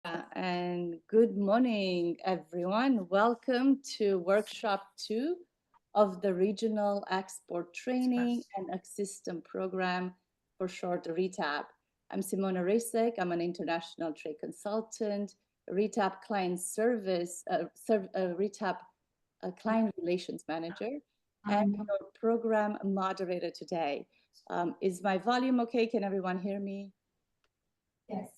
And good morning, everyone. Welcome to workshop 2 of the Regional Export Training and System Program, for short RETAP. I'm Simona Resek. I'm an international trade consultant, RETAP client service, RETAP client relations manager, and your program moderator today. Is my volume okay? Can everyone hear me? Yes.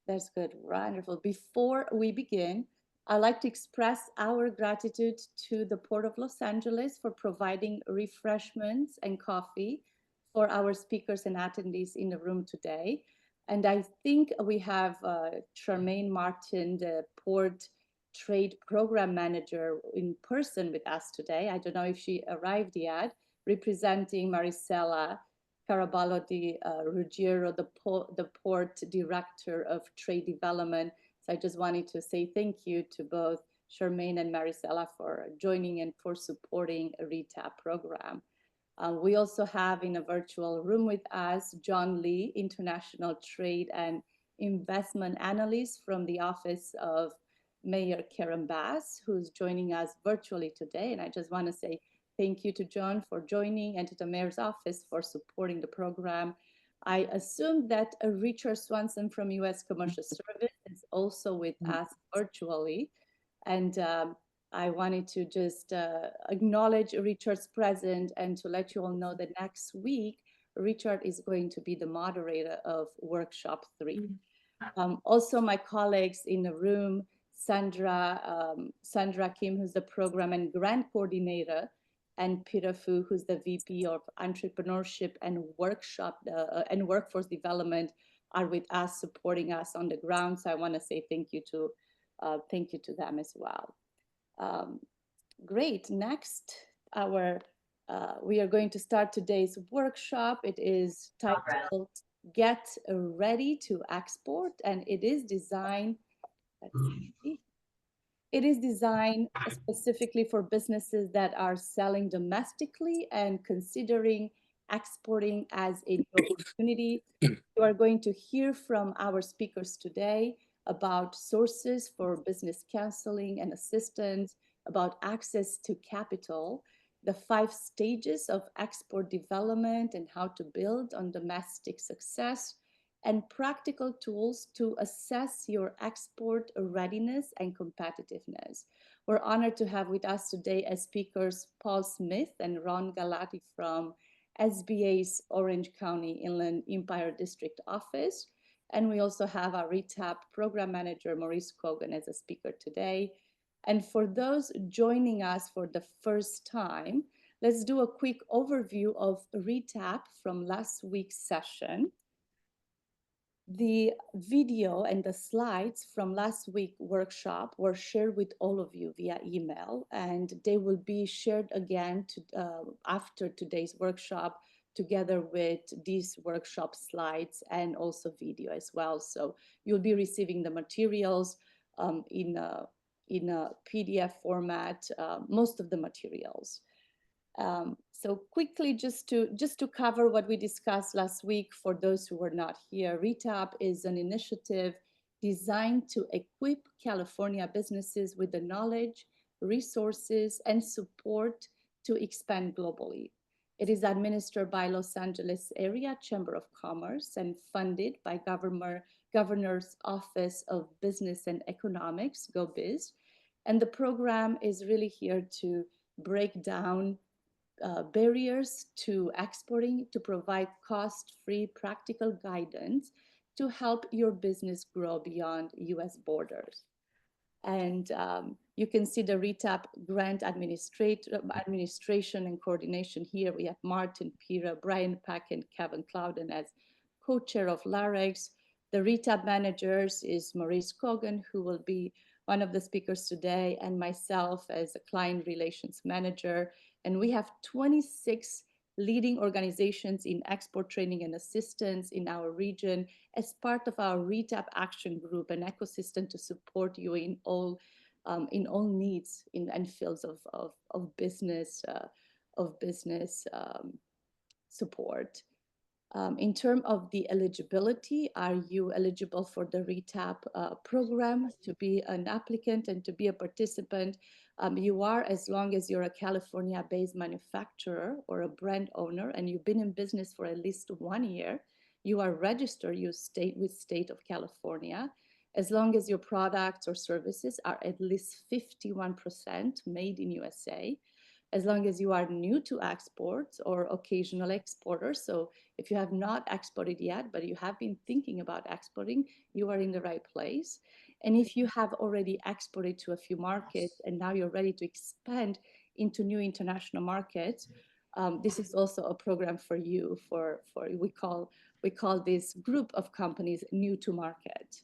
That's good. Wonderful. Before we begin, I'd like to express our gratitude to the Port of Los Angeles for providing refreshments and coffee for our speakers and attendees in the room today. And I think we have Charmaine Martin, the Port Trade Program Manager, in person with us today. I don't know if she arrived yet, representing Maricela Caraballo di Ruggiero, the Port Director of Trade Development. So I just wanted to say thank you to both Charmaine and Maricela for joining and for supporting a RETAP program. We also have in a virtual room with us John Lee, International Trade and Investment Analyst from the Office of Mayor Karen Bass, who's joining us virtually today. And I just want to say thank you to John for joining and to the Mayor's Office for supporting the program. I assume that Richard Swanson from U.S. Commercial Service is also with us virtually. And I wanted to just acknowledge Richard's presence and to let you all know that next week, Richard is going to be the moderator of Workshop 3. Also, my colleagues in the room, Sandra Kim, who's the Program and Grant Coordinator, and Peter Fu, who's the VP of Entrepreneurship and Workforce Development, are with us, supporting us on the ground. So I want to say thank you to them as well. Great. Next, we are going to start today's workshop. It is titled "Get Ready to Export," and it is designed. It is designed specifically for businesses that are selling domestically and considering exporting as a new opportunity. You are going to hear from our speakers today about sources for business counseling and assistance, about access to capital, the 5 stages of export development and how to build on domestic success, and practical tools to assess your export readiness and competitiveness. We're honored to have with us today as speakers Paul Smith and Ron Galati from SBA's Orange County Inland Empire District Office. And we also have our RETAP Program Manager, Maurice Kogan, as a speaker today. And for those joining us for the first time, let's do a quick overview of RETAP from last week's session. The video and the slides from last week's workshop were shared with all of you via email, and they will be shared again after today's workshop, together with these workshop slides and also video as well. So you'll be receiving the materials in a PDF format, most of the materials. So quickly, just to cover what we discussed last week for those who were not here, RETAP is an initiative designed to equip California businesses with the knowledge, resources, and support to expand globally. It is administered by Los Angeles Area Chamber of Commerce and funded by Governor's Office of Business and Economics, GoBiz. And the program is really here to break down barriers to exporting, to provide cost-free practical guidance to help your business grow beyond US borders. And you can see the RETAP grant administration and coordination here. We have Martin Pira, Brian Pack, and Kevin Clouden as co-chair of LAREX. The RETAP managers is Maurice Kogan, who will be one of the speakers today, and myself as a client relations manager. And we have 26 leading organizations in export training and assistance in our region as part of our RETAP action group, an ecosystem to support you in all needs and fields of business support. In terms of the eligibility, are you eligible for the RETAP program to be an applicant and to be a participant? You are, as long as you're a California-based manufacturer or a brand owner and you've been in business for at least 1 year, you are registered, you state with state of California, as long as your products or services are at least 51% made in USA, as long as you are new to exports or occasional exporter. So if you have not exported yet, but you have been thinking about exporting, you are in the right place. And if you have already exported to a few markets and now you're ready to expand into new international markets, this is also a program for you. We call this group of companies new to market.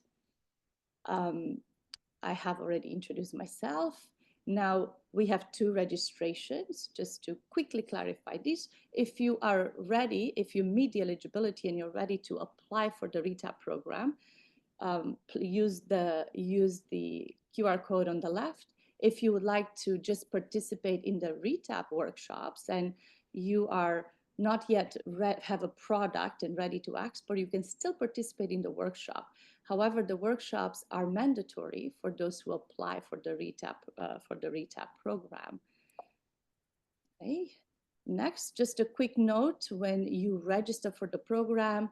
I have already introduced myself. Now we have 2 registrations, just to quickly clarify this. If you are ready, if you meet the eligibility and you're ready to apply for the RETAP program, use the QR code on the left. If you would like to just participate in the RETAP workshops and you are not yet have a product and ready to export, you can still participate in the workshop. However, the workshops are mandatory for those who apply for the RETAP program. Okay. Next, just a quick note: when you register for the program,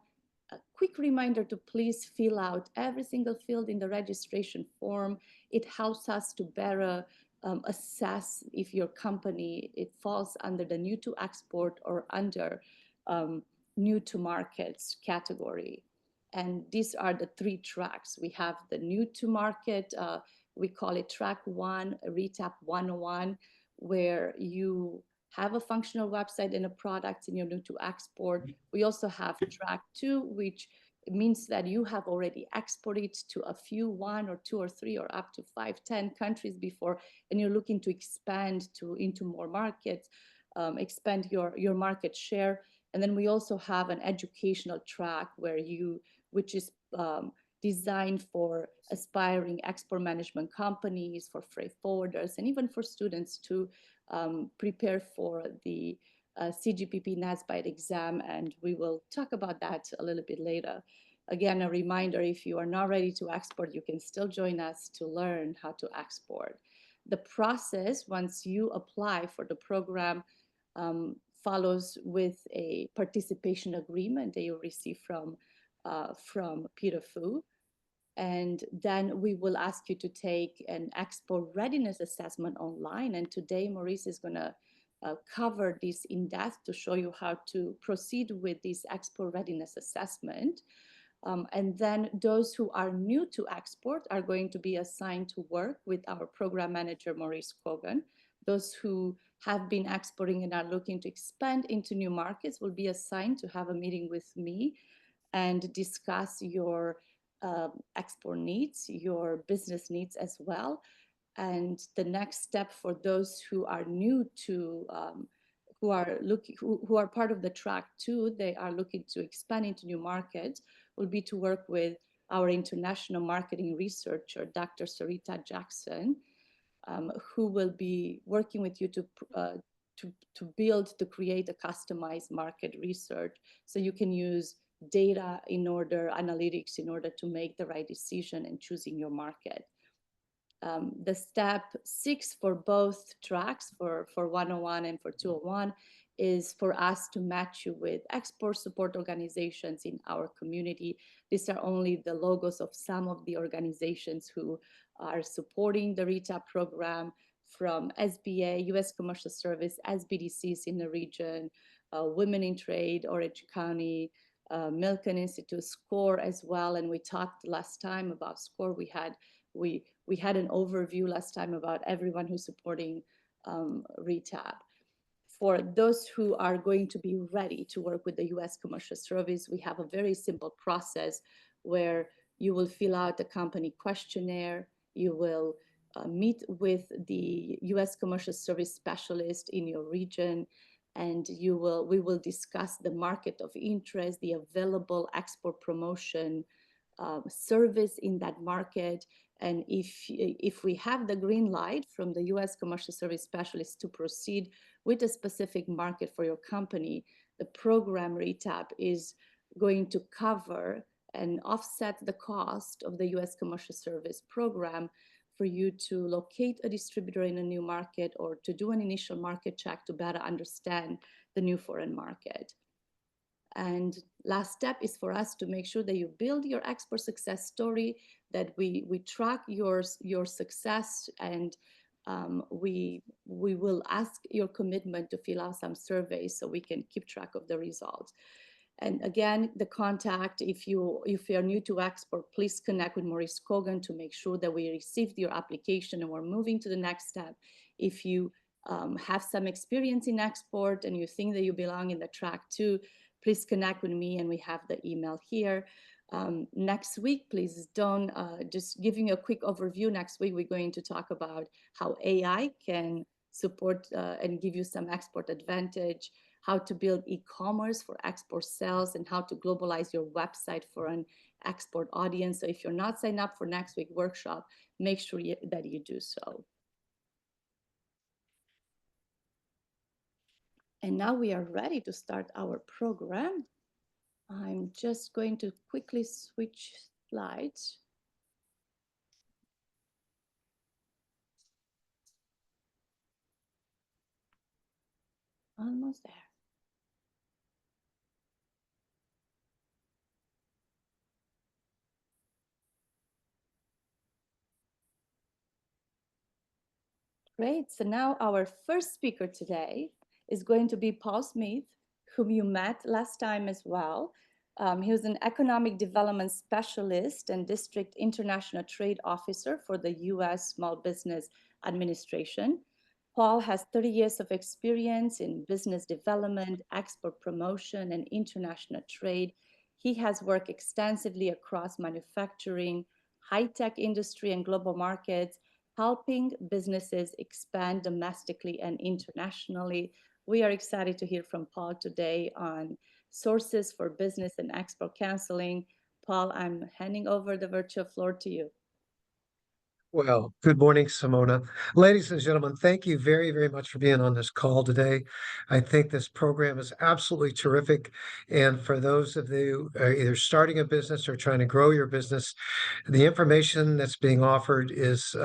a quick reminder to please fill out every single field in the registration form. It helps us to better assess if your company, it falls under the new to export or under new to markets category. And these are the 3 tracks. We have the new to market, we call it track 1, RETAP 101, where you have a functional website and a product and you're new to export. We also have track 2, which means that you have already exported to a few, 1 or 2 or 3 or up to 5, 10 countries before, and you're looking to expand into more markets, expand your market share. And then we also have an educational track which is designed for aspiring export management companies, for freight forwarders, and even for students to prepare for the CGPP NASBITE exam, and we will talk about that a little bit later. Again, a reminder, if you are not ready to export, you can still join us to learn how to export. The process, once you apply for the program, follows with a participation agreement that you receive from Peter Fu. And then we will ask you to take an export readiness assessment online. And today, Maurice is going to cover this in depth to show you how to proceed with this export readiness assessment. And then those who are new to export are going to be assigned to work with our program manager, Maurice Kogan. Those who have been exporting and are looking to expand into new markets will be assigned to have a meeting with me and discuss your export needs, your business needs as well. And the next step for those who are new to, who are part of the track 2, they are looking to expand into new markets, will be to work with our international marketing researcher, Dr. Sarita Jackson, who will be working with you to create a customized market research so you can use data analytics in order to make the right decision in choosing your market. The step 6 for both tracks, for 101 and for 201, is for us to match you with export support organizations in our community. These are only the logos of some of the organizations who are supporting the RETAP program, from SBA, U.S. Commercial Service, SBDCs in the region, Women in Trade, Orange County, Milken Institute, SCORE as well. And we talked last time about SCORE. We had an overview last time about everyone who's supporting RETAP. For those who are going to be ready to work with the U.S. Commercial Service, we have a very simple process where you will fill out a company questionnaire. You will meet with the U.S. Commercial Service specialist in your region, and we will discuss the market of interest, the available export promotion service in that market. And if we have the green light from the U.S. Commercial Service specialist to proceed with a specific market for your company, the program RETAP is going to cover and offset the cost of the US Commercial Service Program for you to locate a distributor in a new market or to do an initial market check to better understand the new foreign market. And last step is for us to make sure that you build your export success story, that we track your success, and we will ask your commitment to fill out some surveys so we can keep track of the results. And again, the contact, if you are new to export, please connect with Maurice Kogan to make sure that we received your application and we're moving to the next step. If you have some experience in export and you think that you belong in the track 2, please connect with me, and we have the email here. Next week, please don't, just giving you a quick overview. Next week, we're going to talk about how AI can support and give you some export advantage, how to build e-commerce for export sales, and how to globalize your website for an export audience. So if you're not signed up for next week's workshop, make sure that you do so. And now we are ready to start our program. I'm just going to quickly switch slides. Almost there. Great. So now our first speaker today is going to be Paul Smith, whom you met last time as well. He was an economic development specialist and district international trade officer for the U.S. Small Business Administration. Paul has 30 years of experience in business development, export promotion, and international trade. He has worked extensively across manufacturing, high-tech industry, and global markets, helping businesses expand domestically and internationally. We are excited to hear from Paul today on sources for business and export counseling. Paul, I'm handing over the virtual floor to you. Well, good morning, Simona. Ladies and gentlemen, thank you very, very much for being on this call today. I think this program is absolutely terrific. And for those of you either starting a business or trying to grow your business, the information that's being offered is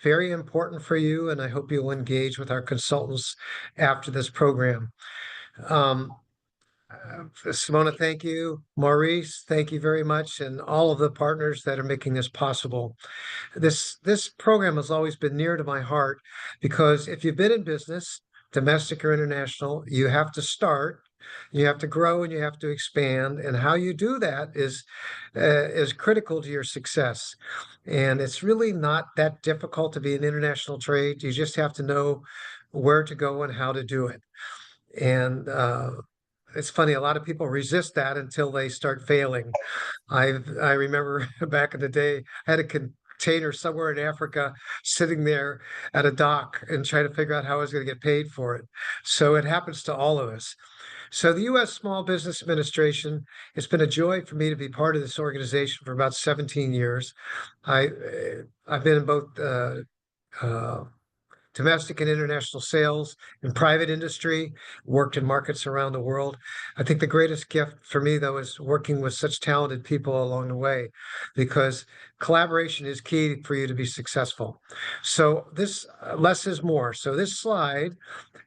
very important for you. And I hope you'll engage with our consultants after this program. Simona, thank you. Maurice, thank you very much. And all of the partners that are making this possible. This program has always been near to my heart because if you've been in business, domestic or international, you have to start, you have to grow, and you have to expand. And how you do that is critical to your success. And it's really not that difficult to be in international trade. You just have to know where to go and how to do it. And it's funny, a lot of people resist that until they start failing. I remember back in the day, I had a container somewhere in Africa sitting there at a dock and trying to figure out how I was going to get paid for it. So it happens to all of us. So the U.S. Small Business Administration, it's been a joy for me to be part of this organization for about 17 years. I've been in both domestic and international sales in private industry, worked in markets around the world. I think the greatest gift for me, though, is working with such talented people along the way, because collaboration is key for you to be successful. So this less is more. So this slide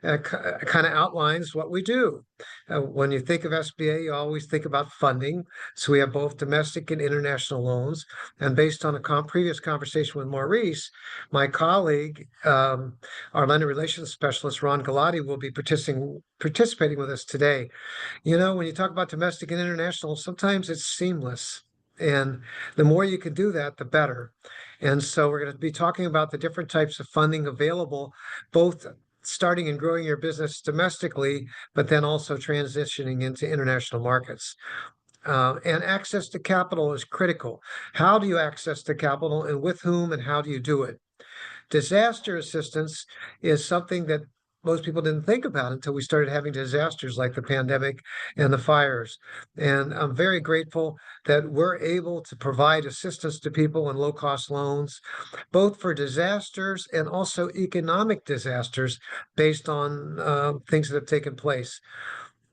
kind of outlines what we do. When you think of SBA, you always think about funding. So we have both domestic and international loans. And based on a previous conversation with Maurice, my colleague, our lender relations specialist, Ron Galati, will be participating with us today. You know, when you talk about domestic and international, sometimes it's seamless. And the more you can do that, the better. And so we're going to be talking about the different types of funding available, both starting and growing your business domestically, but then also transitioning into international markets. And access to capital is critical. How do you access the capital, and with whom, and how do you do it? Disaster assistance is something that most people didn't think about until we started having disasters like the pandemic and the fires. And I'm very grateful that we're able to provide assistance to people in low-cost loans, both for disasters and also economic disasters based on things that have taken place.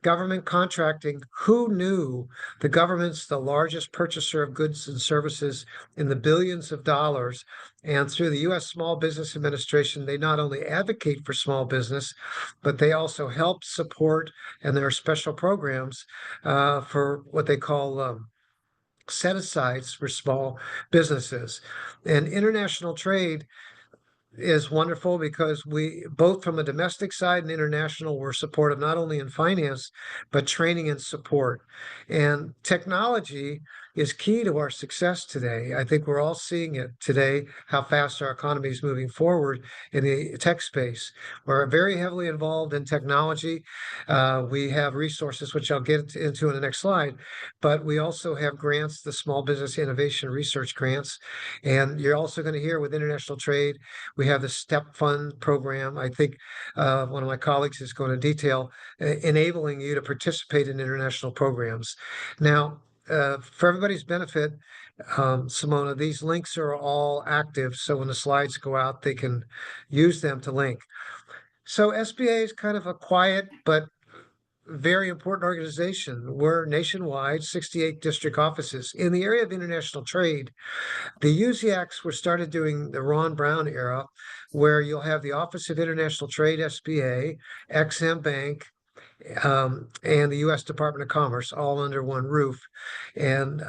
government contracting. Who knew the government's the largest purchaser of goods and services in the billions of dollars? And through the U.S. Small Business Administration, they not only advocate for small business, but they also help support, and there are special programs for what they call set-asides for small businesses. And international trade is wonderful because we both from a domestic side and international we're supportive not only in finance but training and support, and technology is key to our success today. I think we're all seeing it today, how fast our economy is moving forward in the tech space. We're very heavily involved in technology. We have resources which I'll get into in the next slide, but we also have grants, the Small Business Innovation Research grants, and you're also going to hear with international trade we have the STEP Fund program. I think one of my colleagues is going to detail enabling you to participate in international programs. Now, for everybody's benefit, Simona, these links are all active. So when the slides go out, they can use them to link. So SBA is kind of a quiet but very important organization. We're nationwide, 68 district offices. In the area of international trade, the USIACs were started during the Ron Brown era, where you'll have the Office of International Trade, SBA, Ex-Im Bank, and the U.S. Department of Commerce, all under one roof. And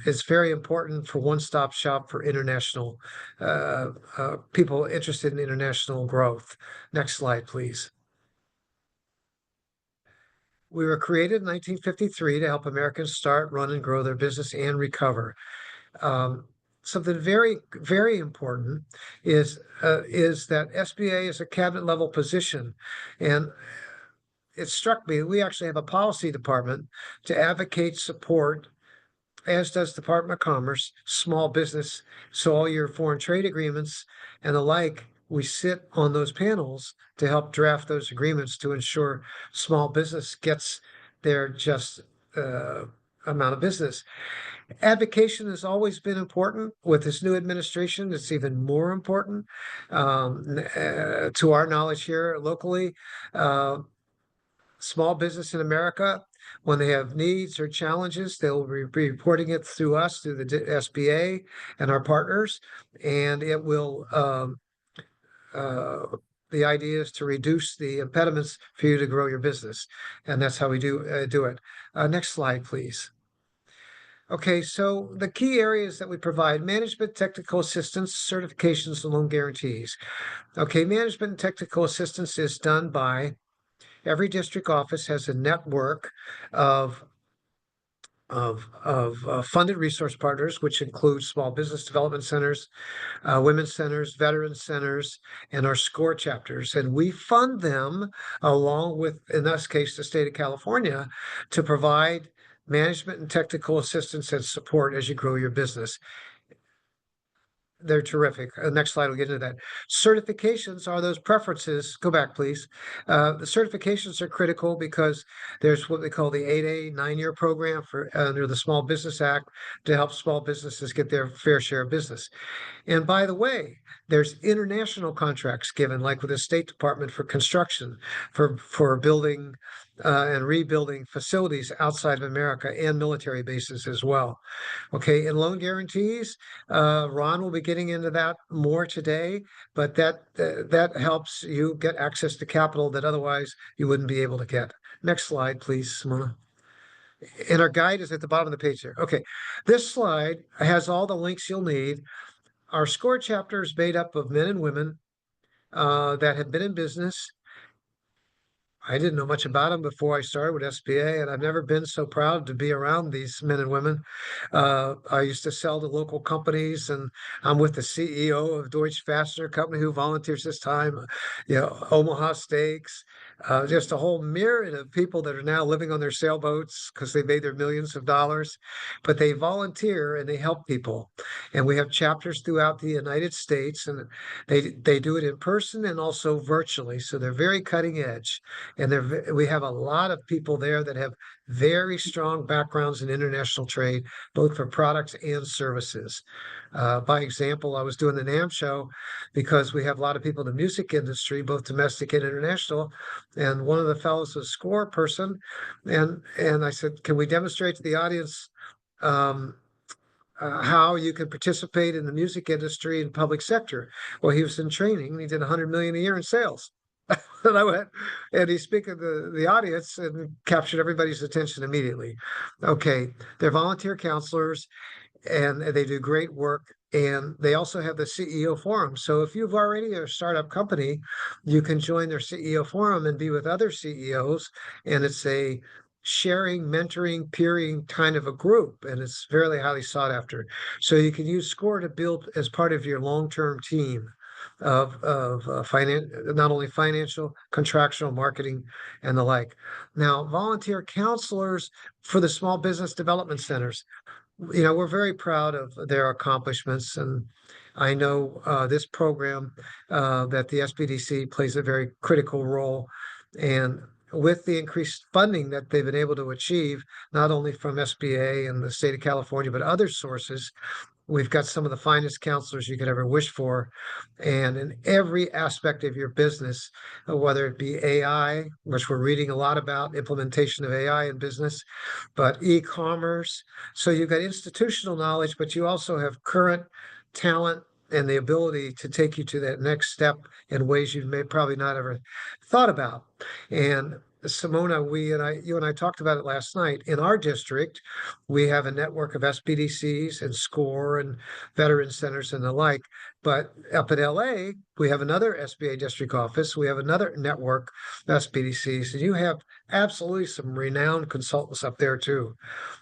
it's very important for one-stop shop for international people interested in international growth. Next slide, please. We were created in 1953 to help Americans start, run, and grow their business and recover. Something very, very important is that SBA is a cabinet level position, and it struck me we actually have a policy department to advocate, support, as does the Department of Commerce, small business. So all your foreign trade agreements and the like, we sit on those panels to help draft those agreements to ensure small business gets their just amount of business. Advocation has always been important. With this new administration, it's even more important. To our knowledge here locally, small business in America, when they have needs or challenges, they'll be reporting it through us, through the SBA and our partners, and it will. The idea is to reduce the impediments for you to grow your business, and that's how we do it. Next slide, please. Okay, so the key areas that we provide: management, technical assistance, certifications, and loan guarantees. Okay, management and technical assistance is done by every district office has a network of funded resource partners, which includes small business development centers, women's centers, veteran centers, and our SCORE chapters. And we fund them along with, in this case, the state of California, to provide management and technical assistance and support as you grow your business. They're terrific. Next slide, we'll get into that. Certifications are those preferences. Go back, please. The certifications are critical because there's what we call the 8A, 9-year program for under the Small Business Act to help small businesses get their fair share of business. And by the way, there's international contracts given, like with the State Department for construction, for building and rebuilding facilities outside of America and military bases as well. Okay, and loan guarantees, Ron will be getting into that more today, but that helps you get access to capital that otherwise you wouldn't be able to get. Next slide, please, Simona. And our guide is at the bottom of the page here. Okay, this slide has all the links you'll need. Our SCORE chapter is made up of men and women that have been in business. I didn't know much about them before I started with SBA, and I've never been so proud to be around these men and women. I used to sell to local companies, and I'm with the CEO of Deutsche Fastener Company who volunteers this time, Omaha Steaks, just a whole myriad of people that are now living on their sailboats because they made their millions of dollars, but they volunteer and they help people. And we have chapters throughout the United States, and they do it in person and also virtually. So they're very cutting edge. And we have a lot of people there that have very strong backgrounds in international trade, both for products and services. By example, I was doing the NAMM show because we have a lot of people in the music industry, both domestic and international. and one of the fellows was a score person, and I said, "Can we demonstrate to the audience um, how you can participate in the music industry and public sector?" Well, he was in training, and he did 100 million a year in sales. And I went, and he's speaking to the audience and captured everybody's attention immediately. Okay, they're volunteer counselors and they do great work. And they also have the CEO forum. So if you've already a startup company, you can join their CEO forum and be with other CEOs. And it's a sharing, mentoring, peering kind of a group. And it's very highly sought after. So you can use SCORE to build as part of your long-term team of not only financial, contractual, marketing, and the like. Now, volunteer counselors for the small business development centers, we're very proud of their accomplishments. And I know this program that the SBDC plays a very critical role. And with the increased funding that they've been able to achieve, not only from SBA and the state of California, but other sources, we've got some of the finest counselors you could ever wish for. And in every aspect of your business, whether it be AI, which we're reading a lot about, implementation of AI in business, but e-commerce. So you've got institutional knowledge, but you also have current talent and the ability to take you to that next step in ways you may probably not ever thought about. And Simona, you and I talked about it last night. In our district, we have a network of SBDCs and SCORE and veteran centers and the like. But up in LA, we have another SBA district office. We have another network of SBDCs. And you have absolutely some renowned consultants up there too.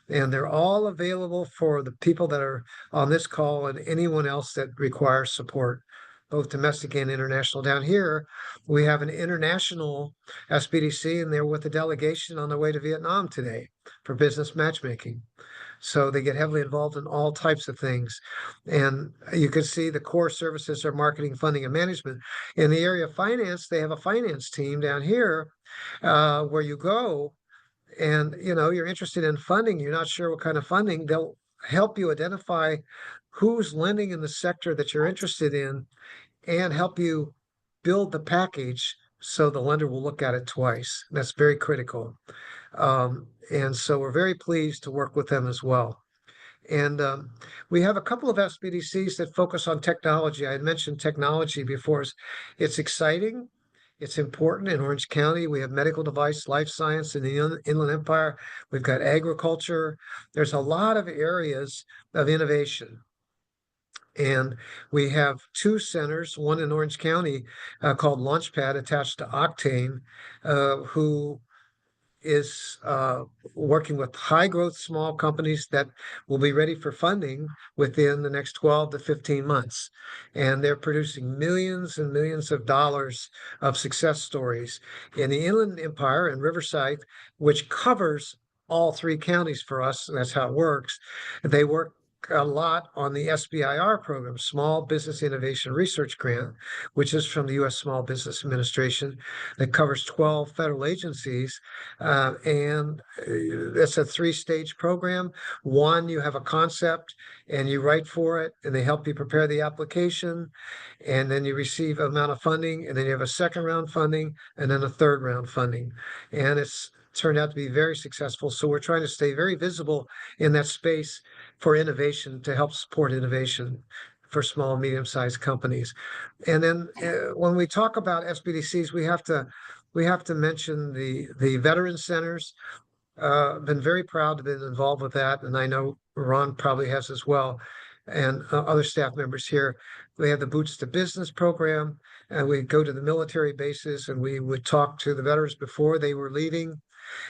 And they're all available for the people that are on this call and anyone else that requires support, both domestic and international. Down here, we have an international SBDC, and they're with the delegation on their way to Vietnam today for business matchmaking. So they get heavily involved in all types of things. And you can see the core services are marketing, funding, and management. In the area of finance, they have a finance team down here where you go and you're interested in funding, you're not sure what kind of funding, they'll help you identify who's lending in the sector that you're interested in and help you build the package so the lender will look at it twice. That's very critical. And so we're very pleased to work with them as well. And we have a couple of SBDCs that focus on technology. I had mentioned technology before. It's exciting. It's important. In Orange County, we have medical device, life science. In the Inland Empire, we've got agriculture. There's a lot of areas of innovation. And we have two centers, one in Orange County called Launchpad, attached to Octane, who is working with high growth small companies that will be ready for funding within the next 12 to 15 months. And they're producing millions and millions of dollars of success stories in the Inland Empire and Riverside, which covers all three counties for us. And that's how it works. They work a lot on the SBIR program, Small Business Innovation Research Grant, which is from the U.S. Small Business Administration, that covers 12 federal agencies. And it's a three-stage program. One, you have a concept and you write for it, and they help you prepare the application, and then you receive an amount of funding, and then you have a second round funding, and then a third round funding. And it's turned out to be very successful. So we're trying to stay very visible in that space for innovation to help support innovation for small and medium-sized companies. And then when we talk about SBDCs, we have to mention the veteran centers. Been very proud to have been involved with that, and I know Ron probably has as well, and other staff members here. We have the Boots to Business program, and we go to the military bases, and we would talk to the veterans before they were leaving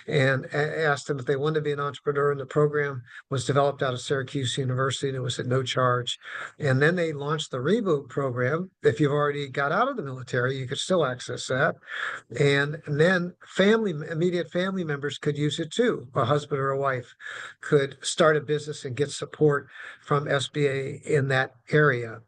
and asked them if they wanted to be an entrepreneur. And the program was developed out of Syracuse University, and it was at no charge. And then they launched the Reboot program. If you've already got out of the military, you could still access that. And then immediate family members could use it too. A husband or a wife could start a business and get support from SBA in that area.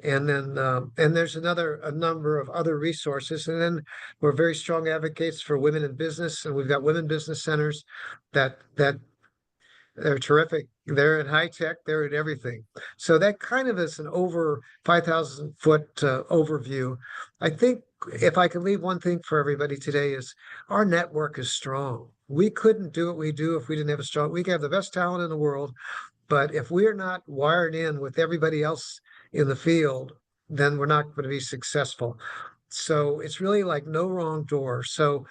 And then and there's a number of other resources. And then we're very strong advocates for women in business, and we've got women business centers that they're terrific. they're in high tech, they're in everything. So that kind of is an over 5,000 foot overview. I think if I could leave one thing for everybody today is our network is strong. We couldn't do what we do if we didn't have a strong, we could have the best talent in the world, but if we're not wired in with everybody else in the field, then we're not going to be successful. So it's really like no wrong door. So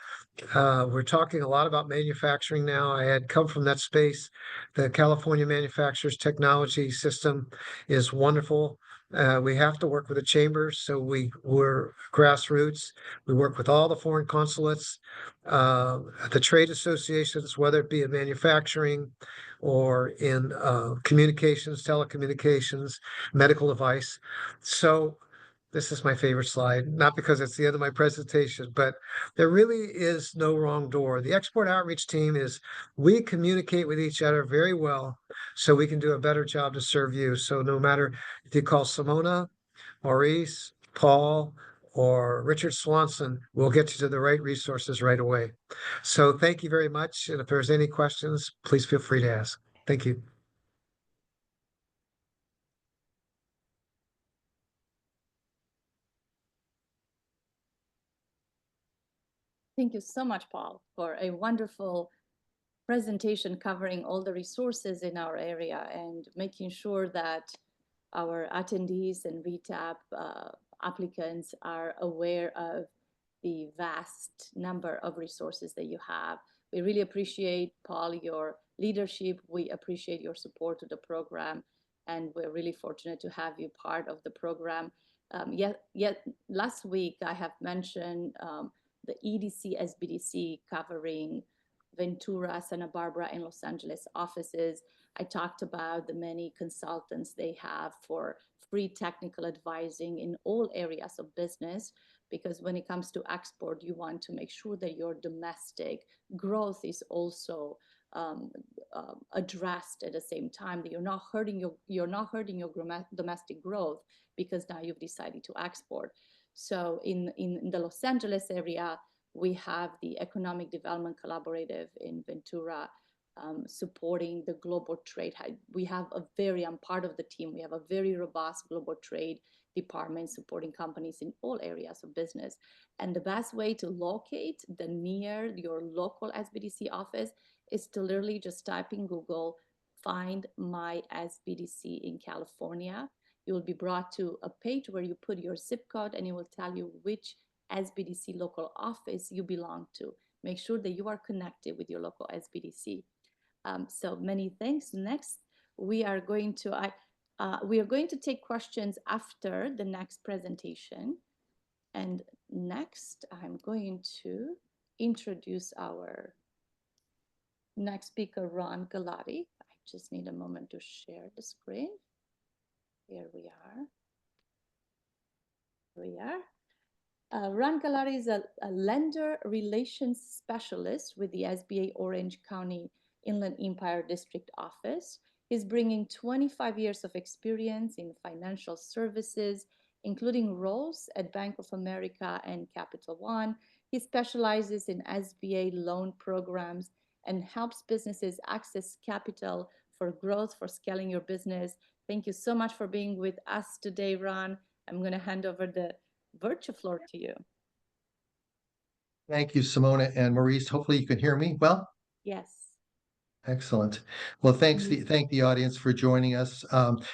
we're talking a lot about manufacturing now. I had come from that space. The California Manufacturers Technology System is wonderful. We have to work with the chambers, so we're grassroots. We work with all the foreign consulates, the trade associations, whether it be in manufacturing or in communications, telecommunications, medical device. So this is my favorite slide, not because it's the end of my presentation, but there really is no wrong door. The export outreach team is, we communicate with each other very well so we can do a better job to serve you. So no matter if you call Simona, Maurice, Paul, or Richard Swanson, we'll get you to the right resources right away. So thank you very much. And if there's any questions, please feel free to ask. Thank you. Thank you so much, Paul, for a wonderful presentation covering all the resources in our area and making sure that our attendees and RETAP applicants are aware of the vast number of resources that you have. We really appreciate, Paul, your leadership. We appreciate your support to the program, and we're really fortunate to have you part of the program. Yet last week I have mentioned the EDC SBDC covering Ventura, Santa Barbara, and Los Angeles offices. I talked about the many consultants they have for free technical advising in all areas of business, because when it comes to export, you want to make sure that your domestic growth is also addressed at the same time, that you're not hurting your domestic growth because now you've decided to export. So in the Los Angeles area, we have the Economic Development Collaborative in Ventura supporting the global trade. We have I'm part of the team. We have a very robust global trade department supporting companies in all areas of business. And the best way to locate the near your local SBDC office is to literally just type in Google, find my SBDC in California. You will be brought to a page where you put your zip code and it will tell you which SBDC local office you belong to. Make sure that you are connected with your local SBDC. So many thanks. Next, we are going to take questions after the next presentation. And next, I'm going to introduce our next speaker, Ron Galati. I just need a moment to share the screen. Here we are. Here we are. Ron Galati is a lender relations specialist with the SBA Orange County Inland Empire District Office. He's bringing 25 years of experience in financial services, including roles at Bank of America and Capital One. He specializes in SBA loan programs and helps businesses access capital for growth, for scaling your business. Thank you so much for being with us today, Ron. I'm going to hand over the virtual floor to you. Thank you, Simona and Maurice. Hopefully you can hear me well. Yes. Excellent. Well, thank the audience for joining us.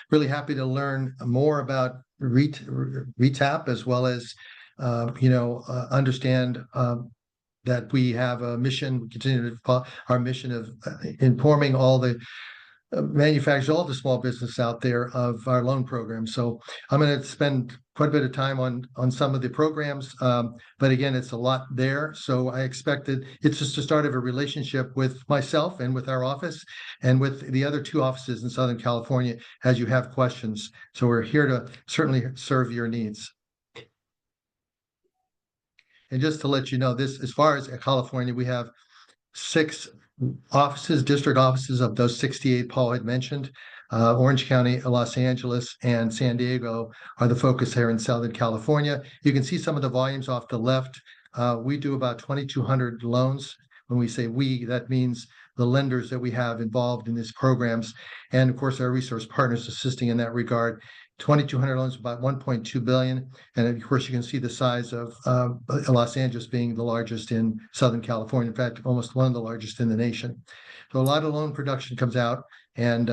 Really happy to learn more about RETAP, as well as understand that we have a mission. We continue to our mission of informing all the manufacturers, all the small business out there of our loan program. So I'm going to spend quite a bit of time on some of the programs, but again, it's a lot there. So I expected it's just the start of a relationship with myself and with our office and with the other two offices in Southern California as you have questions. So we're here to certainly serve your needs. And just to let you know, this, as far as California, we have 6 offices, district offices of those 68 Paul had mentioned. Orange County, Los Angeles, and San Diego are the focus here in Southern California. You can see some of the volumes off the left. We do about 2,200 loans. When we say we, that means the lenders that we have involved in these programs, and of course our resource partners assisting in that regard. 2,200 loans, about 1.2 billion, and of course you can see the size of Los Angeles being the largest in Southern California. In fact, almost one of the largest in the nation. So a lot of loan production comes out, and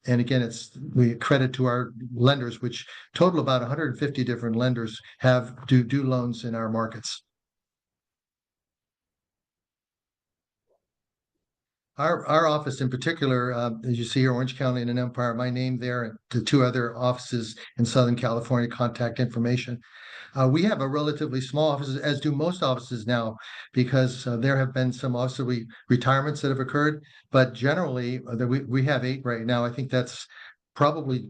again, we credit to our lenders, which total about 150 different lenders do loans in our markets. Our office in particular, as you see here, Orange County and Empire, my name there, and the two other offices in Southern California, contact information. We have a relatively small office, as do most offices now, because there have been some retirements that have occurred. But generally, we have 8 right now. I think that's probably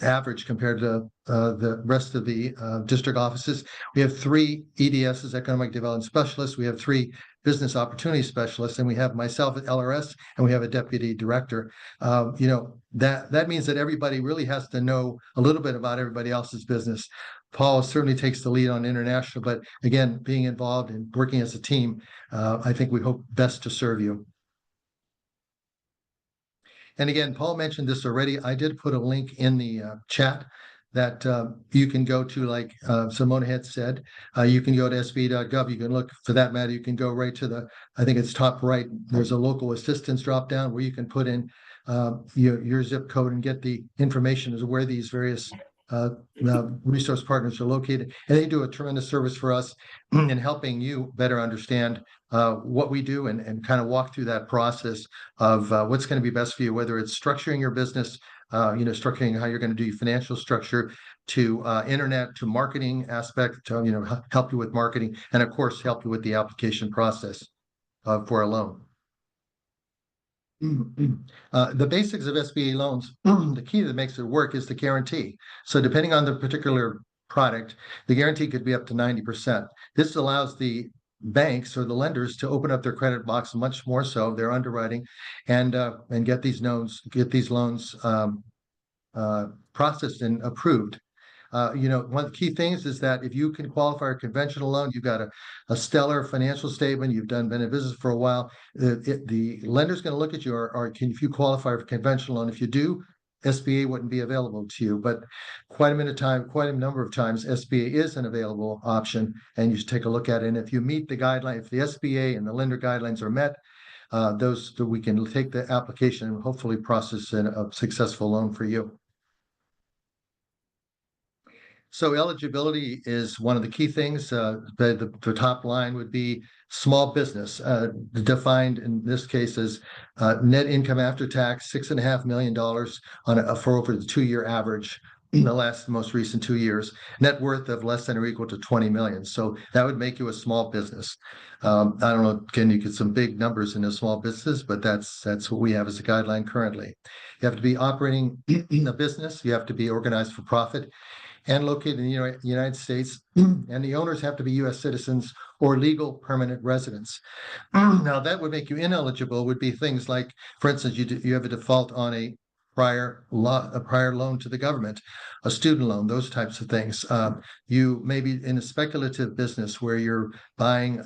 average compared to the rest of the district offices. We have 3 EDSs, Economic Development Specialists. We have 3 Business Opportunity Specialists, and we have myself at LRS, and we have a Deputy Director. That means that everybody really has to know a little bit about everybody else's business. Paul certainly takes the lead on international, but again, being involved and working as a team, I think we hope best to serve you. And again, Paul mentioned this already. I did put a link in the chat that you can go to, like Simona had said. You can go to sba.gov. You can look, for that matter, you can go right to I think it's top right. There's a local assistance drop down where you can put in your zip code and get the information as to where these various resource partners are located. And they do a tremendous service for us in helping you better understand what we do and kind of walk through that process of what's going to be best for you, whether it's structuring your business, structuring how you're going to do your financial structure, to internet, to marketing aspect, to help you with marketing, and of course help you with the application process for a loan. The basics of SBA loans, the key that makes it work is the guarantee. So depending on the particular product, the guarantee could be up to 90%. This allows the banks or the lenders to open up their credit box much more so, their underwriting, and get these loans processed and approved. One of the key things is that if you can qualify a conventional loan, you've got a stellar financial statement, you've been in business for a while, the lender's going to look at you, if you qualify for a conventional loan. If you do, SBA wouldn't be available to you, but quite a number of times, SBA is an available option, and you should take a look at it. And if you meet the guideline, if the SBA and the lender guidelines are met, we can take the application and hopefully process a successful loan for you. So eligibility is one of the key things. The top line would be small business, defined in this case as net income after tax, $6.5 million for over the 2-year average in the most recent 2 years. Net worth of less than or equal to 20 million. So that would make you a small business. I don't know, can you get some big numbers in a small business, but that's what we have as a guideline currently. You have to be operating a business. You have to be organized for profit and located in the United States, and the owners have to be U.S. citizens or legal permanent residents. Now, that would make you ineligible, would be things like, for instance, you have a default on a prior loan to the government, a student loan, those types of things. You may be in a speculative business where you're buying,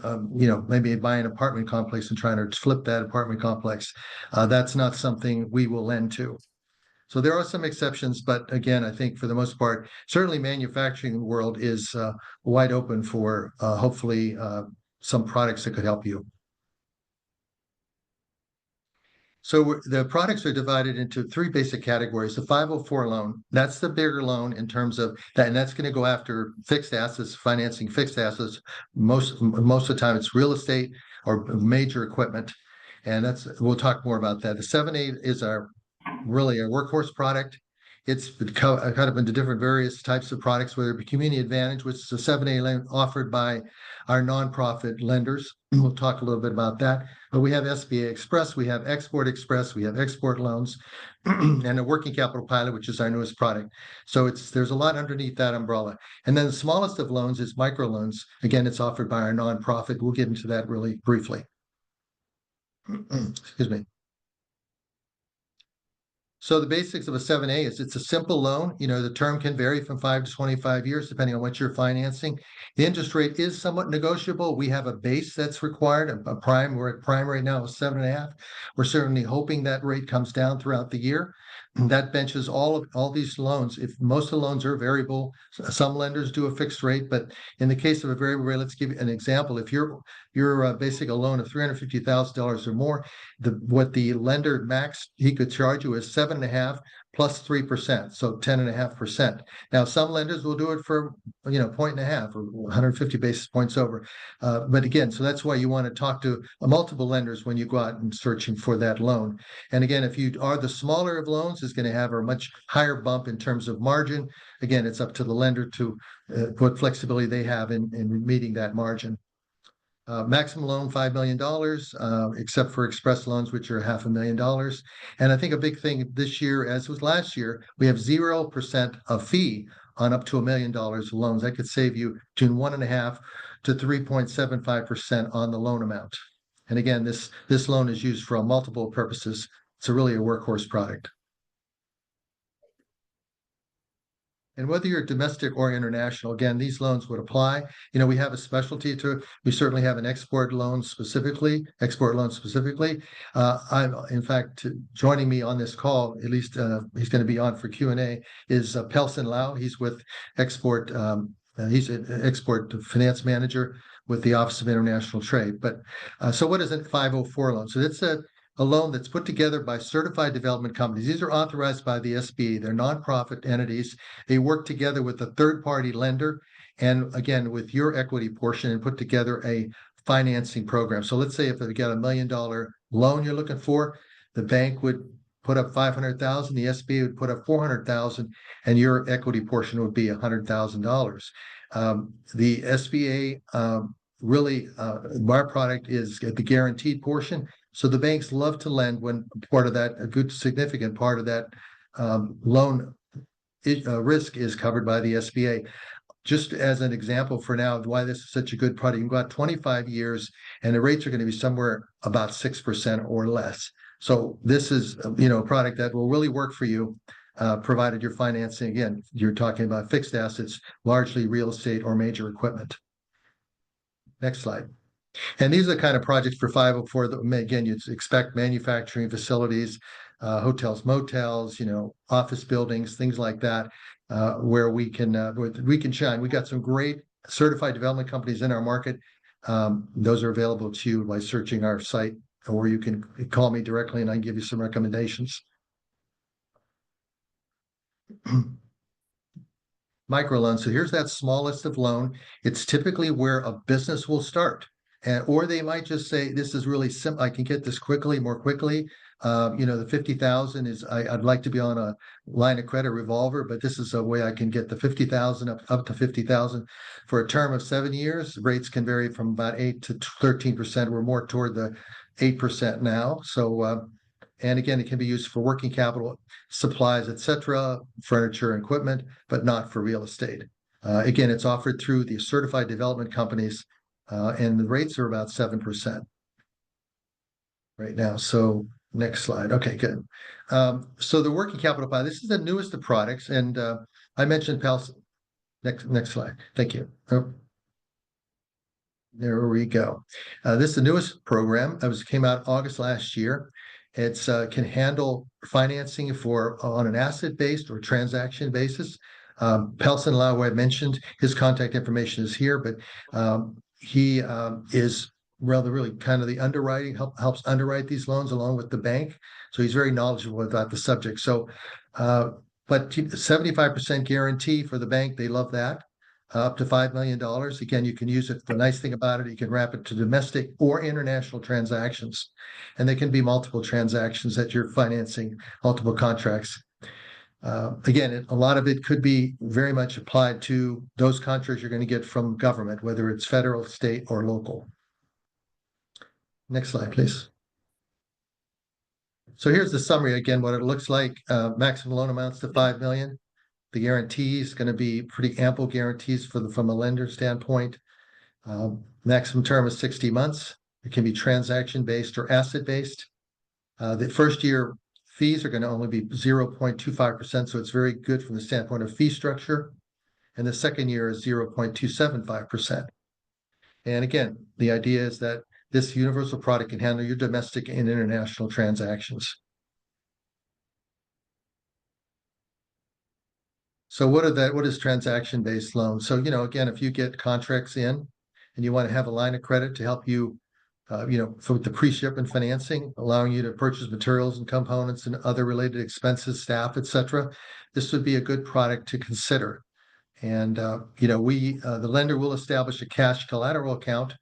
maybe buying an apartment complex and trying to flip that apartment complex. That's not something we will lend to. So there are some exceptions, but again, I think for the most part, certainly manufacturing world is wide open for hopefully some products that could help you. So the products are divided into 3 basic categories. The 504 loan, that's the bigger loan in terms of that, and that's going to go after fixed assets, financing fixed assets. Most of the time it's real estate or major equipment. And we'll talk more about that. The 7A is really a workhorse product. It's kind of into different various types of products, whether it be Community Advantage, which is a 7A loan offered by our nonprofit lenders. We'll talk a little bit about that. But we have SBA Express, we have Export Express, we have export loans, and a working capital pilot, which is our newest product. So there's a lot underneath that umbrella. And then the smallest of loans is microloans. Again, it's offered by our nonprofit. We'll get into that really briefly. Excuse me. So the basics of a 7A is it's a simple loan. The term can vary from 5 to 25 years, depending on what you're financing. The interest rate is somewhat negotiable. We have a base that's required, a prime. We're at prime right now, 7.5. We're certainly hoping that rate comes down throughout the year. That benches all these loans. If most of the loans are variable, some lenders do a fixed rate, but in the case of a variable rate, let's give you an example. If you're basing a loan of $350,000 or more, what the lender max he could charge you is 7.5 plus 3%, so 10.5%. Now, some lenders will do it for 1.5 or 150 basis points over. But again, so that's why you want to talk to multiple lenders when you go out and searching for that loan. And again, if you are the smaller of loans, is going to have a much higher bump in terms of margin. Again, it's up to the lender to what flexibility they have in meeting that margin. Maximum loan, $5 million, except for express loans, which are $500,000. And I think a big thing this year, as was last year, we have 0% of fee on up to $1 million of loans. That could save you between 1.5% to 3.75% on the loan amount. And again, this loan is used for multiple purposes. It's really a workhorse product. And whether you're domestic or international, again, these loans would apply. We have a specialty we certainly have an export loan specifically. In fact, joining me on this call, at least he's going to be on for Q&A, is Pelson Lau. He's with Export. He's an export finance manager with the Office of International Trade. But so what is a 504 loan? So it's a loan that's put together by certified development companies. These are authorized by the SBA. They're nonprofit entities. They work together with a third-party lender and, again, with your equity portion and put together a financing program. So let's say if you got $1 million loan you're looking for, the bank would put up $500,000, the SBA would put up $400,000, and your equity portion would be $100,000. The SBA really, our product is the guaranteed portion. So the banks love to lend when part of that, a good significant part of that loan risk is covered by the SBA. Just as an example for now, why this is such a good product, you can go out 25 years and the rates are going to be somewhere about 6% or less. So this is, a product that will really work for you, provided you're financing, again, you're talking about fixed assets, largely real estate or major equipment. Next slide. And these are the kind of projects for 504 that, again, you'd expect: manufacturing facilities, hotels, motels, office buildings, things like that, where we can shine. We got some great certified development companies in our market. Those are available to you by searching our site, or you can call me directly and I can give you some recommendations. Microloan. So here's that smallest of loan. It's typically where a business will start. Or they might just say, this is really simple. I can get this more quickly. The 50,000 is, I'd like to be on a line of credit revolver, but this is a way I can get the 50,000 up to 50,000 for a term of 7 years. Rates can vary from about 8 to 13%. We're more toward the 8% now. So, and again, it can be used for working capital, supplies, etc., furniture and equipment, but not for real estate. Again, it's offered through the certified development companies. And the rates are about 7% right now. So next slide. Okay, good. So the working capital plan, this is the newest of products. And I mentioned Pelson. Next slide. Thank you. Oh, there we go. This is the newest program. It came out August last year. It's can handle financing on an asset-based or transaction basis. Pelson Lau, who I mentioned, his contact information is here, but he is really kind of the underwriting, helps underwrite these loans along with the bank. So he's very knowledgeable about the subject. So, but 75% guarantee for the bank, they love that. Up to $5 million. Again, you can use it. The nice thing about it, you can wrap it to domestic or international transactions. And they can be multiple transactions that you're financing, multiple contracts. Again, a lot of it could be very much applied to those contracts you're going to get from government, whether it's federal, state, or local. Next slide, please. So here's the summary again, what it looks like. Maximum loan amounts to $5 million. The guarantee is going to be pretty ample guarantees from a lender standpoint. Maximum term is 60 months. It can be transaction-based or asset-based. The first year fees are going to only be 0.25%. So it's very good from the standpoint of fee structure. And the second year is 0.275%. And again, the idea is that this universal product can handle your domestic and international transactions. So what is transaction-based loans? So, again, if you get contracts in and you want to have a line of credit to help you, for the pre-shipment financing, allowing you to purchase materials and components and other related expenses, staff, etc., this would be a good product to consider. And, the lender will establish a cash collateral account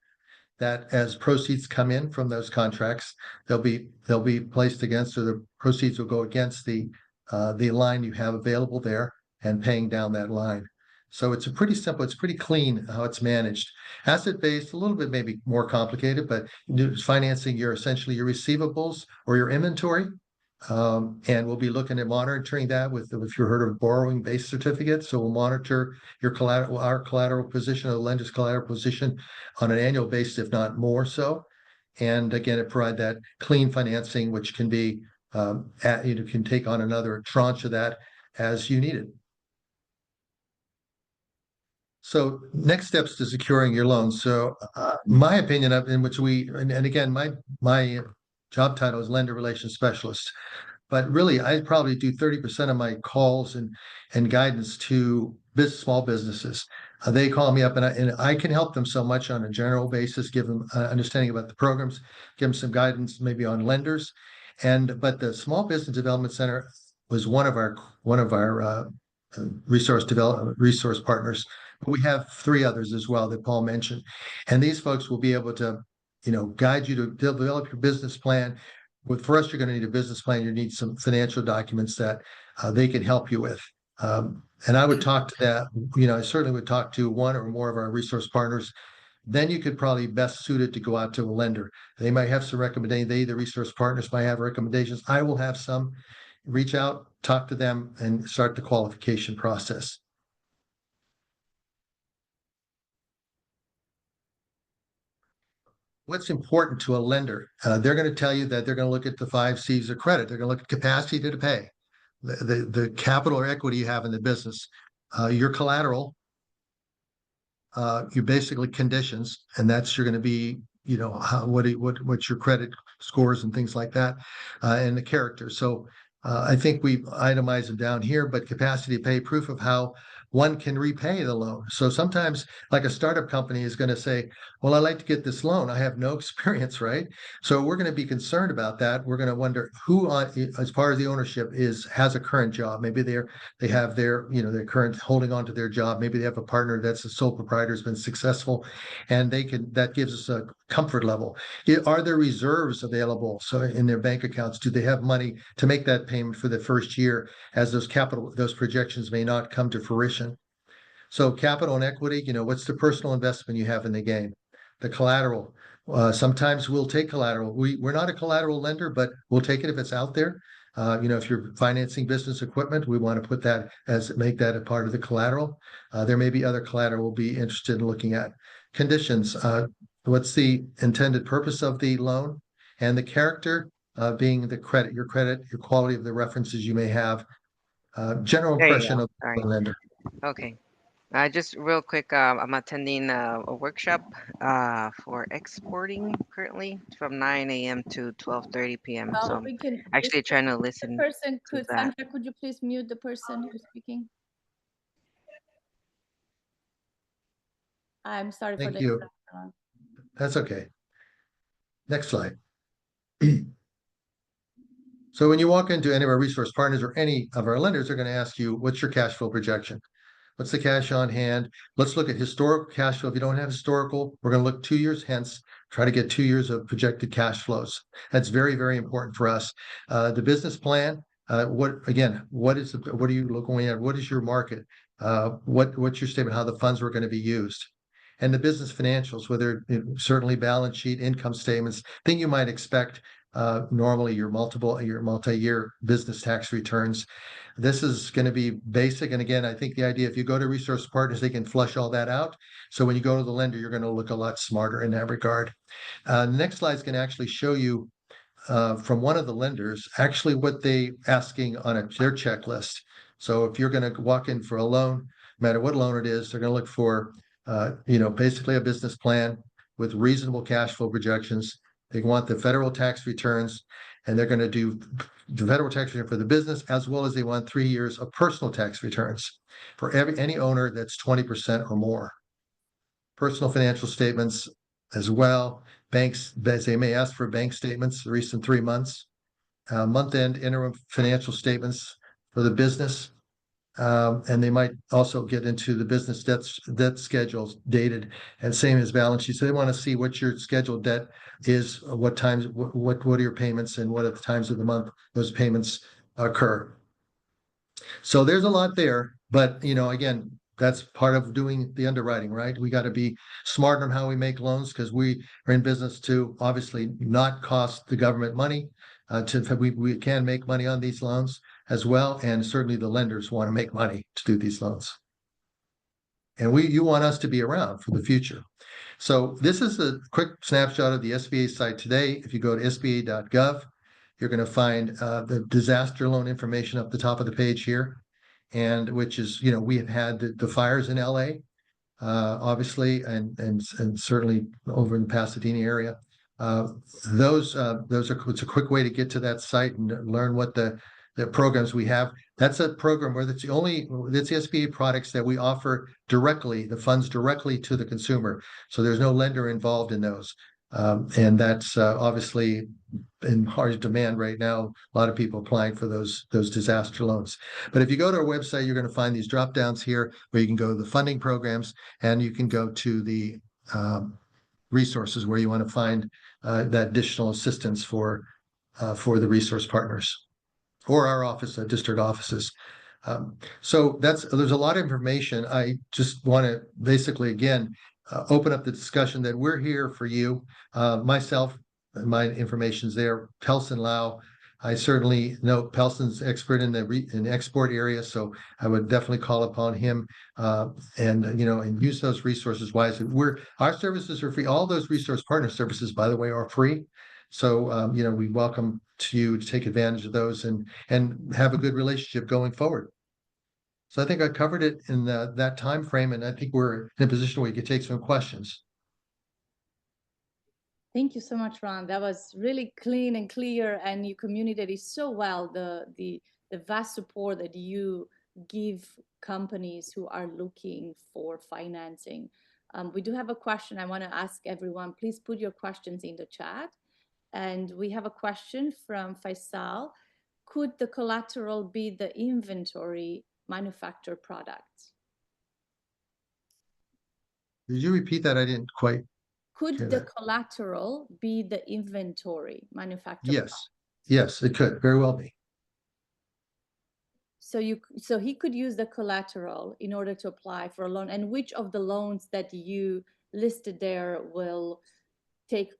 that as proceeds come in from those contracts, they'll be placed against, or the proceeds will go against the line you have available there and paying down that line. So it's pretty simple, it's pretty clean how it's managed. Asset-based, a little bit maybe more complicated, but it's financing essentially your receivables or your inventory. And we'll be looking at monitoring that with, if you've heard of borrowing-based certificates. So we'll monitor your collateral, our collateral position, or the lender's collateral position on an annual basis, if not more so. And again, it provide that clean financing, which can be, can take on another tranche of that as you need it. So next steps to securing your loan. So my opinion of, in which and again, my job title is lender relations specialist, but really I probably do 30% of my calls and guidance to small businesses. They call me up and I can help them so much on a general basis, give them understanding about the programs, give them some guidance maybe on lenders. But the Small Business Development Center was one of our resource partners. But we have 3 others as well that Paul mentioned. And these folks will be able to, guide you to develop your business plan. For us, you're going to need a business plan. You need some financial documents that they can help you with. And I would talk to that, I certainly would talk to one or more of our resource partners. Then you could probably best suited to go out to a lender. They might have some recommendations. The resource partners might have recommendations. I will have some. Reach out, talk to them, and start the qualification process. What's important to a lender? They're going to tell you that they're going to look at the 5 C's of credit. They're going to look at capacity to pay, the capital or equity you have in the business, your collateral, your basically conditions, and that's you're going to be, what's your credit scores and things like that, and the character. So I think we've itemized them down here, but capacity to pay, proof of how one can repay the loan. So sometimes, like a startup company is going to say, well, I'd like to get this loan. I have no experience, right? So we're going to be concerned about that. We're going to wonder who, as part of the ownership, has a current job. Maybe they have their current holding on to their job. Maybe they have a partner that's a sole proprietor, has been successful, and that gives us a comfort level. Are there reserves available? So in their bank accounts, do they have money to make that payment for the first year, as those projections may not come to fruition? So capital and equity, what's the personal investment you have in the game? The collateral. Sometimes we'll take collateral. We're not a collateral lender, but we'll take it if it's out there. If you're financing business equipment, we want to make that a part of the collateral. There may be other collateral we'll be interested in looking at. Conditions. What's the intended purpose of the loan? And the character, being the credit, your quality of the references you may have. General impression of the lender. Okay. Just real quick, I'm attending a workshop for exporting currently from 9 a.m. to 12:30 p.m. Well, So I'm we can actually trying to listen to that. Sandra, could you please mute the person who's speaking? I'm sorry for Thank you. That's okay. Next slide. So when you walk into any of our resource partners or any of our lenders, they're going to ask you, what's your cash flow projection? What's the cash on hand? Let's look at historical cash flow. If you don't have historical, we're going to look 2 years hence, try to get 2 years of projected cash flows. That's very, very important for us. The business plan, what are you looking at? What is your market? What's your statement, how the funds were going to be used? And the business financials, whether certainly balance sheet, income statements, thing you might expect, normally your multi-year business tax returns. This is going to be basic. And again, I think the idea, if you go to resource partners, they can flush all that out. So when you go to the lender, you're going to look a lot smarter in that regard. The next slide is going to actually show you from one of the lenders, actually what they asking on their checklist. So if you're going to walk in for a loan, no matter what loan it is, they're going to look for, basically a business plan with reasonable cash flow projections. They want the federal tax returns, and they're going to do the federal tax return for the business, as well as they want 3 years of personal tax returns for any owner that's 20% or more. Personal financial statements as well. Banks, they may ask for bank statements, the recent 3 months, month-end interim financial statements for the business. And they might also get into the business debt schedules dated and same as balance sheet. So they want to see what your scheduled debt is, what times, what are your payments, and what are the times of the month those payments occur. So there's a lot there, but again, that's part of doing the underwriting, right? We got to be smart on how we make loans, because we are in business to obviously not cost the government money. We can make money on these loans as well, and certainly the lenders want to make money to do these loans. And you want us to be around for the future. So this is a quick snapshot of the SBA site today. If you go to sba.gov, you're going to find the disaster loan information up the top of the page here, and which is, we have had the fires in LA, obviously, and certainly over in the Pasadena area. It's a quick way to get to that site and learn what the programs we have. That's a program where that's the SBA products that we offer directly, the funds directly to the consumer. So there's no lender involved in those. And that's obviously in hard demand right now. A lot of people applying for those disaster loans. But if you go to our website, you're going to find these drop downs here where you can go to the funding programs, and you can go to the resources where you want to find that additional assistance for the resource partners or our office, district offices. So there's a lot of information. I just want to basically, again, open up the discussion that we're here for you. Myself, my information's there. Pelson Lau, I certainly know Pelson's expert in the export area, so I would definitely call upon him and use those resources wisely. Our services are free. All those resource partner services, by the way, are free. So we welcome you to take advantage of those and have a good relationship going forward. So I think I covered it in that time frame, and I think we're in a position where you can take some questions. Thank you so much, Ron. That was really clean and clear, and you communicated so well the vast support that you give companies who are looking for financing. We do have a question I want to ask everyone. Please put your questions in the chat. And we have a question from Faisal. Could the collateral be the inventory manufactured products? Did you repeat that? I didn't quite. Could the collateral be the inventory manufactured? Yes. Yes, it could very well be. So he could use the collateral in order to apply for a loan. And which of the loans that you listed there will take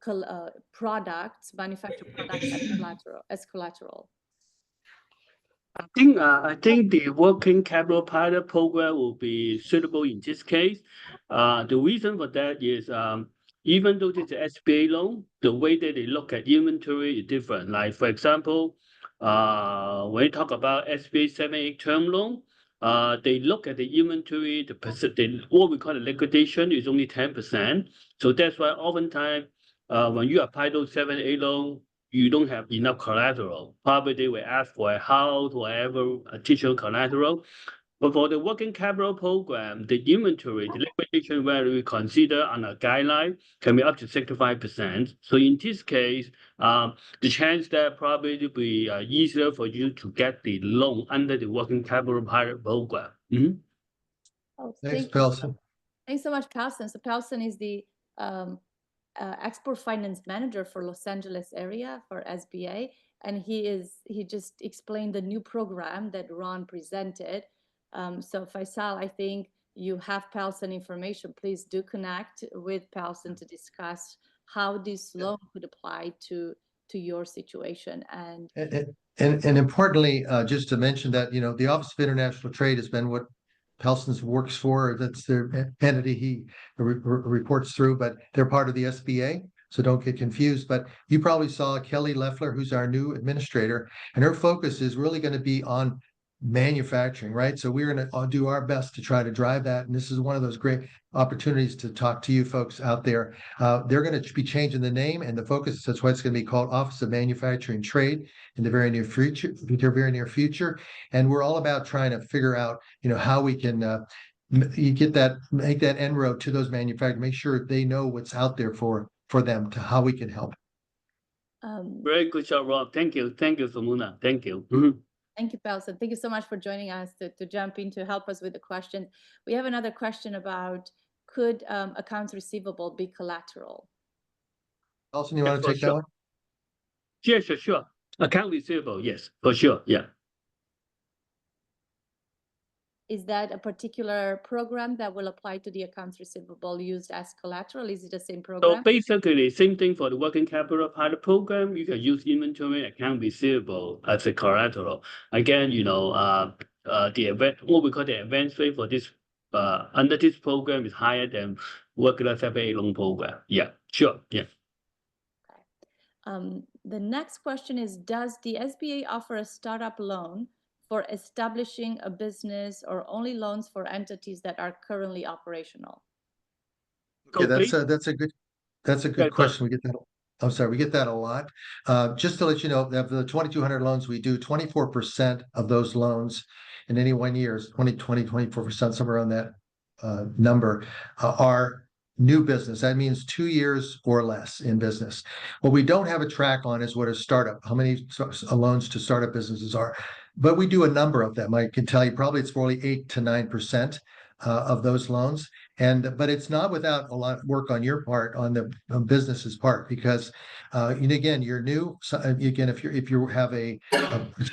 manufactured products as collateral? I think the working capital pilot program will be suitable in this case. The reason for that is even though it's an SBA loan, the way that they look at inventory is different. Like, for example, when you talk about SBA 7(a) term loan, they look at the inventory, what we call the liquidation is only 10%. So that's why oftentimes when you apply those 7(a) loan, you don't have enough collateral. Probably they will ask for a house or whatever additional collateral. But for the working capital program, the inventory, the liquidation value we consider on a guideline can be up to 65%. So in this case, the chance that probably will be easier for you to get the loan under the working capital pilot program. Mm-hmm. Oh, thanks, Pelson. Thanks so much, Pelson. So Pelson is the export finance manager for Los Angeles area for SBA, and he just explained the new program that Ron presented. So Faisal, I think you have Pelson information. Please do connect with Pelson to discuss how this loan could apply to your situation. And importantly, just to mention that the Office of International Trade has been what Pelson's works for. That's their entity he reports through, but they're part of the SBA. so don't get confused. But you probably saw Kelly Leffler, who's our new administrator, and her focus is really going to be on manufacturing, right? So we're going to do our best to try to drive that. And this is one of those great opportunities to talk to you folks out there. They're going to be changing the name and the focus. That's why it's going to be called Office of Manufacturing Trade in the very near future. And we're all about trying to figure out, how we can make that inroad to those manufacturers, make sure they know what's out there for them, to how we can help. Very good job, Rob. Thank you, Samuna. Thank you. Thank you, Pelson. Thank you so much for joining us to jump in to help us with the question. We have another question about, could accounts receivable be collateral? Pelson, you want to take that one? Yes, sure. Account receivable, yes, for sure, yeah. Is that a particular program that will apply to the accounts receivable used as collateral? Is it the same program? So basically, same thing for the working capital pilot program. You can use inventory account receivable as a collateral. Again, what we call the advance rate for this under this program is higher than regular SBA loan program. Yeah, sure, yeah. Okay. The next question is, does the SBA offer a startup loan for establishing a business, or only loans for entities that are currently operational? Okay, that's a good question. We get that. I'm sorry, we get that a lot. Just to let you know, of the 2,200 loans we do, 24% of those loans in any 1 year, 24%, somewhere around that number, are new business. That means 2 years or less in business. What we don't have a track on is what a startup, how many loans to startup businesses are. But we do a number of them. I can tell you probably it's probably 8 to 9% of those loans. But it's not without a lot of work on your part, on the business's part, because again, you're new. So, again, if you have a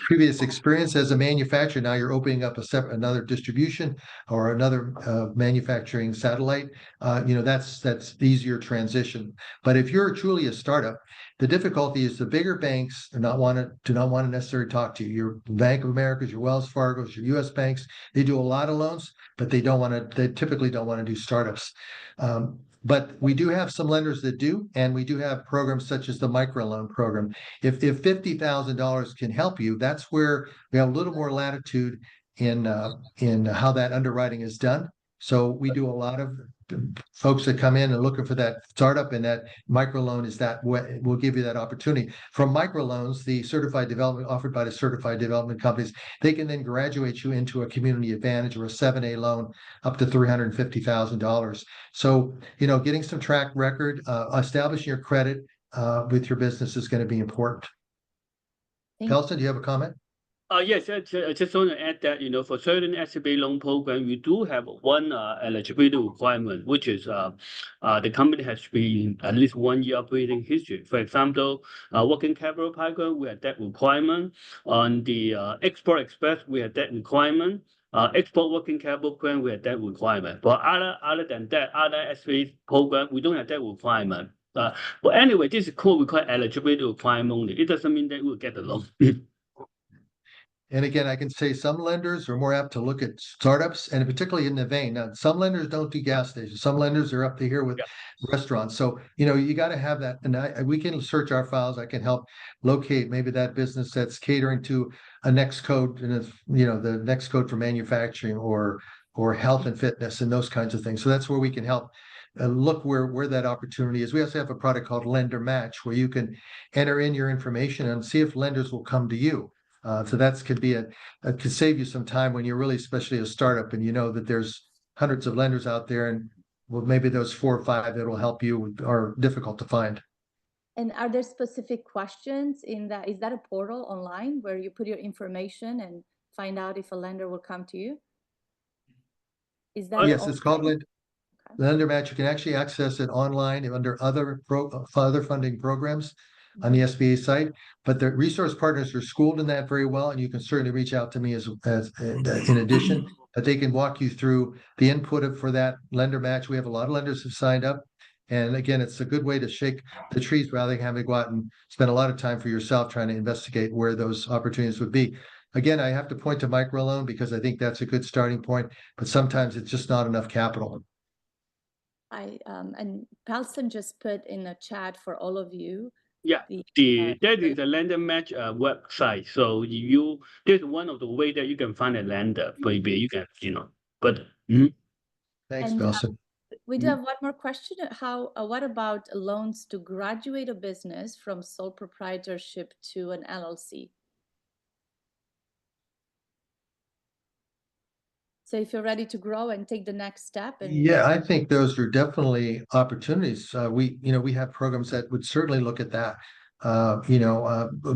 previous experience as a manufacturer, now you're opening up another distribution or another manufacturing satellite. That's easier transition. But if you're truly a startup, the difficulty is the bigger banks do not want to necessarily talk to you. Your Bank of America, your Wells Fargo, your U.S. banks, they do a lot of loans, but they typically don't want to do startups. But we do have some lenders that do, and we do have programs such as the microloan program. If $50,000 can help you, that's where we have a little more latitude in how that underwriting is done. So we do a lot of folks that come in and looking for that startup, and that microloan is that way, will give you that opportunity. From microloans, the certified development offered by the certified development companies, they can then graduate you into a community advantage or a 7A loan up to $350,000. So, getting some track record, establishing your credit with your business is going to be important. Pelson, do you have a comment? Yes, I just want to add that, for certain SBA loan program, we do have one eligibility requirement, which is the company has to be in at least 1 year operating history. For example, working capital program, we have that requirement. On the Export Express, we have that requirement. Export working capital program, we have that requirement. But other than that, other SBA program, we don't have that requirement. But anyway, this is called eligibility requirement only. It doesn't mean that we'll get the loan. And again, I can say some lenders are more apt to look at startups, and particularly in the vein. Now, some lenders don't do gas stations. Some lenders are up to here with restaurants. So, you got to have that. And we can search our files. I can help locate maybe that business that's catering to a next code, and the next code for manufacturing or health and fitness and those kinds of things. So that's where we can help look where that opportunity is. We also have a product called Lender Match, where you can enter in your information and see if lenders will come to you. So that could save you some time when you're really, especially a startup, and you know that there's hundreds of lenders out there, and maybe those 4 or 5 that will help you are difficult to find. And are there specific questions in that? Is that a portal online where you put your information and find out if a lender will come to you? Is that yes, it's called Lender Match. You can actually access it online under other funding programs on the SBA site, but the resource partners are schooled in that very well, and you can certainly reach out to me as in addition, that they can walk you through the input for that Lender Match. We have a lot of lenders who signed up, and again, it's a good way to shake the trees rather than having to go out and spend a lot of time for yourself trying to investigate where those opportunities would be. Again, I have to point to microloan because I think that's a good starting point, but sometimes it's just not enough capital. And Palson just put in a chat for all of you. Yeah, that is a lender match website. So there's one of the way that you can find a lender. Maybe you can, but Thanks, And Nelson. we do have one more question. What about loans to graduate a business from sole proprietorship to an LLC? So if you're ready to grow and take the next step, and Yeah, I think those are definitely opportunities. We have programs that would certainly look at that.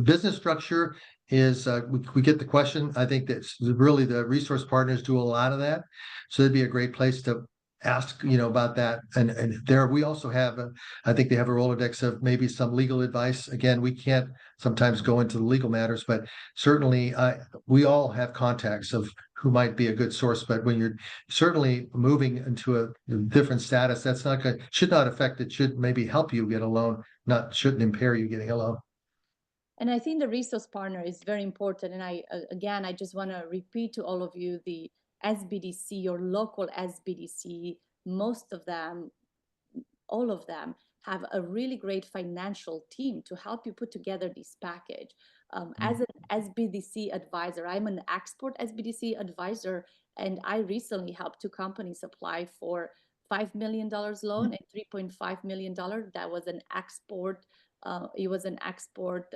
Business structure is, we get the question. I think that's really the resource partners do a lot of that. So it'd be a great place to ask, about that. And there, we also have, I think they have a Rolodex of maybe some legal advice. Again, we can't sometimes go into the legal matters, but certainly we all have contacts of who might be a good source. But when you're certainly moving into a different status, that's not good, should not affect it, should maybe help you get a loan, shouldn't impair you getting a loan. And I think the resource partner is very important. And I just want to repeat to all of you, the SBDC, your local SBDC, most of them, all of them have a really great financial team to help you put together this package. As an SBDC advisor, I'm an export SBDC advisor, and I recently helped two companies apply for $5 million loan and $3.5 million. That was an export. It was an export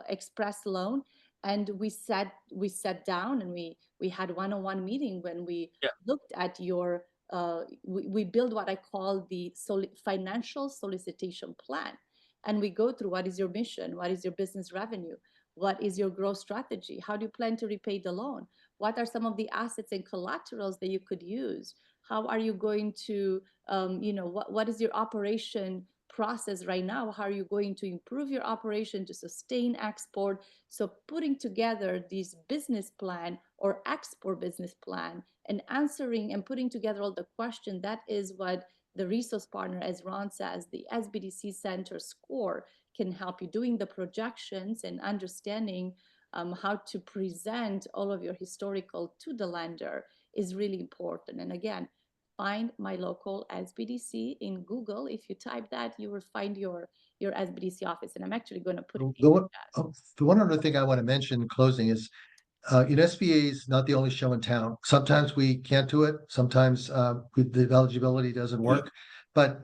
express loan, and we sat down and we had one-on-one meeting when we looked at your we build what I call the financial solicitation plan. And we go through what is your mission, what is your business revenue, what is your growth strategy, how do you plan to repay the loan, what are some of the assets and collaterals that you could use, how are you going to, what is your operation process right now, how are you going to improve your operation to sustain export. So putting together this business plan or export business plan and answering and putting together all the questions, that is what the resource partner, as Ron says, the SBDC Center score can help you doing the projections and understanding how to present all of your historical to the lender is really important. And again, find my local SBDC in Google. If you type that, you will find your SBDC office. And I'm actually going to put it in the one other thing I want to mention in closing is, SBA is not the only show in town. Sometimes we can't do it. Sometimes the eligibility doesn't work. But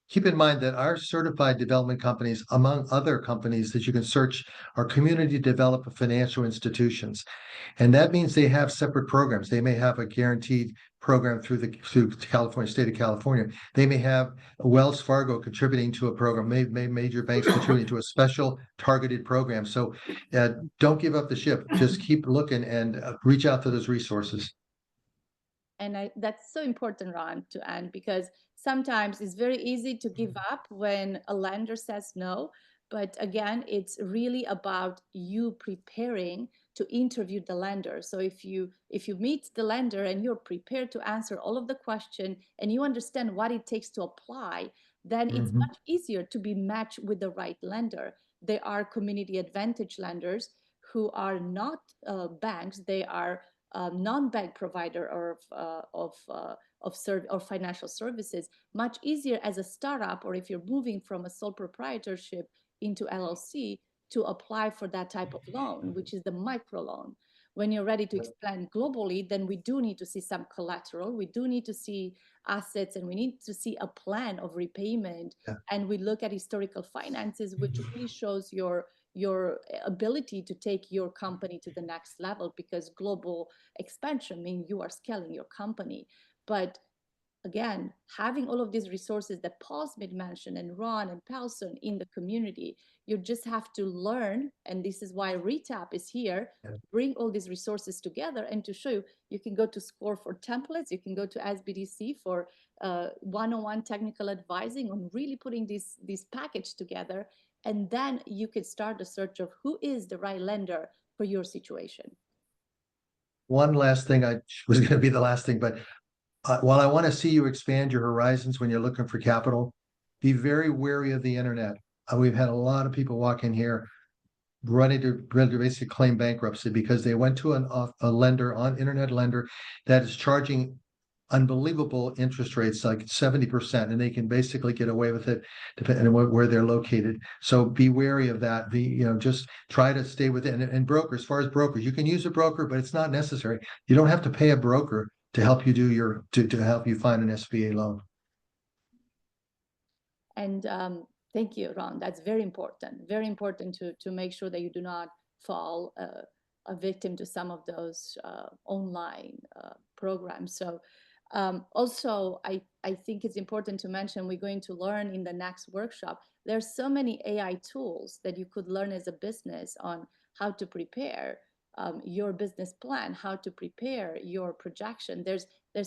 keep in mind that our certified development companies, among other companies that you can search, are community developed financial institutions. And that means they have separate programs. They may have a guaranteed program through California, state of California. They may have Wells Fargo contributing to a program, major banks contributing to a special targeted program. So don't give up the ship. Just keep looking and reach out to those resources. And that's so important, Ron, to end, because sometimes it's very easy to give up when a lender says no. But again, it's really about you preparing to interview the lender. So if you meet the lender and you're prepared to answer all of the questions and you understand what it takes to apply, then it's much easier to be matched with the right lender. There are community advantage lenders who are not banks. They are non-bank provider of financial services. Much easier as a startup, or if you're moving from a sole proprietorship into LLC, to apply for that type of loan, which is the micro loan. When you're ready to expand globally, then we do need to see some collateral. We do need to see assets, and we need to see a plan of repayment. And we look at historical finances, which really shows your ability to take your company to the next level, because global expansion means you are scaling your company. But again, having all of these resources that Paul Smith mentioned and Ron and Palson in the community, you just have to learn. And this is why RETAP is here, bring all these resources together and to show you, you can go to SCORE for templates, you can go to SBDC for one-on-one technical advising on really putting this package together. And then you could start the search of who is the right lender for your situation. One last thing, I was going to be the last thing, but while I want to see you expand your horizons when you're looking for capital, be very wary of the internet. We've had a lot of people walk in here ready to basically claim bankruptcy because they went to a lender, on internet lender, that is charging unbelievable interest rates, like 70%, and they can basically get away with it depending on where they're located. So be wary of that. Just try to stay within. And brokers, as far as brokers, you can use a broker, but it's not necessary. You don't have to pay a broker to help you do to help you find an SBA loan. And thank you, Ron. That's very important. Very important to make sure that you do not fall a victim to some of those online programs. So also, I think it's important to mention, we're going to learn in the next workshop, there's so many AI tools that you could learn as a business on how to prepare your business plan, how to prepare your projection. There's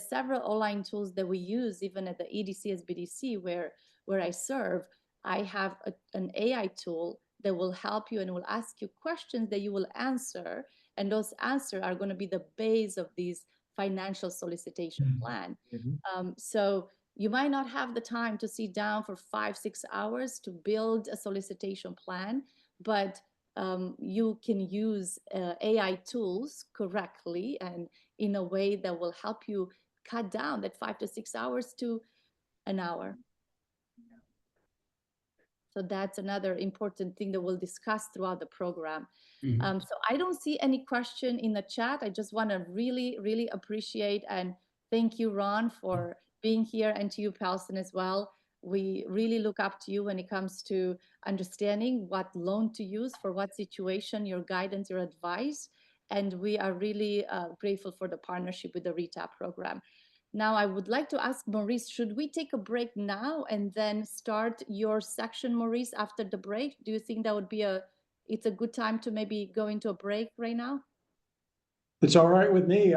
several online tools that we use even at the EDC SBDC where I serve. I have an AI tool that will help you and will ask you questions that you will answer. And those answers are going to be the base of these financial solicitation plan. So you might not have the time to sit down for 5-6 hours to build a solicitation plan, but you can use AI tools correctly and in a way that will help you cut down that 5 to 6 hours to an hour. So that's another important thing that we'll discuss throughout the program. So I don't see any question in the chat. I just want to really, really appreciate and thank you, Ron, for being here, and to you, Palston, as well. We really look up to you when it comes to understanding what loan to use for what situation, your guidance, your advice. And we are really grateful for the partnership with the RETAP program. Now, I would like to ask Maurice, should we take a break now and then start your section, Maurice, after the break? Do you think that would be it's a good time to maybe go into a break right now? It's all right with me.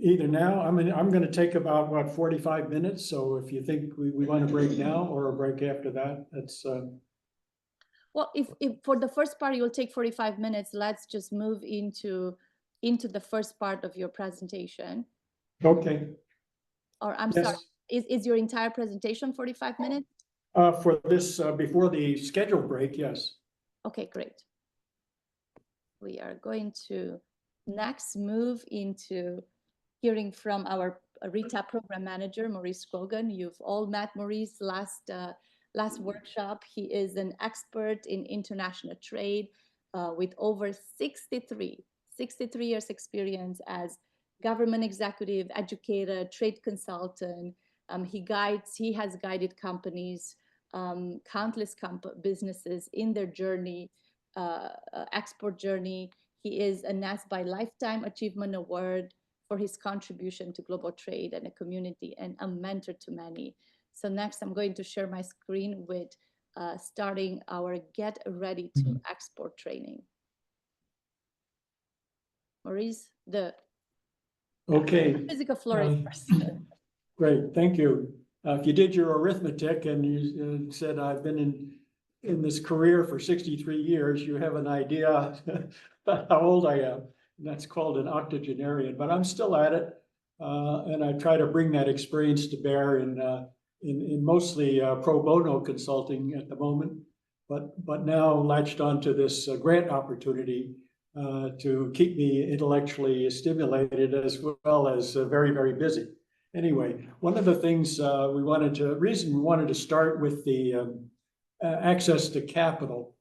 Either now, I'm going to take about 45 minutes. So if you think we want to break now or a break after that, that's. Well, if for the first part, you'll take 45 minutes, let's just move into the first part of your presentation. Okay. Or I'm sorry, is your entire presentation 45 minutes? For this, before the scheduled break, yes. Okay, great. We are going to next move into hearing from our RETAP program manager, Maurice Kogan. You've all met Maurice last workshop. He is an expert in international trade with over 63 years experience as government executive, educator, trade consultant. He has guided companies, countless businesses in their journey, export journey. He is a NASBY Lifetime Achievement Award for his contribution to global trade and a community, and a mentor to many. So next, I'm going to share my screen with starting our Get Ready to Export training. Maurice, okay. Physical floor first. Great, thank you. If you did your arithmetic and you said I've been in this career for 63 years, you have an idea about how old I am. And that's called an octogenarian, but I'm still at it. And I try to bring that experience to bear in mostly pro bono consulting at the moment, but now latched onto this grant opportunity to keep me intellectually stimulated as well as very, very busy. Anyway, one of the things we wanted to start with the access to capital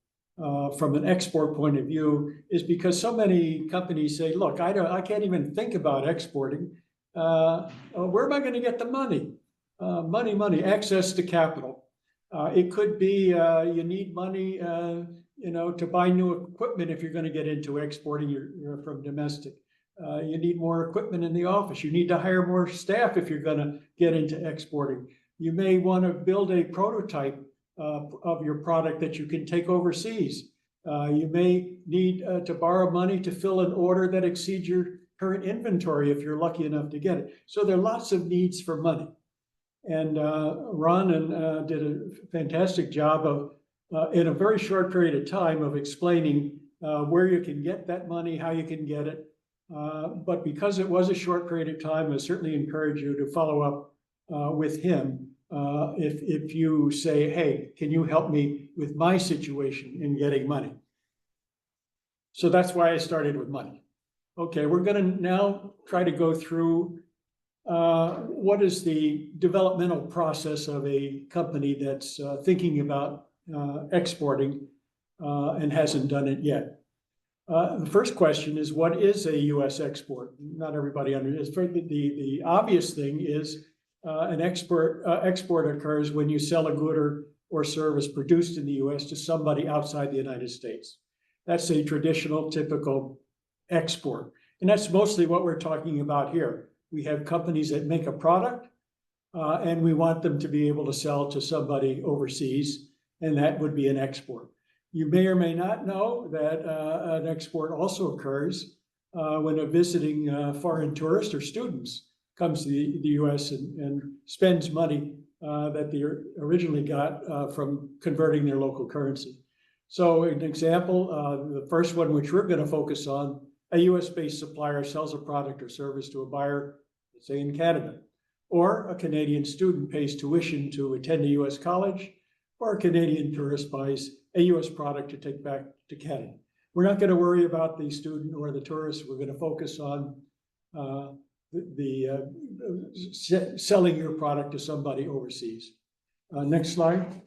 from an export point of view is because so many companies say, look, I can't even think about exporting. Where am I going to get the money? Money, access to capital. It could be you need money to buy new equipment if you're going to get into exporting you're from domestic. You need more equipment in the office. You need to hire more staff if you're going to get into exporting. You may want to build a prototype of your product that you can take overseas. You may need to borrow money to fill an order that exceeds your current inventory if you're lucky enough to get it. So there are lots of needs for money. And Ron did a fantastic job of, in a very short period of time, of explaining where you can get that money, how you can get it. But because it was a short period of time, I certainly encourage you to follow up with him if you say, hey, can you help me with my situation in getting money? So that's why I started with money. Okay, we're going to now try to go through what is the developmental process of a company that's thinking about exporting and hasn't done it yet? The first question is, what is a U.S. export? Not everybody understands. The obvious thing is an export occurs when you sell a good or service produced in the U.S. to somebody outside the United States. That's a traditional, typical export. And that's mostly what we're talking about here. We have companies that make a product and we want them to be able to sell to somebody overseas, and that would be an export. You may or may not know that an export also occurs when a visiting foreign tourist or students comes to the US and spends money that they originally got from converting their local currency. So an example, the first one, which we're going to focus on, a US-based supplier sells a product or service to a buyer, let's say in Canada, or a Canadian student pays tuition to attend a US college, or a Canadian tourist buys a US product to take back to Canada. We're not going to worry about the student or the tourist. We're going to focus on selling your product to somebody overseas. Next slide.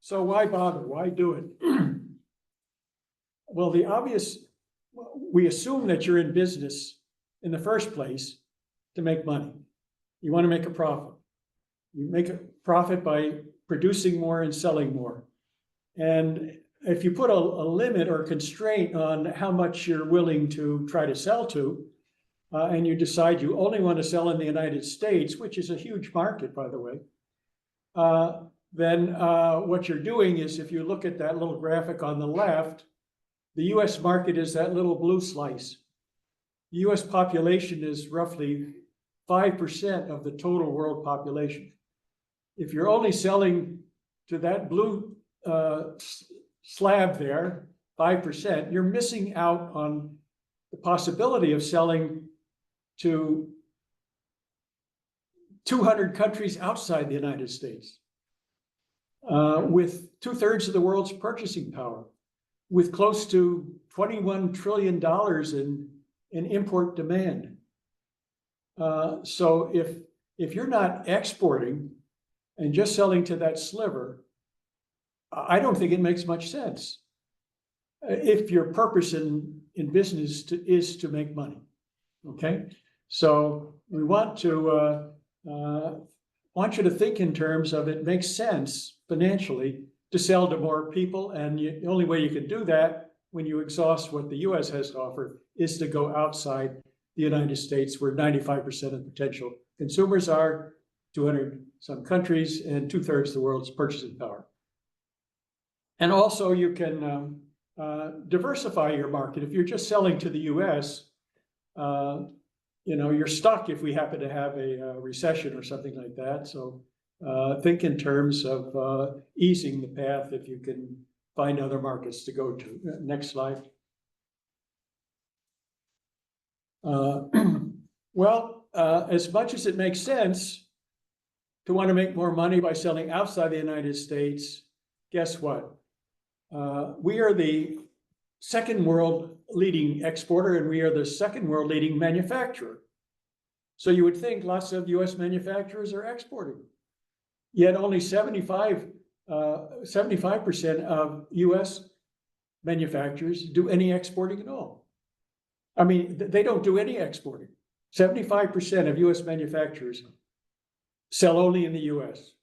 So why bother? Why do it? Well, the obvious, we assume that you're in business in the first place to make money. You want to make a profit. You make a profit by producing more and selling more. And if you put a limit or constraint on how much you're willing to try to sell to, and you decide you only want to sell in the United States, which is a huge market, by the way, then what you're doing is, if you look at that little graphic on the left, the US market is that little blue slice. The US population is roughly 5% of the total world population. If you're only selling to that blue slab there, 5%, you're missing out on the possibility of selling to 200 countries outside the United States, with 2/3 of the world's purchasing power, with close to $21 trillion in import demand. So if you're not exporting and just selling to that sliver, I don't think it makes much sense if your purpose in business is to make money. Okay, so we want you to think in terms of, it makes sense financially to sell to more people, and the only way you can do that when you exhaust what the US has to offer is to go outside the United States, where 95% of potential consumers are, 200 some countries, and 2/3 of the world's purchasing power. And also you can diversify your market. If you're just selling to the US, you're stuck if we happen to have a recession or something like that. So think in terms of easing the path if you can find other markets to go to. Next slide. As much as it makes sense to want to make more money by selling outside the United States, guess what? We are the second world leading exporter, and we are the second world leading manufacturer. So you would think lots of US manufacturers are exporting, yet only 75% of US manufacturers do any exporting at all. I mean, they don't do any exporting. 75% of US manufacturers sell only in the US.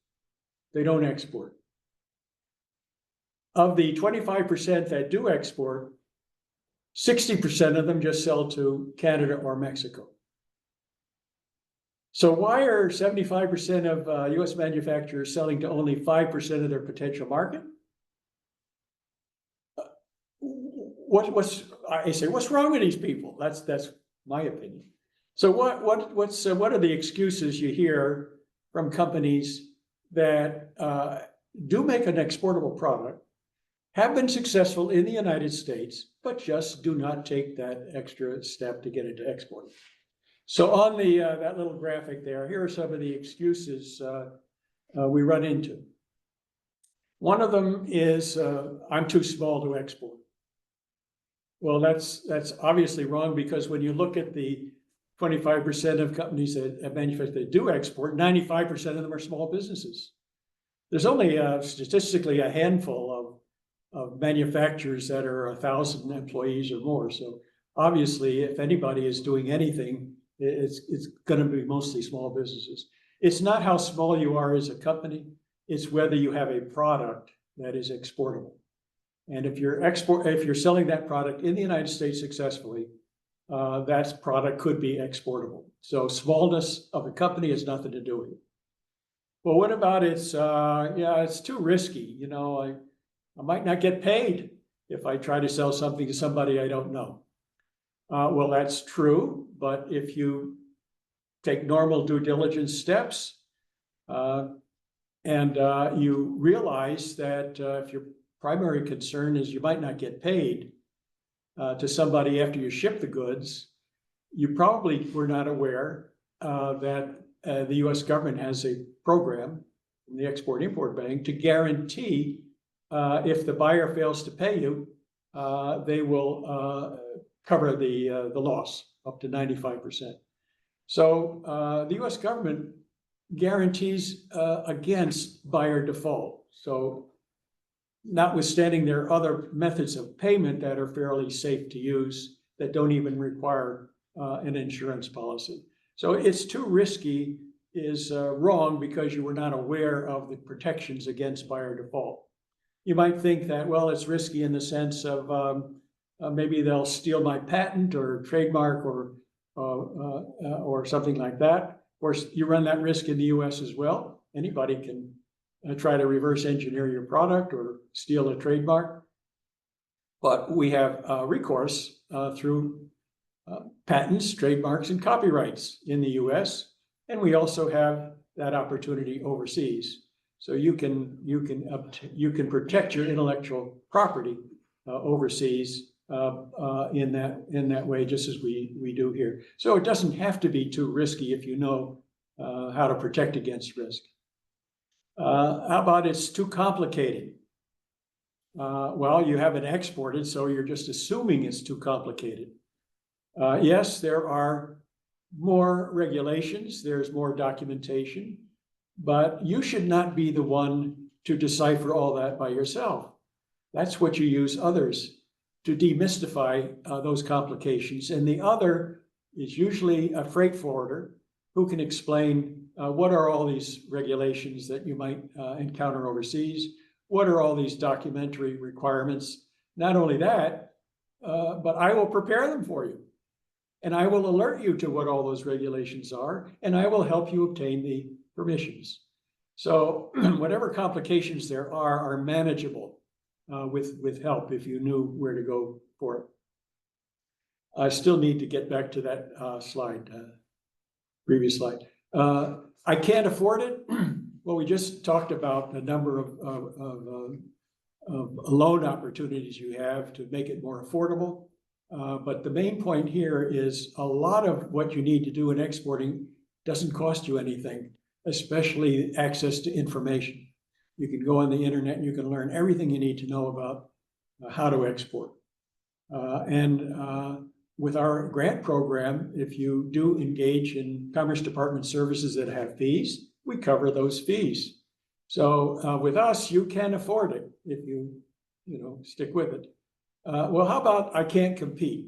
They don't export. Of the 25% that do export, 60% of them just sell to Canada or Mexico. So why are 75% of US manufacturers selling to only 5% of their potential market? What's wrong with these people? That's my opinion. So what are the excuses you hear from companies that do make an exportable product, have been successful in the United States, but just do not take that extra step to get into export? So on that little graphic there, here are some of the excuses we run into. One of them is, I'm too small to export. Well, that's obviously wrong, because when you look at the 25% of companies that manufacture, that do export, 95% of them are small businesses. There's only statistically a handful of manufacturers that are 1,000 employees or more. So obviously, if anybody is doing anything, it's going to be mostly small businesses. It's not how small you are as a company, it's whether you have a product that is exportable. And if you're selling that product in the United States successfully, that product could be exportable. So smallness of a company has nothing to do with it. Well, what about it's too risky. You know, I might not get paid if I try to sell something to somebody I don't know. Well, that's true, but if you take normal due diligence steps, and you realize that if your primary concern is you might not get paid to somebody after you ship the goods, you probably were not aware that the US government has a program from the Export-Import Bank to guarantee if the buyer fails to pay you, they will cover the loss up to 95%. So the US government guarantees against buyer default. So notwithstanding there are other methods of payment that are fairly safe to use that don't even require an insurance policy. So it's too risky is wrong because you were not aware of the protections against buyer default. You might think that, well, it's risky in the sense of maybe they'll steal my patent or trademark or something like that. Of course, you run that risk in the US as well. Anybody can try to reverse engineer your product or steal a trademark. But we have recourse through patents, trademarks, and copyrights in the US. And we also have that opportunity overseas. So you can protect your intellectual property overseas in that way, just as we do here. So it doesn't have to be too risky if you know how to protect against risk. How about it's too complicated? Well, you haven't exported, so you're just assuming it's too complicated. Yes, there are more regulations, there's more documentation, but you should not be the one to decipher all that by yourself. That's what you use others to demystify those complications. And the other is usually a freight forwarder who can explain what are all these regulations that you might encounter overseas? What are all these documentary requirements? Not only that, but I will prepare them for you. And I will alert you to what all those regulations are, and I will help you obtain the permissions. So whatever complications there are manageable with help if you knew where to go for it. I still need to get back to that slide, previous slide. I can't afford it. Well, we just talked about the number of loan opportunities you have to make it more affordable. But the main point here is a lot of what you need to do in exporting doesn't cost you anything, especially access to information. You can go on the internet and you can learn everything you need to know about how to export. With our grant program, if you do engage in Commerce Department services that have fees, we cover those fees. So with us, you can afford it if you stick with it. Well, how about I can't compete?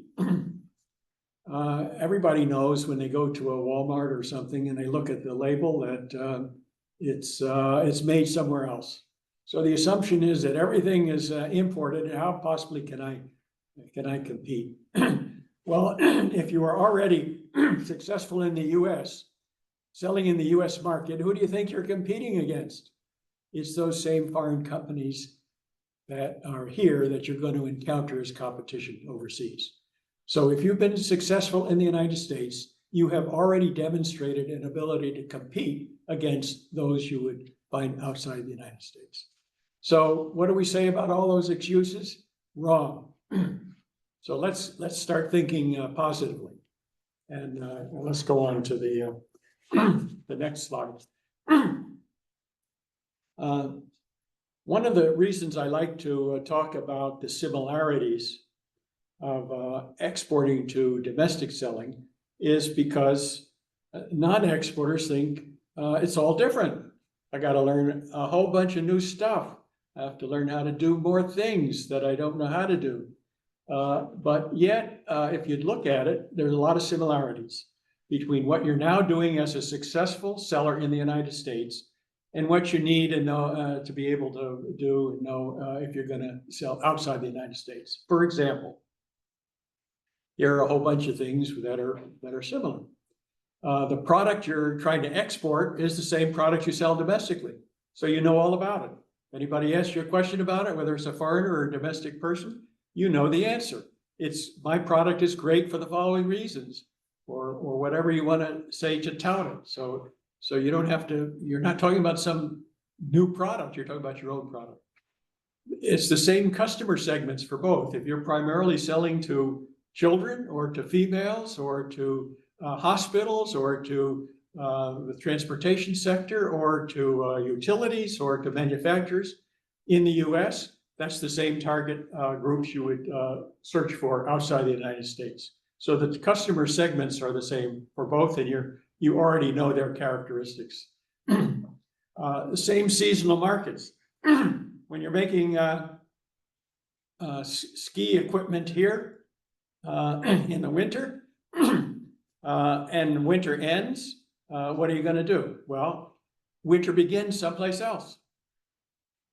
Everybody knows when they go to a Walmart or something and they look at the label that it's made somewhere else. So the assumption is that everything is imported, and how possibly can I compete? Well, if you are already successful in the US, selling in the US market, who do you think you're competing against? It's those same foreign companies that are here that you're going to encounter as competition overseas. So if you've been successful in the United States, you have already demonstrated an ability to compete against those you would find outside the United States. So what do we say about all those excuses? Wrong. So let's start thinking positively. And let's go on to the next slide. One of the reasons I like to talk about the similarities exporting to domestic selling is because non-exporters think it's all different. I got to learn a whole bunch of new stuff. I have to learn how to do more things that I don't know how to do. But yet, if you'd look at it, there's a lot of similarities between what you're now doing as a successful seller in the United States and what you need and know to be able to do and know if you're going to sell outside the United States. For example, there are a whole bunch of things that are similar. The product you're trying to export is the same product you sell domestically, so you know all about it. Anybody asks you a question about it, whether it's a foreigner or a domestic person, you know the answer. It's my product is great for the following reasons, or whatever you want to say to tout it. So you don't have to. You're not talking about some new product. You're talking about your own product. It's the same customer segments for both. If you're primarily selling to children or to females or to hospitals or to the transportation sector or to utilities or to manufacturers in the US, that's the same target groups you would search for outside the United States. So the customer segments are the same for both, and you already know their characteristics. The same seasonal markets. When you're making ski equipment here in the winter, and winter ends, what are you going to do? Well, winter begins someplace else.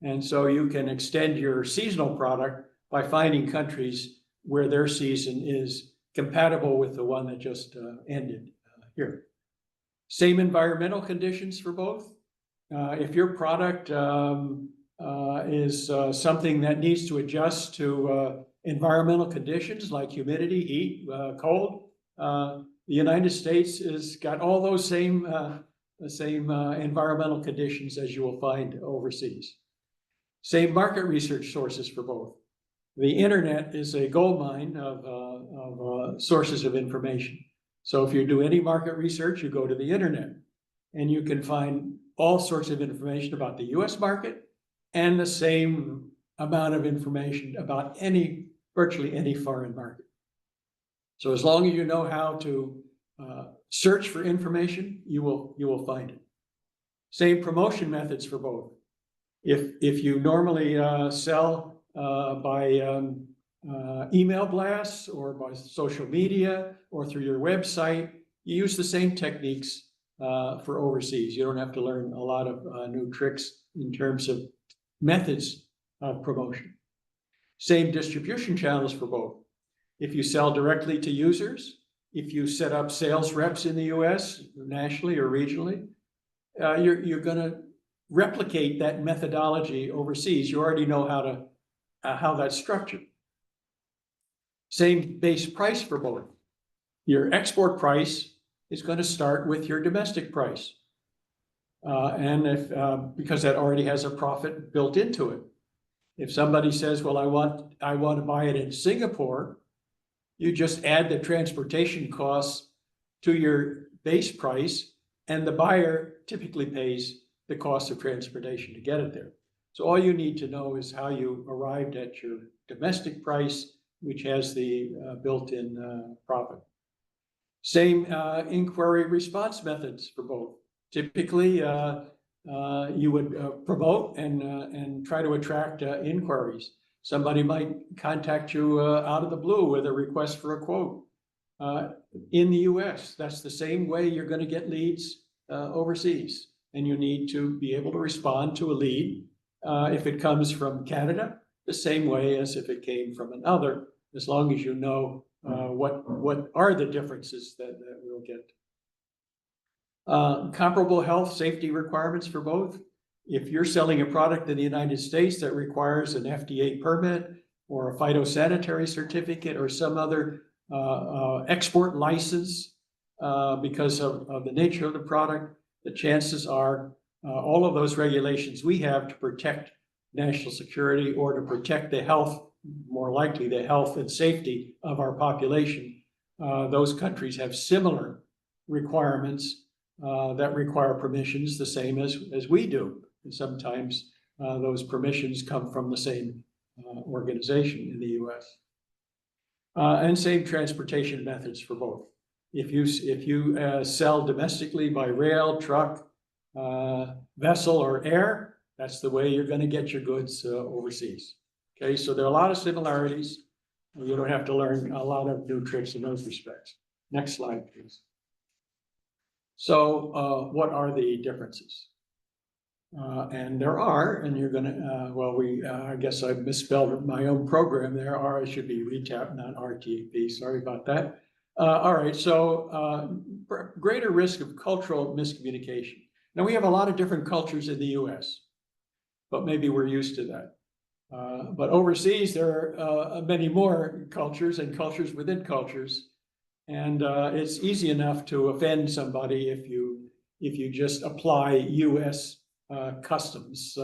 And so you can extend your seasonal product by finding countries where their season is compatible with the one that just ended here. Same environmental conditions for both. If your product is something that needs to adjust to environmental conditions like humidity, heat, cold, the United States has got all those same environmental conditions as you will find overseas. Same market research sources for both. The internet is a goldmine of sources of information. So if you do any market research, you go to the internet and you can find all sorts of information about the US market and the same amount of information about virtually any foreign market. So as long as you know how to search for information, you will find it. Same promotion methods for both. If you normally sell by email blasts or by social media or through your website, you use the same techniques for overseas. You don't have to learn a lot of new tricks in terms of methods of promotion. Same distribution channels for both. If you sell directly to users, if you set up sales reps in the US, nationally or regionally, you're going to replicate that methodology overseas. You already know how that's structured. Same base price for both. Your export price is going to start with your domestic price. Because that already has a profit built into it. If somebody says, well, I want to buy it in Singapore, you just add the transportation costs to your base price, and the buyer typically pays the cost of transportation to get it there. So all you need to know is how you arrived at your domestic price, which has the built-in profit. Same inquiry response methods for both. Typically, you would promote and try to attract inquiries. Somebody might contact you out of the blue with a request for a quote. In the US, that's the same way you're going to get leads overseas. And you need to be able to respond to a lead if it comes from Canada, the same way as if it came from another, as long as you know what are the differences that we'll get. Comparable health safety requirements for both. If you're selling a product in the United States that requires an FDA permit or a phytosanitary certificate or some other export license because of the nature of the product, the chances are all of those regulations we have to protect national security or to protect the health, more likely the health and safety of our population. Those countries have similar requirements that require permissions the same as we do. And sometimes those permissions come from the same organization in the US. And same transportation methods for both. If you sell domestically by rail, truck, vessel, or air, that's the way you're going to get your goods overseas. Okay, so there are a lot of similarities. You don't have to learn a lot of new tricks in those respects. Next slide, please. So what are the differences? And there are, and you're gonna, I guess I misspelled my own program there. It should be RETAP, not RTP. Sorry about that. All right, so greater risk of cultural miscommunication. Now, we have a lot of different cultures in the US, but maybe we're used to that. But overseas, there are many more cultures and cultures within cultures. And it's easy enough to offend somebody if you just apply US customs,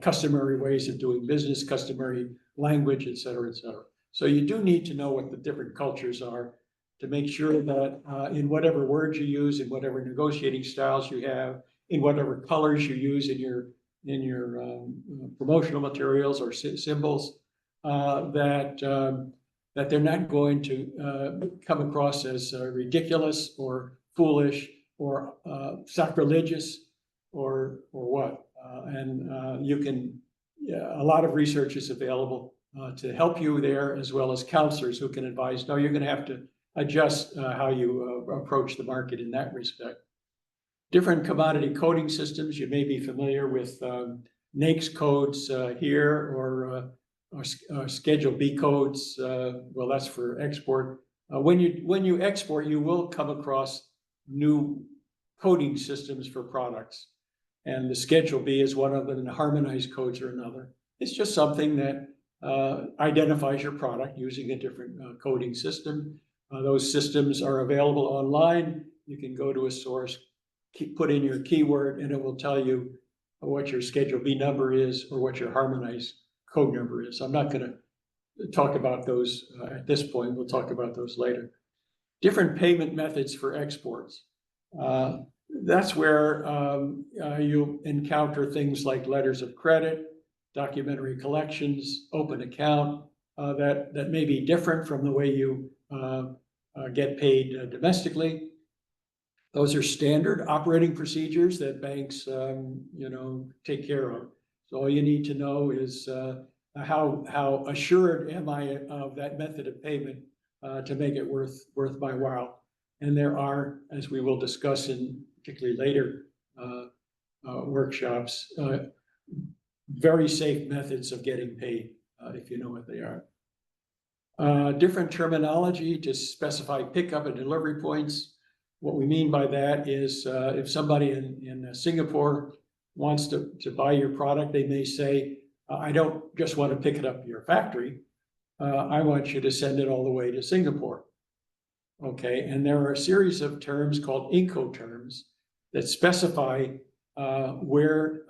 customary ways of doing business, customary language, et cetera, et cetera. So you do need to know what the different cultures are to make sure that in whatever words you use, in whatever negotiating styles you have, in whatever colors you use in your promotional materials or symbols, that they're not going to come across as ridiculous or foolish or sacrilegious or what. You can, a lot of research is available to help you there, as well as counselors who can advise, no, you're going to have to adjust how you approach the market in that respect. Different commodity coding systems. You may be familiar with NAICS codes here or Schedule B codes. Well, that's for export. When you export, you will come across new coding systems for products. And the Schedule B is one of them, and harmonized codes are another. It's just something that identifies your product using a different coding system. Those systems are available online. You can go to a source, put in your keyword, and it will tell you what your Schedule B number is or what your harmonized code number is. I'm not going to talk about those at this point. We'll talk about those later. Different payment methods for exports. That's where you'll encounter things like letters of credit, documentary collections, open account, that may be different from the way you get paid domestically. Those are standard operating procedures that banks, take care of. So all you need to know is how assured am I of that method of payment to make it worth my while. And there are, as we will discuss in particularly later workshops, very safe methods of getting paid if you know what they are. Different terminology to specify pickup and delivery points. What we mean by that is if somebody in Singapore wants to buy your product, they may say, I don't just want to pick it up at your factory. I want you to send it all the way to Singapore. Okay, and there are a series of terms called Incoterms that specify where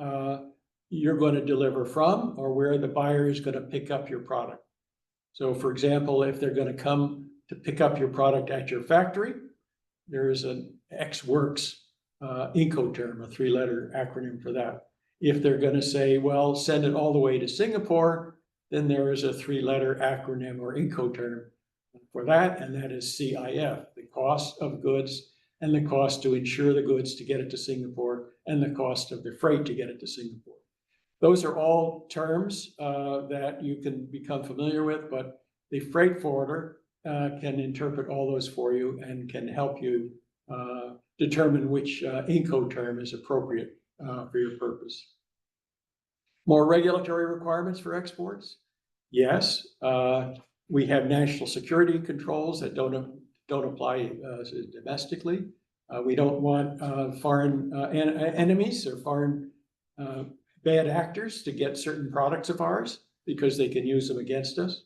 you're going to deliver from or where the buyer is going to pick up your product. So for example, if they're going to come to pick up your product at your factory, there is an X-Works Incoterm, a 3-letter acronym for that. If they're going to say, well, send it all the way to Singapore, then there is a 3-letter acronym or Incoterm for that, and that is CIF, the cost of goods and the cost to insure the goods to get it to Singapore and the cost of the freight to get it to Singapore. Those are all terms that you can become familiar with, but the freight forwarder can interpret all those for you and can help you determine which Incoterm is appropriate for your purpose. More regulatory requirements for exports? Yes, we have national security controls that don't apply domestically. We don't want foreign enemies or foreign bad actors to get certain products of ours because they can use them against us.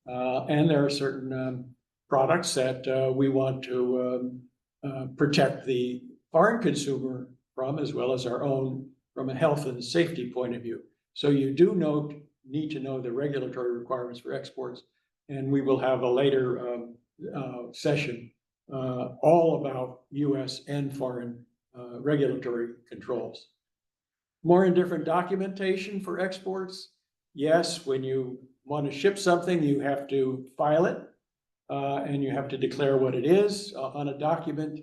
And there are certain products that we want to protect the foreign consumer from, as well as our own, from a health and safety point of view. So you do need to know the regulatory requirements for exports, and we will have a later session all about US and foreign regulatory controls. More and different documentation for exports. Yes, when you want to ship something, you have to file it and you have to declare what it is on a document.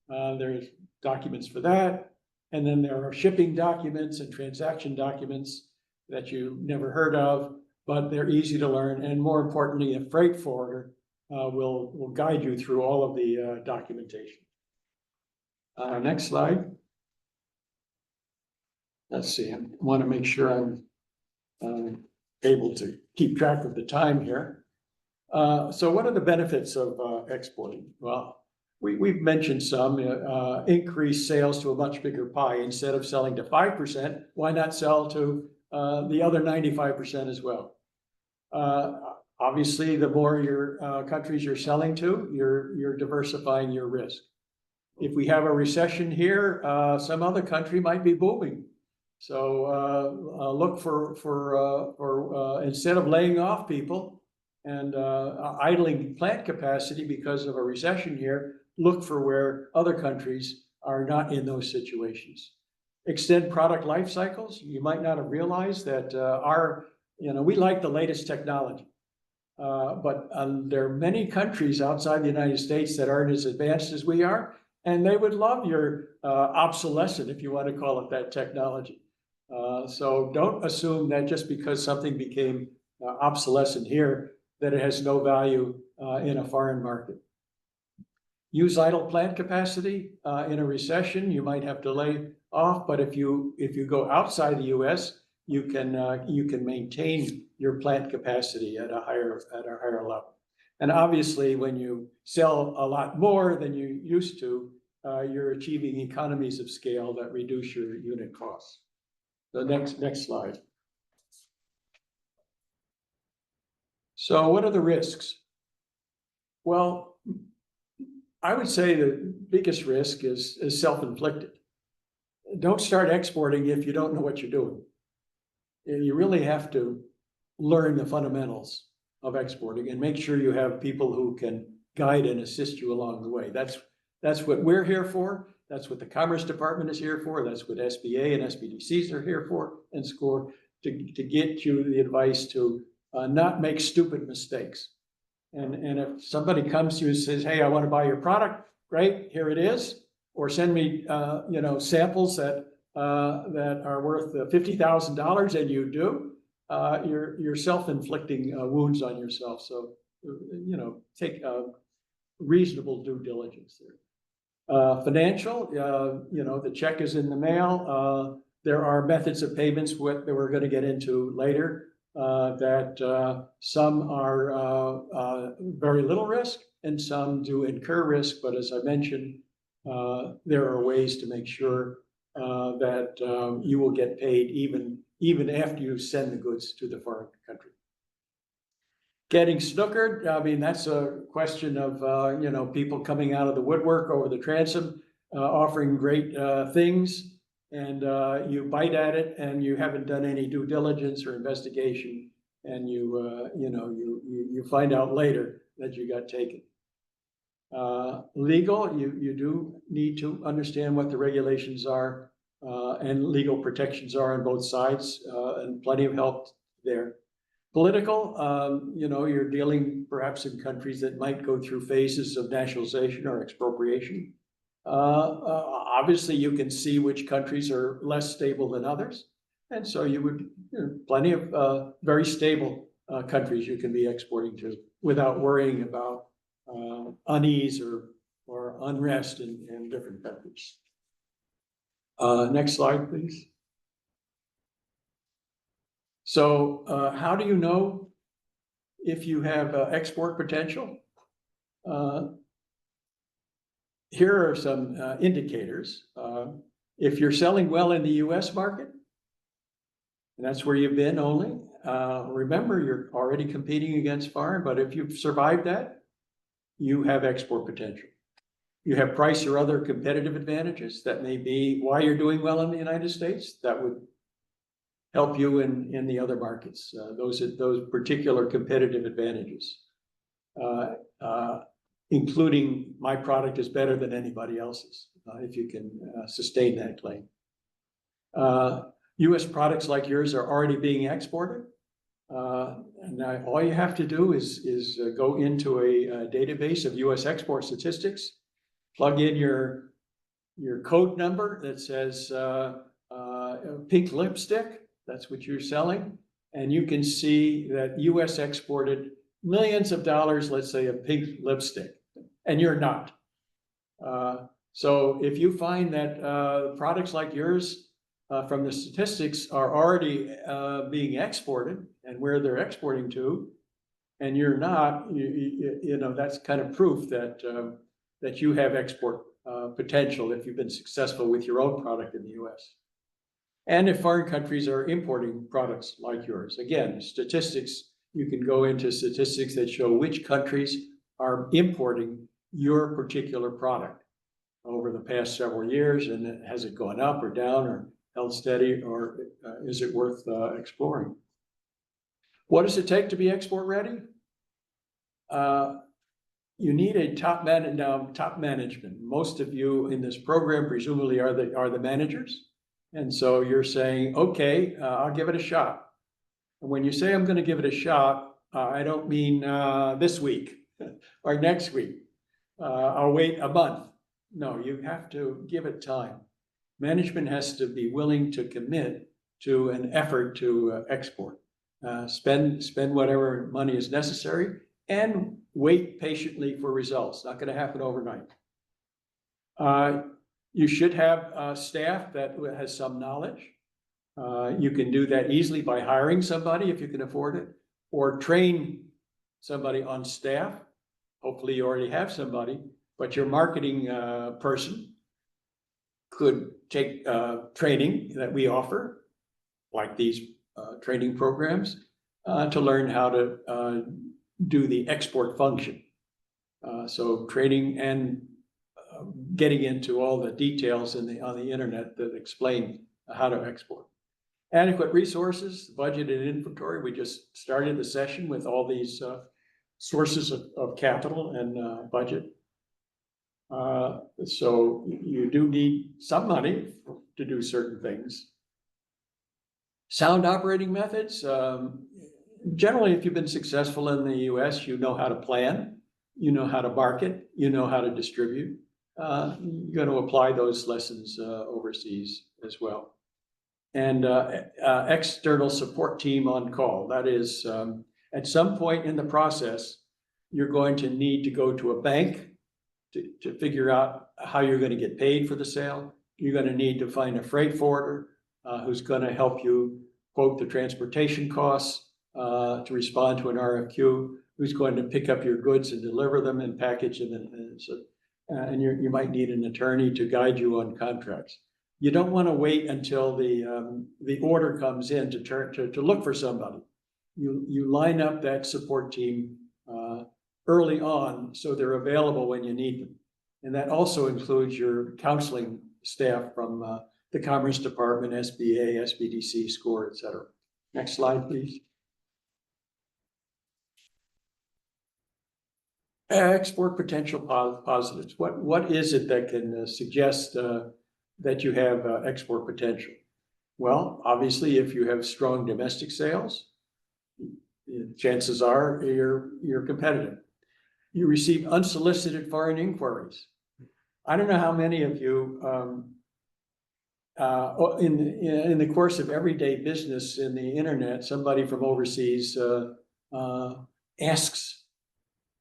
There's documents for that. And then there are shipping documents and transaction documents that you never heard of, but they're easy to learn. And more importantly, a freight forwarder will guide you through all of the documentation. Next slide. Let's see, I want to make sure I'm able to keep track of the time here. So what are the benefits of exporting? Well, we've mentioned some. Increased sales to a much bigger pie. Instead of selling to 5%, why not sell to the other 95% as well? Obviously, the more your countries you're selling to, you're diversifying your risk. If we have a recession here, some other country might be booming. So look for instead of laying off people and idling plant capacity because of a recession here, look for where other countries are not in those situations. Extend product life cycles. You might not have realized that we like the latest technology. But there are many countries outside the United States that aren't as advanced as we are, and they would love your obsolescent, if you want to call it that, technology. So don't assume that just because something became obsolescent here, that it has no value in a foreign market. Use idle plant capacity in a recession. You might have to lay off, but if you go outside the U.S., you can maintain your plant capacity at a higher level. And obviously, when you sell a lot more than you used to, you're achieving economies of scale that reduce your unit costs. The next slide. So what are the risks? Well, I would say the biggest risk is self-inflicted. Don't start exporting if you don't know what you're doing. You really have to learn the fundamentals of exporting and make sure you have people who can guide and assist you along the way. That's what we're here for. That's what the Commerce Department is here for. That's what SBA and SBDCs are here for, and SCORE, to get you the advice to not make stupid mistakes. And if somebody comes to you and says, hey, I want to buy your product, great, here it is. Or send me samples that are worth $50,000, and you do, you're self-inflicting wounds on yourself. So, take reasonable due diligence there. Financial, the check is in the mail. There are methods of payments that we're going to get into later that some are very little risk and some do incur risk. But as I mentioned, there are ways to make sure that you will get paid even after you send the goods to the foreign country. Getting snookered, I mean, that's a question of, people coming out of the woodwork over the transom, offering great things, and you bite at it and you haven't done any due diligence or investigation, and you find out later that you got taken. Legal, you do need to understand what the regulations are and legal protections are on both sides, and plenty of help there. Political, you're dealing perhaps in countries that might go through phases of nationalization or expropriation. Obviously, you can see which countries are less stable than others. And so you would, plenty of very stable countries you can be exporting to without worrying about unease or unrest in different countries. Next slide, please. So how do you know if you have export potential? Here are some indicators. If you're selling well in the US market, and that's where you've been only, remember you're already competing against foreign, but if you've survived that, you have export potential. You have price or other competitive advantages. That may be why you're doing well in the United States. That would help you in the other markets, those particular competitive advantages, including my product is better than anybody else's, if you can sustain that claim. US products like yours are already being exported. And now all you have to do is go into a database of US export statistics, plug in your code number that says pink lipstick, that's what you're selling. And you can see that US exported millions of dollars, let's say, of pink lipstick, and you're not. So if you find that products like yours from the statistics are already being exported and where they're exporting to, and you're not, you know, that's kind of proof that that you have export potential if you've been successful with your own product in the US. And if foreign countries are importing products like yours, again, statistics, you can go into statistics that show which countries are importing your particular product over the past several years, and has it gone up or down or held steady, or is it worth exploring? What does it take to be export ready? You need a top management. Most of you in this program presumably are the managers. And so you're saying, okay, I'll give it a shot. And when you say I'm going to give it a shot, I don't mean this week or next week. I'll wait a month. No, you have to give it time. Management has to be willing to commit to an effort to export. Spend whatever money is necessary and wait patiently for results. Not going to happen overnight. You should have staff that has some knowledge. You can do that easily by hiring somebody if you can afford it, or train somebody on staff. Hopefully you already have somebody, but your marketing person could take training that we offer, like these training programs, to learn how to do the export function. So training and getting into all the details on the internet that explain how to export. Adequate resources, budget and inventory. We just started the session with all these sources of capital and budget. So you do need some money to do certain things. Sound operating methods. Generally, if you've been successful in the US, you know how to plan, you know how to market, you know how to distribute. You're going to apply those lessons overseas as well. And external support team on call. That is, at some point in the process, you're going to need to go to a bank to figure out how you're going to get paid for the sale. You're going to need to find a freight forwarder who's going to help you quote the transportation costs to respond to an RFQ, who's going to pick up your goods and deliver them and package them. And you might need an attorney to guide you on contracts. You don't want to wait until the order comes in to look for somebody. You line up that support team early on so they're available when you need them. And that also includes your counseling staff from the Commerce Department, SBA, SBDC, SCORE, et cetera. Next slide, please. Export potential positives. What is it that can suggest that you have export potential? Well, obviously, if you have strong domestic sales, chances are you're competitive. You receive unsolicited foreign inquiries. I don't know how many of you, in the course of everyday business in the internet, somebody from overseas asks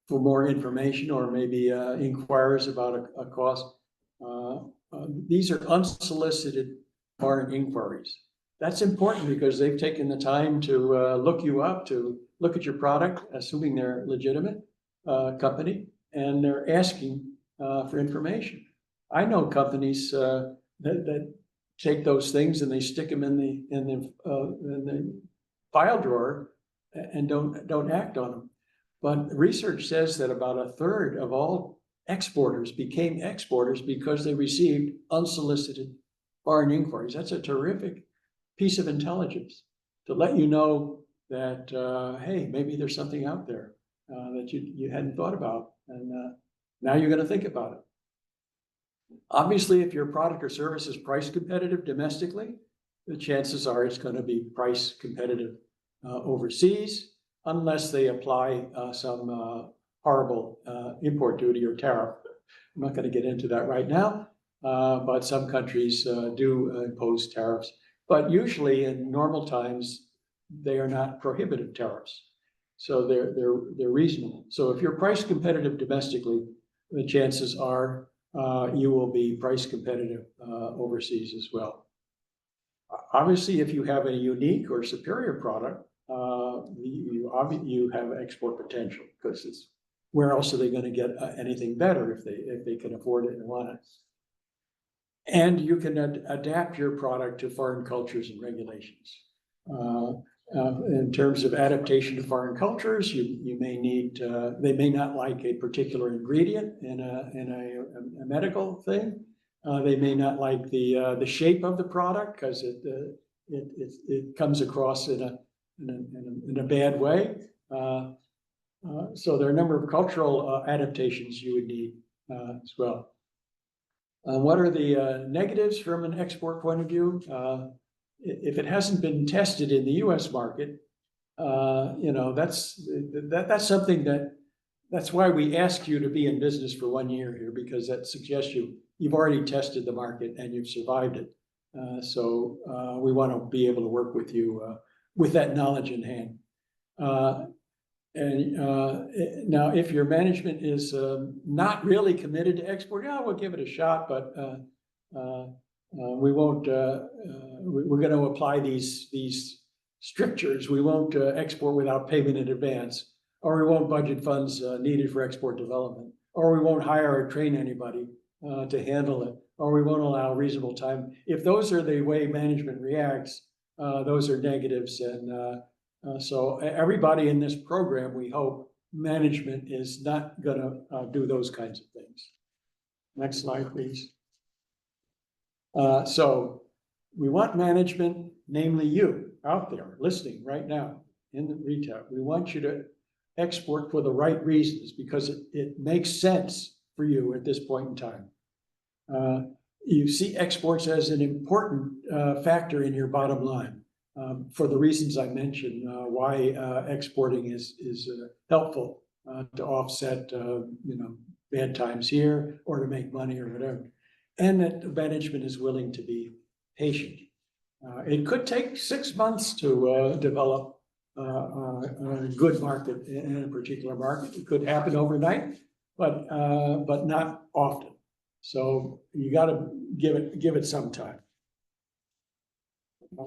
for more information or maybe inquires about a cost. These are unsolicited foreign inquiries. That's important because they've taken the time to look you up, to look at your product, assuming they're legitimate company, and they're asking for information. I know companies that take those things and they stick them in the file drawer and don't act on them. But research says that about a third of all exporters became exporters because they received unsolicited foreign inquiries. That's a terrific piece of intelligence to let you know that, hey, maybe there's something out there that you hadn't thought about, and now you're going to think about it. Obviously, if your product or service is price competitive domestically, the chances are it's going to be price competitive overseas unless they apply some horrible import duty or tariff. I'm not going to get into that right now, but some countries do impose tariffs. But usually in normal times, they are not prohibitive tariffs. So they're reasonable. So if you're price competitive domestically, the chances are you will be price competitive overseas as well. Obviously, if you have a unique or superior product, you have export potential, because it's where else are they going to get anything better if they can afford it and want it? And you can adapt your product to foreign cultures and regulations. In terms of adaptation to foreign cultures, you may need, they may not like a particular ingredient in a medical thing. They may not like the shape of the product because it comes across in a bad way. So there are a number of cultural adaptations you would need as well. What are the negatives from an export point of view? If it hasn't been tested in the U.S. market, that's something that's why we ask you to be in business for 1 year here, because that suggests you've already tested the market and you've survived it. So we want to be able to work with you with that knowledge in hand. Now, if your management is not really committed to export, yeah, we'll give it a shot, but we won't. We're going to apply these strictures. We won't export without payment in advance, or we won't budget funds needed for export development, or we won't hire or train anybody to handle it, or we won't allow reasonable time. If those are the way management reacts, those are negatives. And so everybody in this program, we hope management is not going to do those kinds of things. Next slide, please. So we want management, namely you out there listening right now in the RETAP. We want you to export for the right reasons, because it makes sense for you at this point in time. You see exports as an important factor in your bottom line. For the reasons I mentioned, why exporting is helpful to offset, bad times here, or to make money or whatever, and that the management is willing to be patient. It could take 6 months to develop a good market in a particular market. It could happen overnight, but not often. So you got to give it some time.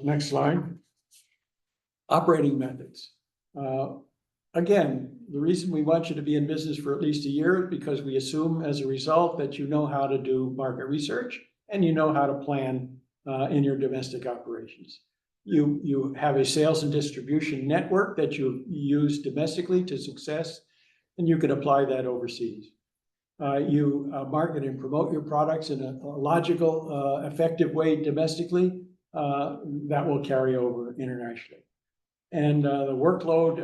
Next slide. Operating methods. Again, the reason we want you to be in business for at least a year is because we assume as a result that you know how to do market research and you know how to plan in your domestic operations. You have a sales and distribution network that you use domestically to success, and you can apply that overseas. You market and promote your products in a logical, effective way domestically. That will carry over internationally. And the workload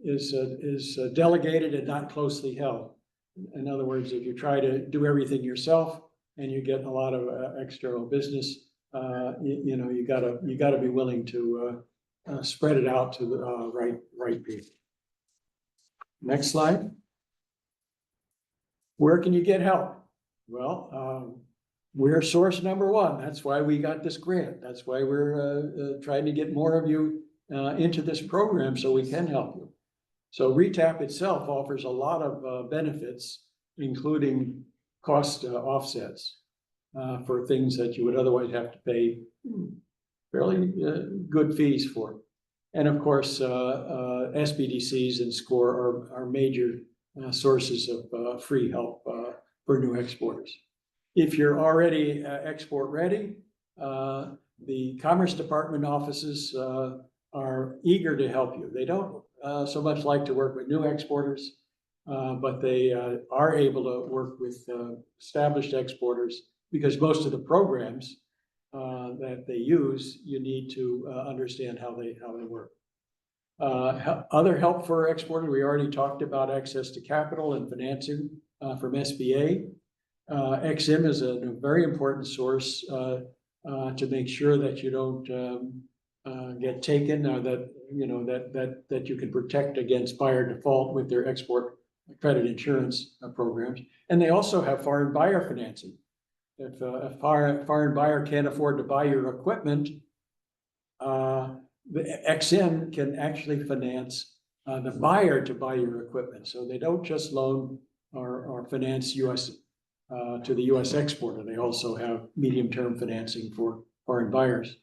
is delegated and not closely held. In other words, if you try to do everything yourself and you get a lot of external business, you gotta be willing to spread it out to the right people. Next slide. Where can you get help? Well, we're source number one. That's why we got this grant. That's why we're trying to get more of you into this program so we can help you. So RETAP itself offers a lot of benefits, including cost offsets for things that you would otherwise have to pay fairly good fees for. And of course, SBDCs and SCORE are major sources of free help for new exporters. If you're already export ready, the Commerce Department offices are eager to help you. They don't so much like to work with new exporters, but they are able to work with established exporters, because most of the programs that they use, you need to understand how they work. Other help for exporters, we already talked about access to capital and financing from SBA. EXIM is a very important source to make sure that you don't get taken, that, you know, that you can protect against buyer default with their export credit insurance programs. And they also have foreign buyer financing. If a foreign buyer can't afford to buy your equipment, the XM can actually finance the buyer to buy your equipment. So they don't just loan or finance US to the US exporter. They also have medium-term financing for foreign buyers.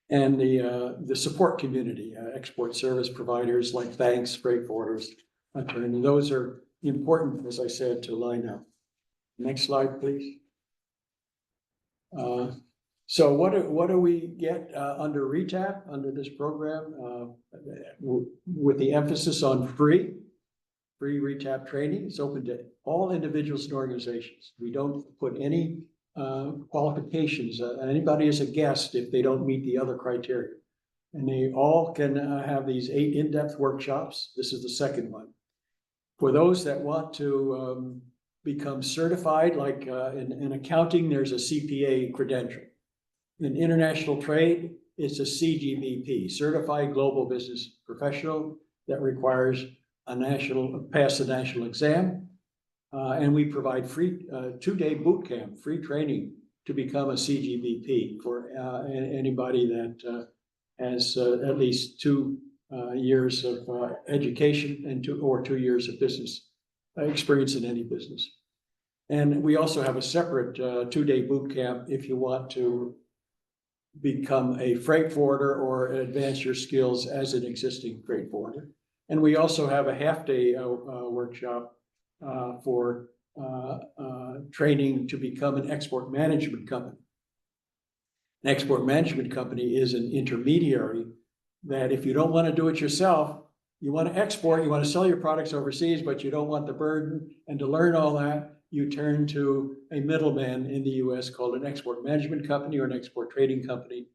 And the support community, export service providers like banks, freight forwarders, and those are important, as I said, to line up. Next slide, please. So what do we get under RETAP, under this program? With the emphasis on free RETAP training. It's open to all individuals and organizations. We don't put any qualifications. Anybody is a guest if they don't meet the other criteria. And they all can have these 8 in-depth workshops. This is the second one. For those that want to become certified, like in accounting, there's a CPA credential. In international trade, it's a CGBP, Certified Global Business Professional, that requires pass a national exam. And we provide free 2-day boot camp, free training to become a CGBP for anybody that has at least 2 years of education and 2 years of business experience in any business. And we also have a separate 2-day boot camp if you want to become a freight forwarder or advance your skills as an existing freight forwarder. And we also have a half-day workshop for training to become an export management company. An export management company is an intermediary that if you don't want to do it yourself, you want to export, you want to sell your products overseas, but you don't want the burden. And to learn all that, you turn to a middleman in the US called an export management company or an export trading company.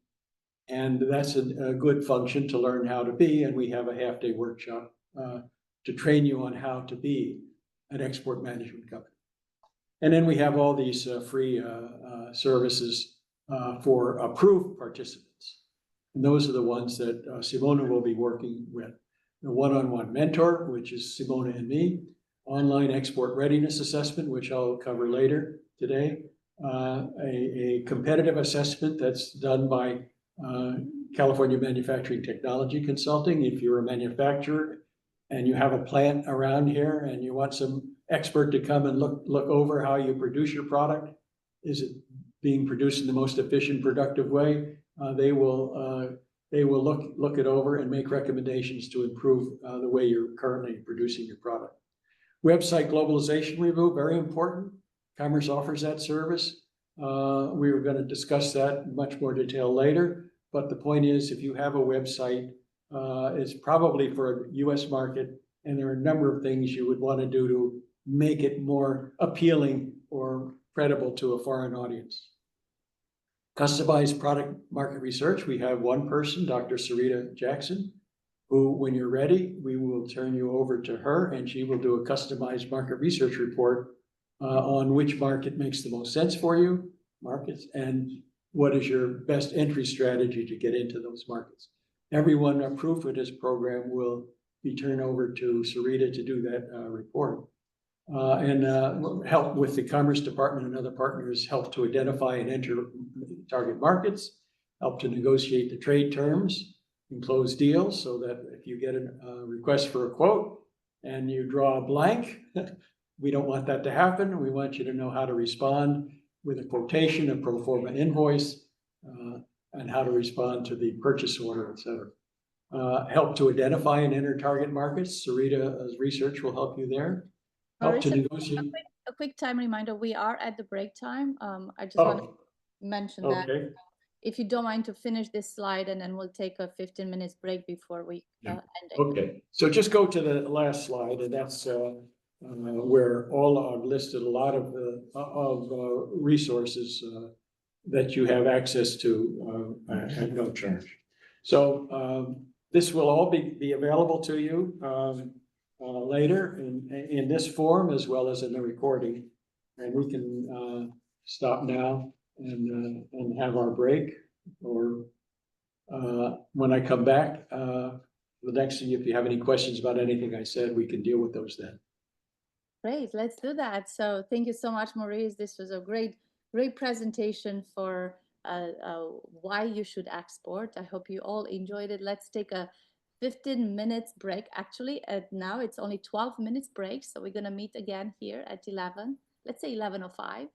And that's a good function to learn how to be. And we have a half-day workshop to train you on how to be an export management company. And then we have all these free services for approved participants. And those are the ones that Simona will be working with. The one-on-one mentor, which is Simona and me, online export readiness assessment, which I'll cover later today, a competitive assessment that's done by California Manufacturing Technology Consulting. If you're a manufacturer and you have a plant around here and you want some expert to come and look over how you produce your product, is it being produced in the most efficient, productive way? They will look it over and make recommendations to improve the way you're currently producing your product. Website globalization review, very important. Commerce offers that service. We were going to discuss that in much more detail later, but the point is, if you have a website, it's probably for a US market, and there are a number of things you would want to do to make it more appealing or credible to a foreign audience. Customized product market research, we have one person, Dr. Sarita Jackson, who, when you're ready, we will turn you over to her and she will do a customized market research report on which market makes the most sense for you, markets, and what is your best entry strategy to get into those markets. Everyone approved for this program will be turned over to Sarita to do that report. And help with the Commerce Department and other partners, help to identify and enter target markets, help to negotiate the trade terms and close deals, so that if you get a request for a quote and you draw a blank, we don't want that to happen. We want you to know how to respond with a quotation, a pro forma invoice, and how to respond to the purchase order, et cetera. Help to identify and enter target markets. Sarita's research will help you there. Help to negotiate. A quick time reminder, we are at the break time. I just want to mention that. If you don't mind to finish this slide, and then we'll take a 15 minutes break before we end it. Okay, so just go to the last slide, and that's where all I've listed a lot of resources that you have access to at no charge. So this will all be available to you later in this form, as well as in the recording. And we can stop now and have our break, or when I come back. The next thing, if you have any questions about anything I said, we can deal with those then. Great, let's do that. So thank you so much, Maurice. This was a great presentation for why you should export. I hope you all enjoyed it. Let's take a 15 minutes break. Actually, now it's only 12 minutes break. So we're going to meet again here at 11, let's say 11:05.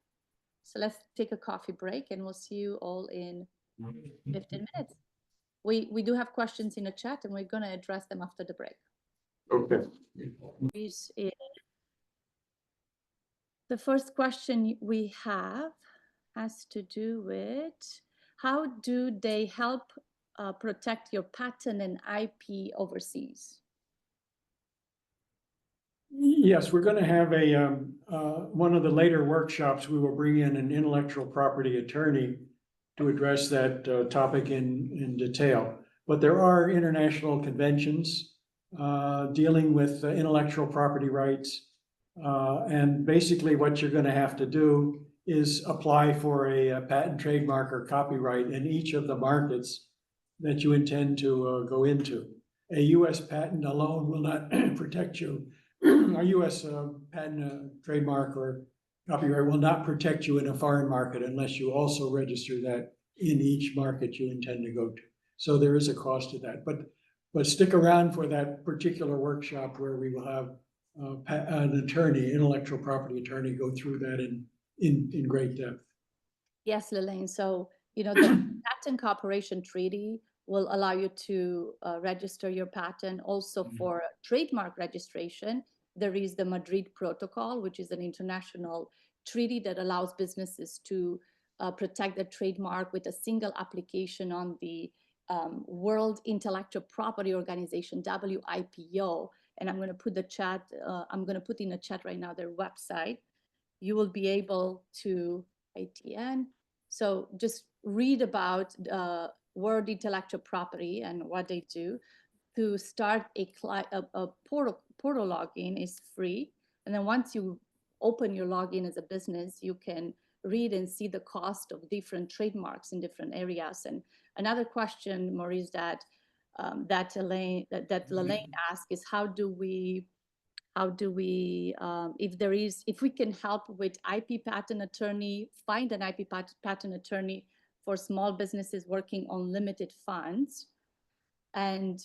So let's take a coffee break and we'll see you all in 15 minutes. We do have questions in the chat and we're going to address them after the break. Okay. The first question we have has to do with how do they help protect your patent and IP overseas? Yes, we're going to have one of the later workshops. We will bring in an intellectual property attorney to address that topic in detail. But there are international conventions dealing with intellectual property rights. And basically what you're going to have to do is apply for a patent, trademark, or copyright in each of the markets that you intend to go into. A US patent alone will not protect you. A US patent, trademark, or copyright will not protect you in a foreign market unless you also register that in each market you intend to go to. So there is a cost to that. But stick around for that particular workshop where we will have an attorney, intellectual property attorney, go through that in great depth. Yes, Lelaine. So, the Patent Cooperation Treaty will allow you to register your patent. Also for trademark registration, there is the Madrid Protocol, which is an international treaty that allows businesses to protect their trademark with a single application on the World Intellectual Property Organization, WIPO. And I'm going to put in the chat right now their website. You will be able to ITN. So just read about World Intellectual Property and what they do. To start a portal login is free. And then once you open your login as a business, you can read and see the cost of different trademarks in different areas. And another question, Maurice, that Lelaine asked is how do we if we can help with IP patent attorney, find an IP patent attorney for small businesses working on limited funds. And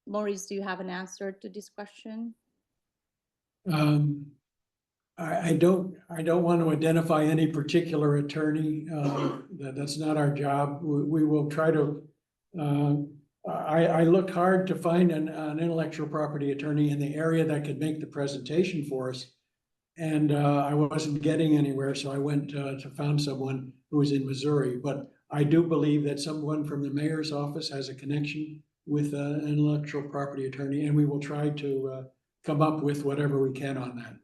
Maurice, do you have an answer to this question? I don't want to identify any particular attorney. That's not our job. We will try to. I looked hard to find an intellectual property attorney in the area that could make the presentation for us, and I wasn't getting anywhere. So I went to found someone who was in Missouri. But I do believe that someone from the mayor's office has a connection with an intellectual property attorney, and we will try to come up with whatever we can on that.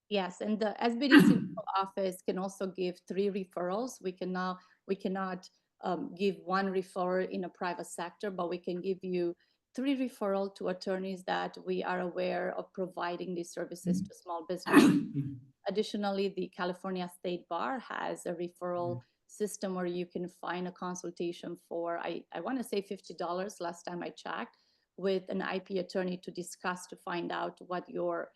Yes, and the SBDC office can also give 3 referrals. We cannot give 1 referral in a private sector, but we can give you 3 referral to attorneys that we are aware of providing these services to small businesses. Additionally, the California State Bar has a referral system where you can find a consultation for, I want to say $50 last time I checked, with an IP attorney to discuss to find out what your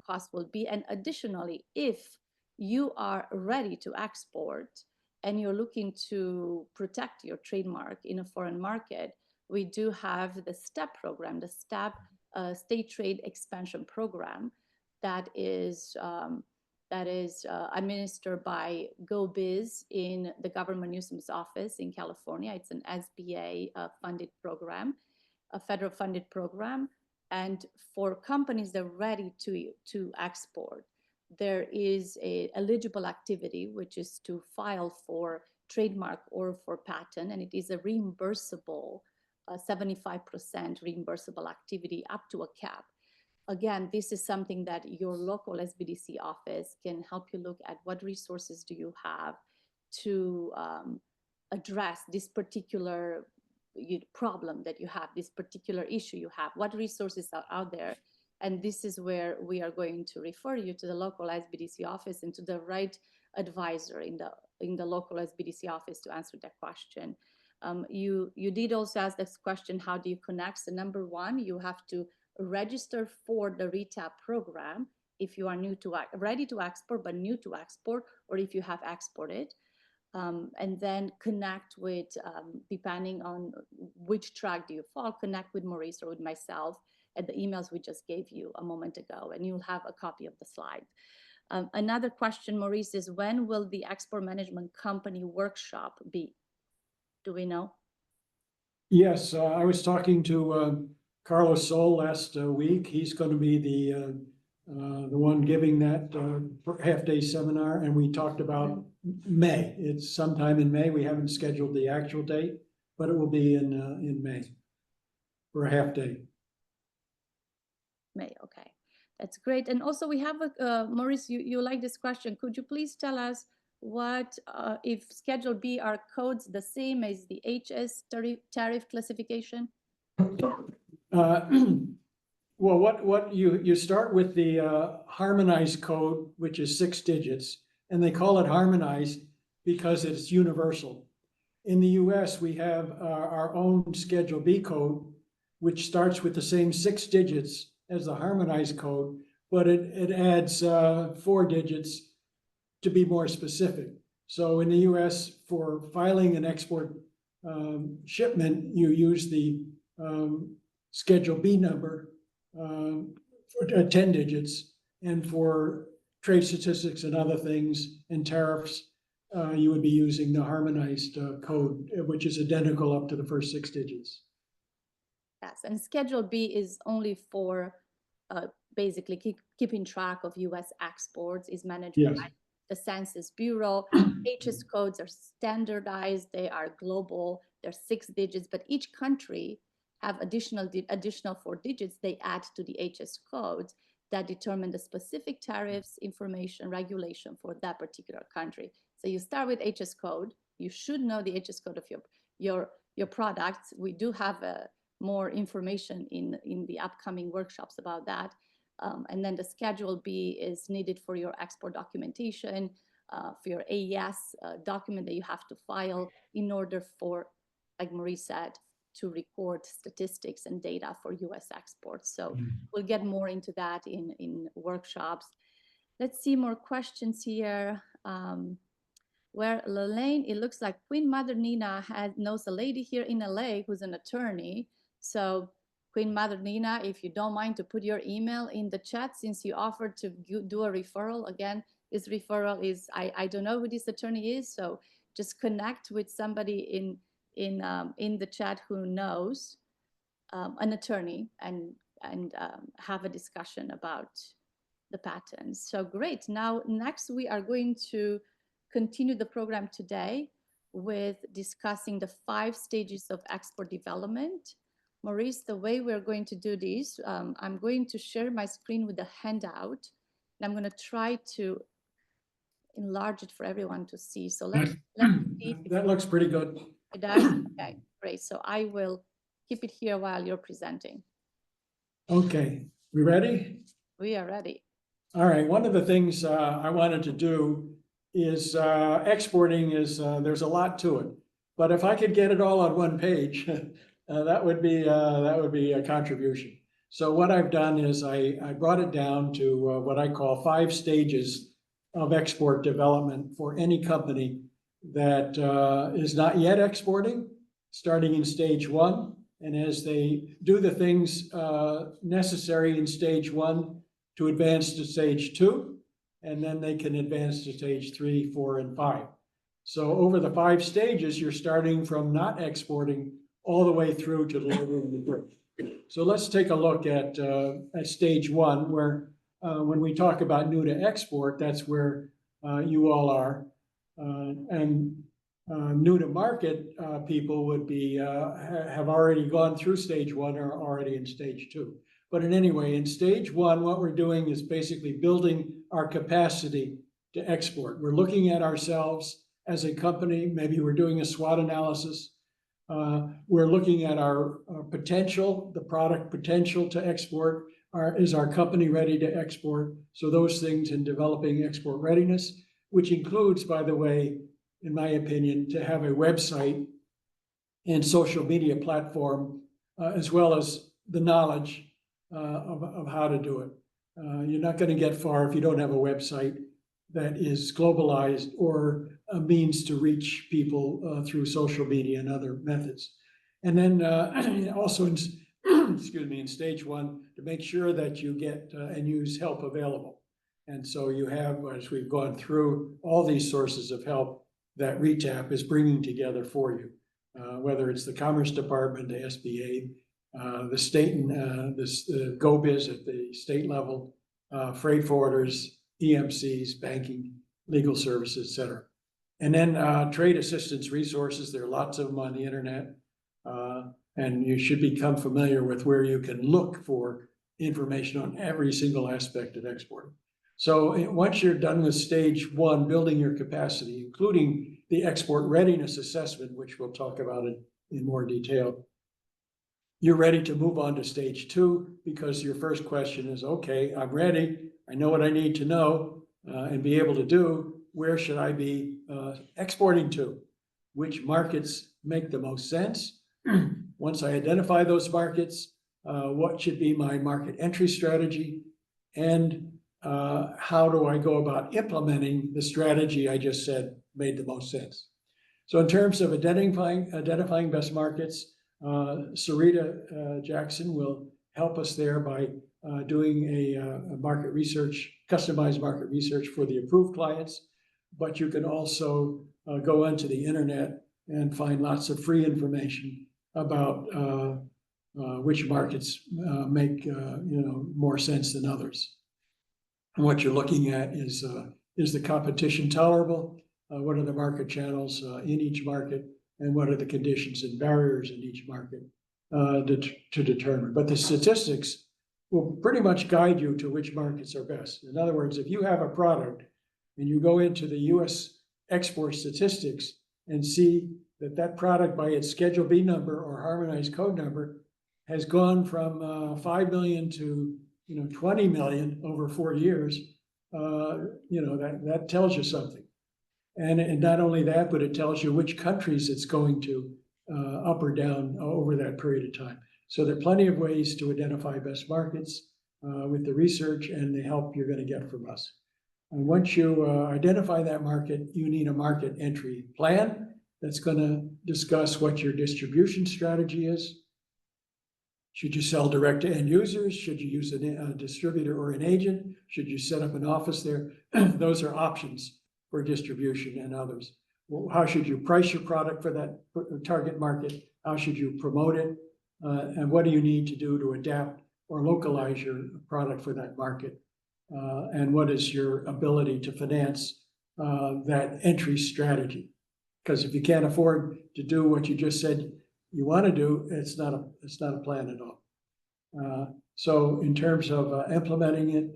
cost will be. And additionally, if you are ready to export and you're looking to protect your trademark in a foreign market, we do have the STEP program, the STEP State Trade Expansion Program, that is administered by GoBiz in the Government Newsom's office in California. It's an SBA funded program, a federal funded program. And for companies that are ready to export, there is a eligible activity, which is to file for trademark or for patent, and it is a reimbursable, 75% reimbursable activity up to a cap. Again, this is something that your local SBDC office can help you look at what resources do you have to address this particular problem that you have, this particular issue you have, what resources are out there. And this is where we are going to refer you to the local SBDC office and to the right advisor in the local SBDC office to answer that question. You did also ask this question, how do you connect? So number one, you have to register for the RETAP program if you are ready to export but new to export, or if you have exported. And then connect with, depending on which track do you fall, connect with Maurice or with myself at the emails we just gave you a moment ago, and you'll have a copy of the slide. Another question, Maurice, is when will the Export Management Company workshop be? Do we know? Yes, I was talking to Carlos Sol last week. He's going to be the one giving that half-day seminar, and we talked about May. It's sometime in May. We haven't scheduled the actual date, but it will be in May for a half-day. May, okay. That's great. And also we have a, Maurice, you like this question. Could you please tell us what, if Schedule B are codes the same as the HS tariff classification? Well, what you start with the harmonized code, which is 6 digits, and they call it harmonized because it's universal. In the US, we have our own Schedule B code, which starts with the same 6 digits as the harmonized code, but it adds 4 digits to be more specific. So in the US, for filing an export shipment, you use the Schedule B number for 10 digits, and for trade statistics and other things and tariffs, you would be using the harmonized code, which is identical up to the first 6 digits. Yes, and Schedule B is only for basically keeping track of US exports, is managed Yes. by the Census Bureau. HS codes are standardized, they are global, they're 6 digits, but each country have additional 4 digits they add to the HS codes that determine the specific tariffs, information, regulation for that particular country. So you start with HS code. You should know the HS code of your products. We do have more information in the upcoming workshops about that. And then the Schedule B is needed for your export documentation, for your AES document that you have to file in order for, like Maurice said, to record statistics and data for US exports. So we'll get more into that in workshops. Let's see more questions here. Where Lelaine, it looks like Queen Mother Nina knows a lady here in LA who's an attorney. So Queen Mother Nina, if you don't mind to put your email in the chat, since you offered to do a referral. Again, this referral is, I don't know who this attorney is, so just connect with somebody in the chat who knows an attorney and have a discussion about the patents. So great. Now, next we are going to continue the program today with discussing the 5 stages of export development. Maurice, the way we're going to do this, I'm going to share my screen with a handout, and I'm going to try to enlarge it for everyone to see. So let's see. That looks pretty good. It does? Okay, great. So I will keep it here while you're presenting. Okay, we ready? We are ready. All right, one of the things I wanted to do is exporting is, there's a lot to it. But if I could get it all on one page, that would be a contribution. So what I've done is I brought it down to what I call 5 stages of export development for any company that is not yet exporting, starting in stage 1. And as they do the things necessary in stage 1 to advance to stage 2, and then they can advance to stage 3, 4, and 5. So over the 5 stages, you're starting from not exporting all the way through to delivering the goods. So let's take a look at stage 1, where when we talk about new to export, that's where you all are. And new to market people would be have already gone through stage 1 or already in stage 2. But in any way, in stage 1, what we're doing is basically building our capacity to export. We're looking at ourselves as a company. Maybe we're doing a SWOT analysis. We're looking at our potential, the product potential to export. Is our company ready to export? So those things in developing export readiness, which includes, by the way, in my opinion, to have a website and social media platform, as well as the knowledge of how to do it. You're not going to get far if you don't have a website that is globalized or a means to reach people through social media and other methods. And then also in, excuse me, in stage one, to make sure that you get and use help available. And so you have, as we've gone through, all these sources of help that RETAP is bringing together for you, whether it's the Commerce Department, the SBA, the state and the GoBiz at the state level, freight forwarders, EMCs, banking, legal services, et cetera. And then trade assistance resources, there are lots of them on the internet. And you should become familiar with where you can look for information on every single aspect of exporting. So once you're done with stage one, building your capacity, including the export readiness assessment, which we'll talk about in more detail, you're ready to move on to stage two, because your first question is, okay, I'm ready. I know what I need to know and be able to do. Where should I be exporting to? Which markets make the most sense? Once I identify those markets, what should be my market entry strategy? And how do I go about implementing the strategy I just said made the most sense? So in terms of identifying best markets, Sarita Jackson will help us there by doing a market research, customized market research for the approved clients. But you can also go onto the internet and find lots of free information about which markets make more sense than others. And what you're looking at is the competition tolerable? What are the market channels in each market? And what are the conditions and barriers in each market to determine? But the statistics will pretty much guide you to which markets are best. In other words, if you have a product and you go into the US export statistics and see that that product by its Schedule B number or harmonized code number has gone from 5 million to 20 million over 4 years, that tells you something. And not only that, but it tells you which countries it's going to up or down over that period of time. So there are plenty of ways to identify best markets with the research and the help you're going to get from us. And once you identify that market, you need a market entry plan that's going to discuss what your distribution strategy is. Should you sell direct to end users? Should you use a distributor or an agent? Should you set up an office there? Those are options for distribution and others. Well, how should you price your product for that target market? How should you promote it? And what do you need to do to adapt or localize your product for that market? And what is your ability to finance that entry strategy? Because if you can't afford to do what you just said you want to do, it's not a plan at all. So in terms of implementing it,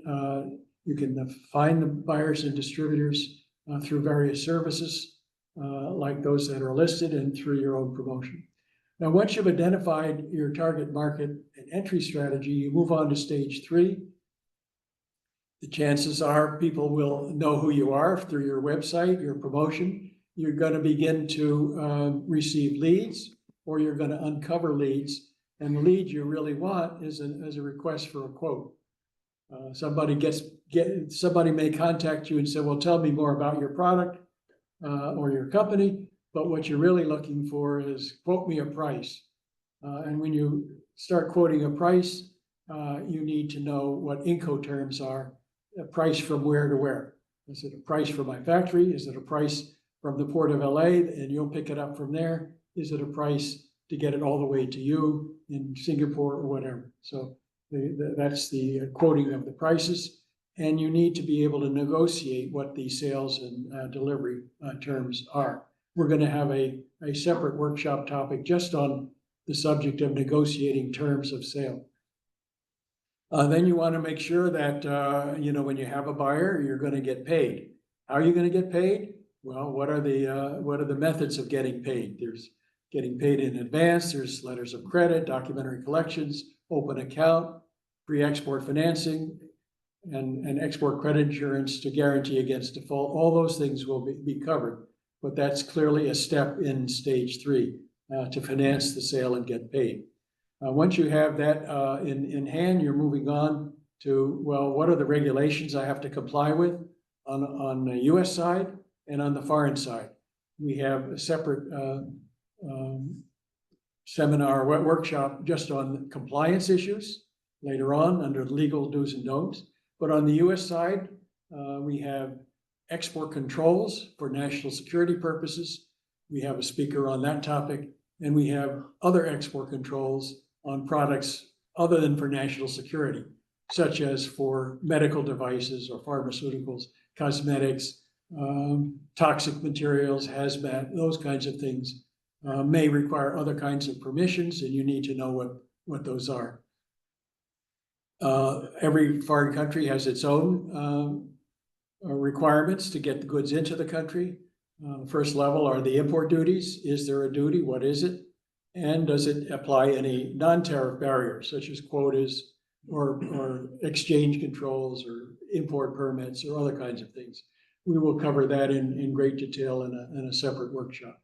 you can find the buyers and distributors through various services like those that are listed and through your own promotion. Now, once you've identified your target market and entry strategy, you move on to stage 3. The chances are people will know who you are through your website, your promotion. You're going to begin to receive leads, or you're going to uncover leads. And the lead you really want is a request for a quote. Somebody may contact you and say, well, tell me more about your product or your company. But what you're really looking for is quote me a price. And when you start quoting a price, you need to know what Incoterms are. A price from where to where? Is it a price from my factory? Is it a price from the port of LA and you'll pick it up from there? Is it a price to get it all the way to you in Singapore or whatever? So that's the quoting of the prices. And you need to be able to negotiate what the sales and delivery terms are. We're going to have a separate workshop topic just on the subject of negotiating terms of sale. Then you want to make sure that, when you have a buyer, you're going to get paid. How are you going to get paid? Well, what are the methods of getting paid? There's getting paid in advance. There's letters of credit, documentary collections, open account, pre-export financing, and export credit insurance to guarantee against default. All those things will be covered, but that's clearly a step in stage 3. to finance the sale and get paid. Once you have that in hand, you're moving on to, well, what are the regulations I have to comply with on the US side and on the foreign side? We have a separate seminar workshop just on compliance issues later on under legal do's and don'ts. But on the US side, we have export controls for national security purposes. We have a speaker on that topic, and we have other export controls on products other than for national security, such as for medical devices or pharmaceuticals, cosmetics, toxic materials, hazmat, those kinds of things may require other kinds of permissions, and you need to know what those are. Every foreign country has its own requirements to get the goods into the country. First level are the import duties. Is there a duty? What is it? And does it apply any non-tariff barriers, such as quotas or exchange controls or import permits or other kinds of things? We will cover that in great detail in a separate workshop.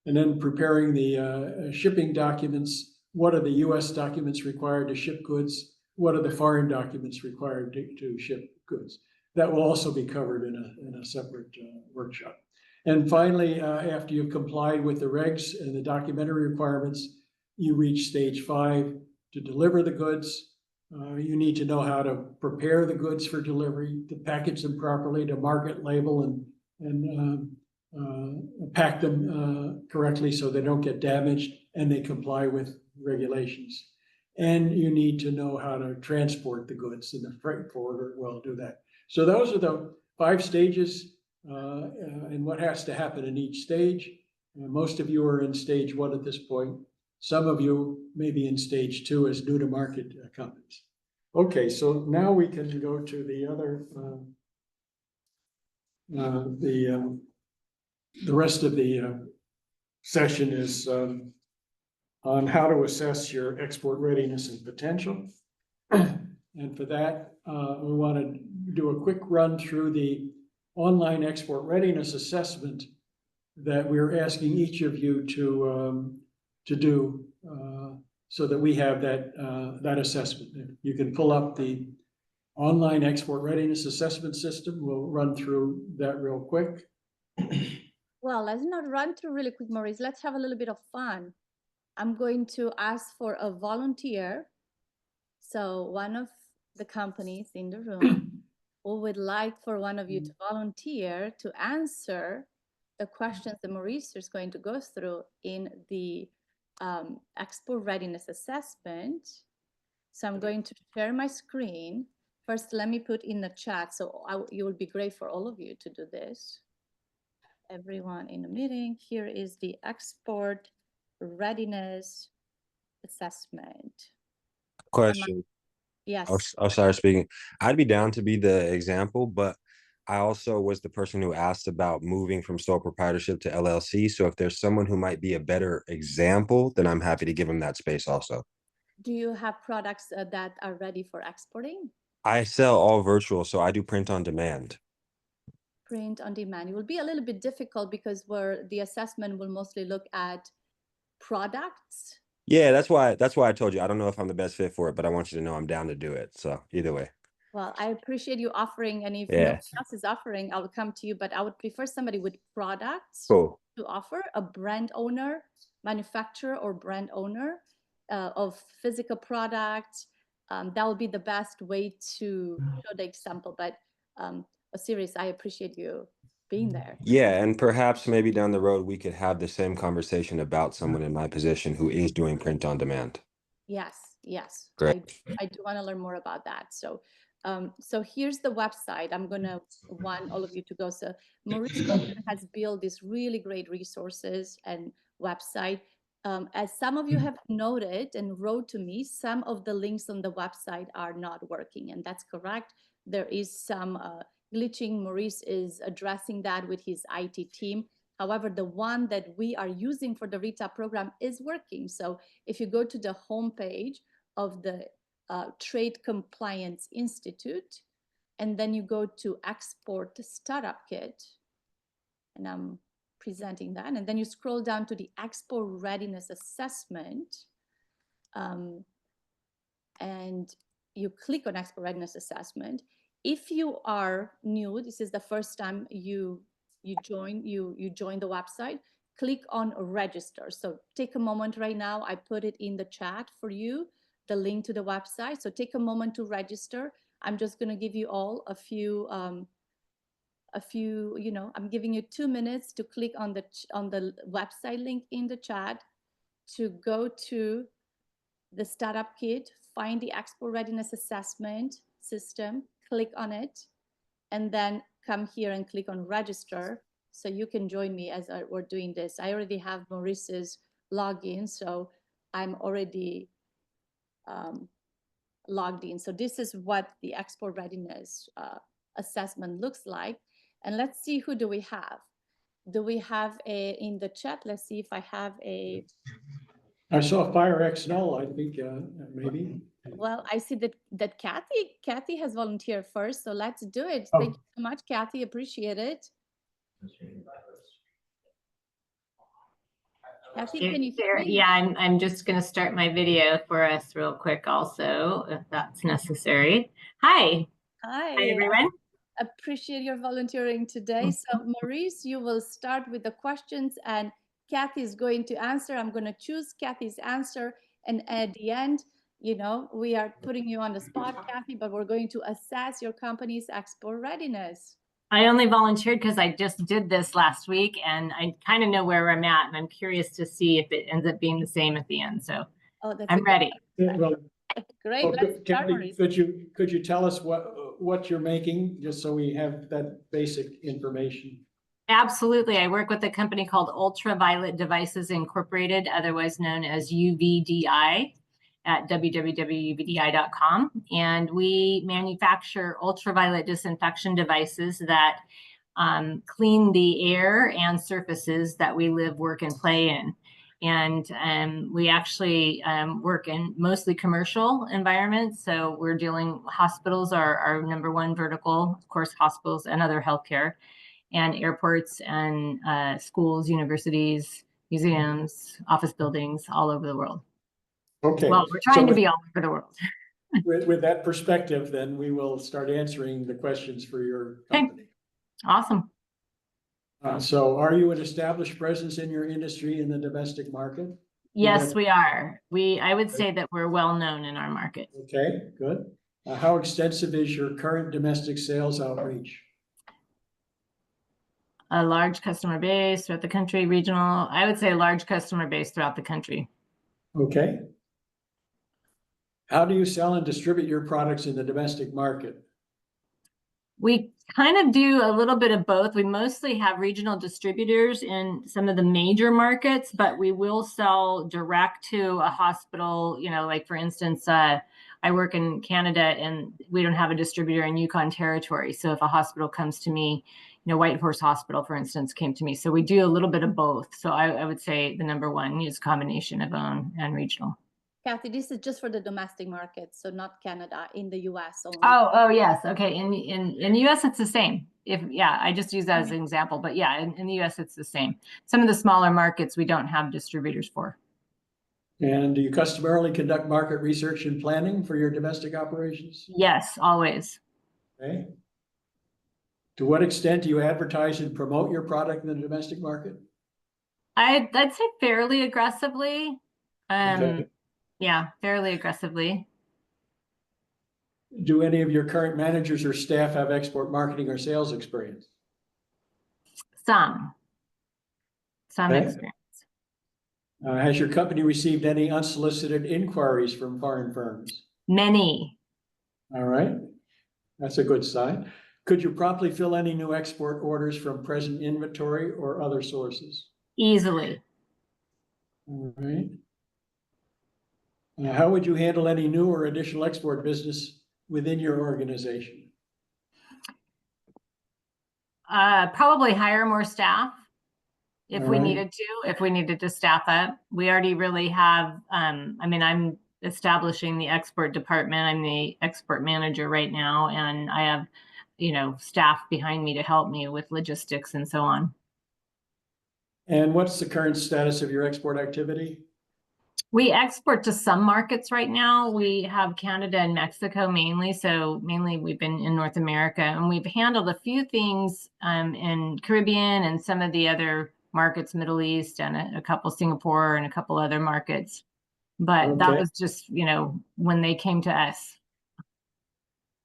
And then preparing the shipping documents. What are the US documents required to ship goods? What are the foreign documents required to ship goods? That will also be covered in a separate workshop. And finally, after you've complied with the regs and the documentary requirements, you reach stage 5 to deliver the goods. You need to know how to prepare the goods for delivery, to package them properly, to market, label, and pack them correctly so they don't get damaged and they comply with regulations. And you need to know how to transport the goods, and the freight forwarder will do that. So those are the 5 stages and what has to happen in each stage. Most of you are in stage 1 at this point. Some of you may be in stage 2 as new to market companies. Okay, so now we can go to the other, the rest of the session is on how to assess your export readiness and potential. And for that, we want to do a quick run through the online export readiness assessment that we're asking each of you to do so that we have that assessment. You can pull up the online export readiness assessment system. We'll run through that real quick. Well, let's not run through really quick, Maurice. Let's have a little bit of fun. I'm going to ask for a volunteer. So one of the companies in the room who would like for one of you to volunteer to answer the questions that Maurice is going to go through in the export readiness assessment. So I'm going to share my screen. First, let me put in the chat. So it will be great for all of you to do this. Everyone in the meeting, here is the export readiness assessment. Question. Yes. I'll start speaking. I'd be down to be the example, but I also was the person who asked about moving from sole proprietorship to LLC. So if there's someone who might be a better example, then I'm happy to give them that space also. Do you have products that are ready for exporting? I sell all virtual, so I do print on demand. Print on demand. It will be a little bit difficult because where the assessment will mostly look at products. Yeah, that's why I told you I don't know if I'm the best fit for it, but I want you to know I'm down to do it. So either way. Well, I appreciate you offering, and if no one else is offering, I'll come to you, but I would prefer somebody with products to offer, a brand owner, manufacturer or brand owner of physical products. That would be the best way to show the example, but Osiris, I appreciate you being there. Yeah, and perhaps maybe down the road we could have the same conversation about someone in my position who is doing print on demand. Yes, yes. Great. I do want to learn more about that. So so here's the website. I'm going to want all of you to go. So Maurice Coleman has built these really great resources and website. As some of you have noted and wrote to me, some of the links on the website are not working, and that's correct. There is some glitching. Maurice is addressing that with his IT team. However, the one that we are using for the RETAP program is working. So if you go to the homepage of the Trade Compliance Institute, and then you go to Export Startup Kit, and I'm presenting that. And then you scroll down to the export readiness assessment. And you click on export readiness assessment. If you are new, this is the first time you join the website, click on register. So take a moment right now. I put it in the chat for you, the link to the website. So take a moment to register. I'm just going to give you all a few, you know, I'm giving you 2 minutes to click on the website link in the chat, to go to the startup kit, find the export readiness assessment system, click on it, and then come here and click on register. So you can join me as we're doing this. I already have Maurice's login, so I'm already logged in. So this is what the export readiness assessment looks like. And let's see, who do we have? Do we have in the chat? Let's see if I have a. I saw Fire X Null, I think, maybe. Well, I see that Kathy has volunteered first, so let's do it. Oh. Thank you so much, Kathy. Appreciate it. Kathy, can you hear me? Yeah, I'm just going to start my video for us real quick also, if that's necessary. Hi. Hi. Hi, everyone. Appreciate your volunteering today. So Maurice, you will start with the questions and Kathy is going to answer. I'm going to choose Kathy's answer. And at the end, you know, we are putting you on the spot, Kathy, but we're going to assess your company's export readiness. I only volunteered because I just did this last week and I kind of know where I'm at, and I'm curious to see if it ends up being the same at the end. So I'm ready. Well, great. Let's start, Maurice. Could you tell us what you're making, just so we have that basic information? Absolutely. I work with a company called Ultraviolet Devices Incorporated, otherwise known as UVDI, at www.uvdi.com. And we manufacture ultraviolet disinfection devices that clean the air and surfaces that we live, work, and play in. And we actually work in mostly commercial environments. So we're dealing, hospitals are our number one vertical, of course, hospitals and other healthcare, and airports and schools, universities, museums, office buildings all over the world. Okay. Well, we're trying to be all over the world. With that perspective, then we will start answering the questions for your company. Awesome. So are you an established presence in your industry in the domestic market? Yes, we are. I would say that we're well known in our market. Okay, good. How extensive is your current domestic sales outreach? A large customer base throughout the country, regional. I would say a large customer base throughout the country. Okay. How do you sell and distribute your products in the domestic market? We kind of do a little bit of both. We mostly have regional distributors in some of the major markets, but we will sell direct to a hospital. You know, like for instance, I work in Canada and we don't have a distributor in Yukon Territory. So if a hospital comes to me, you know, Whitehorse Hospital, for instance, came to me. So we do a little bit of both. So I would say the number one is a combination of own and regional. Kathy, this is just for the domestic market, so not Canada, in the US only. Oh, yes. Okay. In the US, it's the same. I just use that as an example, but yeah, in the US, it's the same. Some of the smaller markets, we don't have distributors for. And do you customarily conduct market research and planning for your domestic operations? Yes, always. Okay. To what extent do you advertise and promote your product in the domestic market? I'd say fairly aggressively. Okay. Yeah, fairly aggressively. Do any of your current managers or staff have export marketing or sales experience? Some Okay. experience. Has your company received any unsolicited inquiries from foreign firms? Many. All right. That's a good sign. Could you promptly fill any new export orders from present inventory or other sources? Easily. All right. How would you handle any new or additional export business within your organization? Probably hire more staff if All we right. needed to staff up. We already really have, I'm establishing the export department. I'm the export manager right now, and I have, you know, staff behind me to help me with logistics and so on. And what's the current status of your export activity? We export to some markets right now. We have Canada and Mexico mainly. So mainly we've been in North America, and we've handled a few things in Caribbean and some of the other markets, Middle East, and a couple Singapore and a couple other markets. But that was just, you know, when they came to us.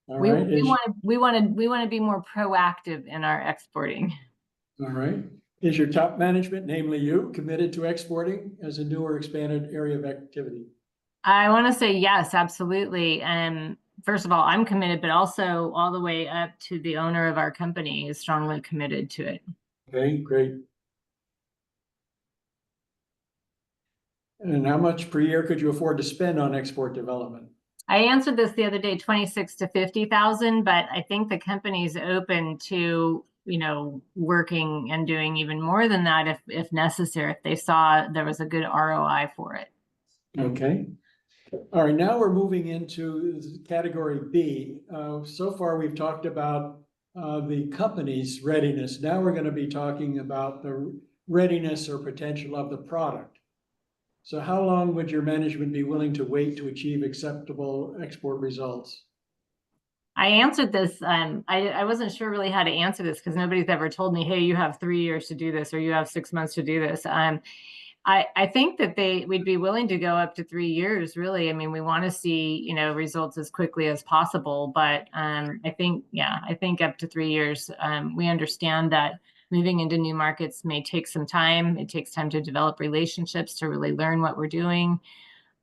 We want to be more proactive in our exporting. All right. Is your top management, namely you, committed to exporting as a new or expanded area of activity? I want to say yes, absolutely. First of all, I'm committed, but also all the way up to the owner of our company is strongly committed to it. Okay, great. And how much per year could you afford to spend on export development? I answered this the other day, 26 to 50,000, but I think the company's open to, you know, working and doing even more than that if necessary, if they saw there was a good ROI for it. Okay. All right, now we're moving into category B. So far, we've talked about the company's readiness. Now we're going to be talking about the readiness or potential of the product. So how long would your management be willing to wait to achieve acceptable export results? I answered this. I wasn't sure really how to answer this because nobody's ever told me, hey, you have 3 years to do this, or you have 6 months to do this. I think that we'd be willing to go up to 3 years, really. I mean, we want to see, you know, results as quickly as possible, but I think up to 3 years. We understand that moving into new markets may take some time. It takes time to develop relationships, to really learn what we're doing.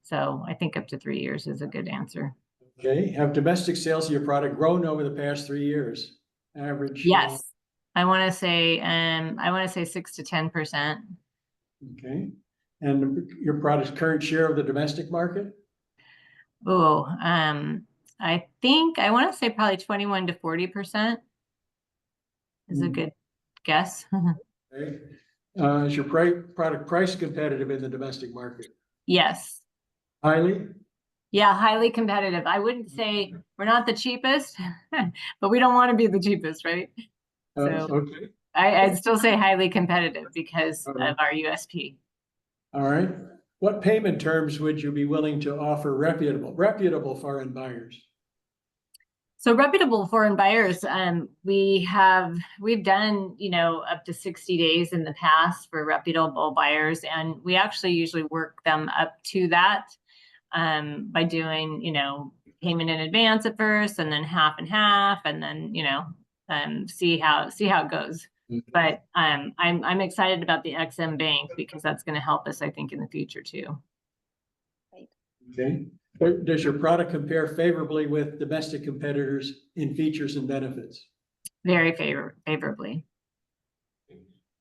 So I think up to 3 years is a good answer. Okay, have domestic sales of your product grown over the past 3 years? Average? Yes, I want to say 6 to 10%. Okay, and your product's current share of the domestic market? Oh, I think I want to say probably 21 to 40% is a good guess. Okay. Is your product price competitive in the domestic market? Yes. Highly? Yeah, highly competitive. I wouldn't say we're not the cheapest, but we don't want to be the cheapest, right? So okay. I'd still say highly competitive because of our USP. All right. What payment terms would you be willing to offer reputable foreign buyers? So reputable foreign buyers, we've done, you know, up to 60 days in the past for reputable buyers, and we actually usually work them up to that by doing, you know, payment in advance at first, and then half and half, and then, you know, see how it goes. But I'm excited about the XM Bank because that's going to help us, I think, in the future too. Right. Okay. Does your product compare favorably with domestic competitors in features and benefits? Very favorably.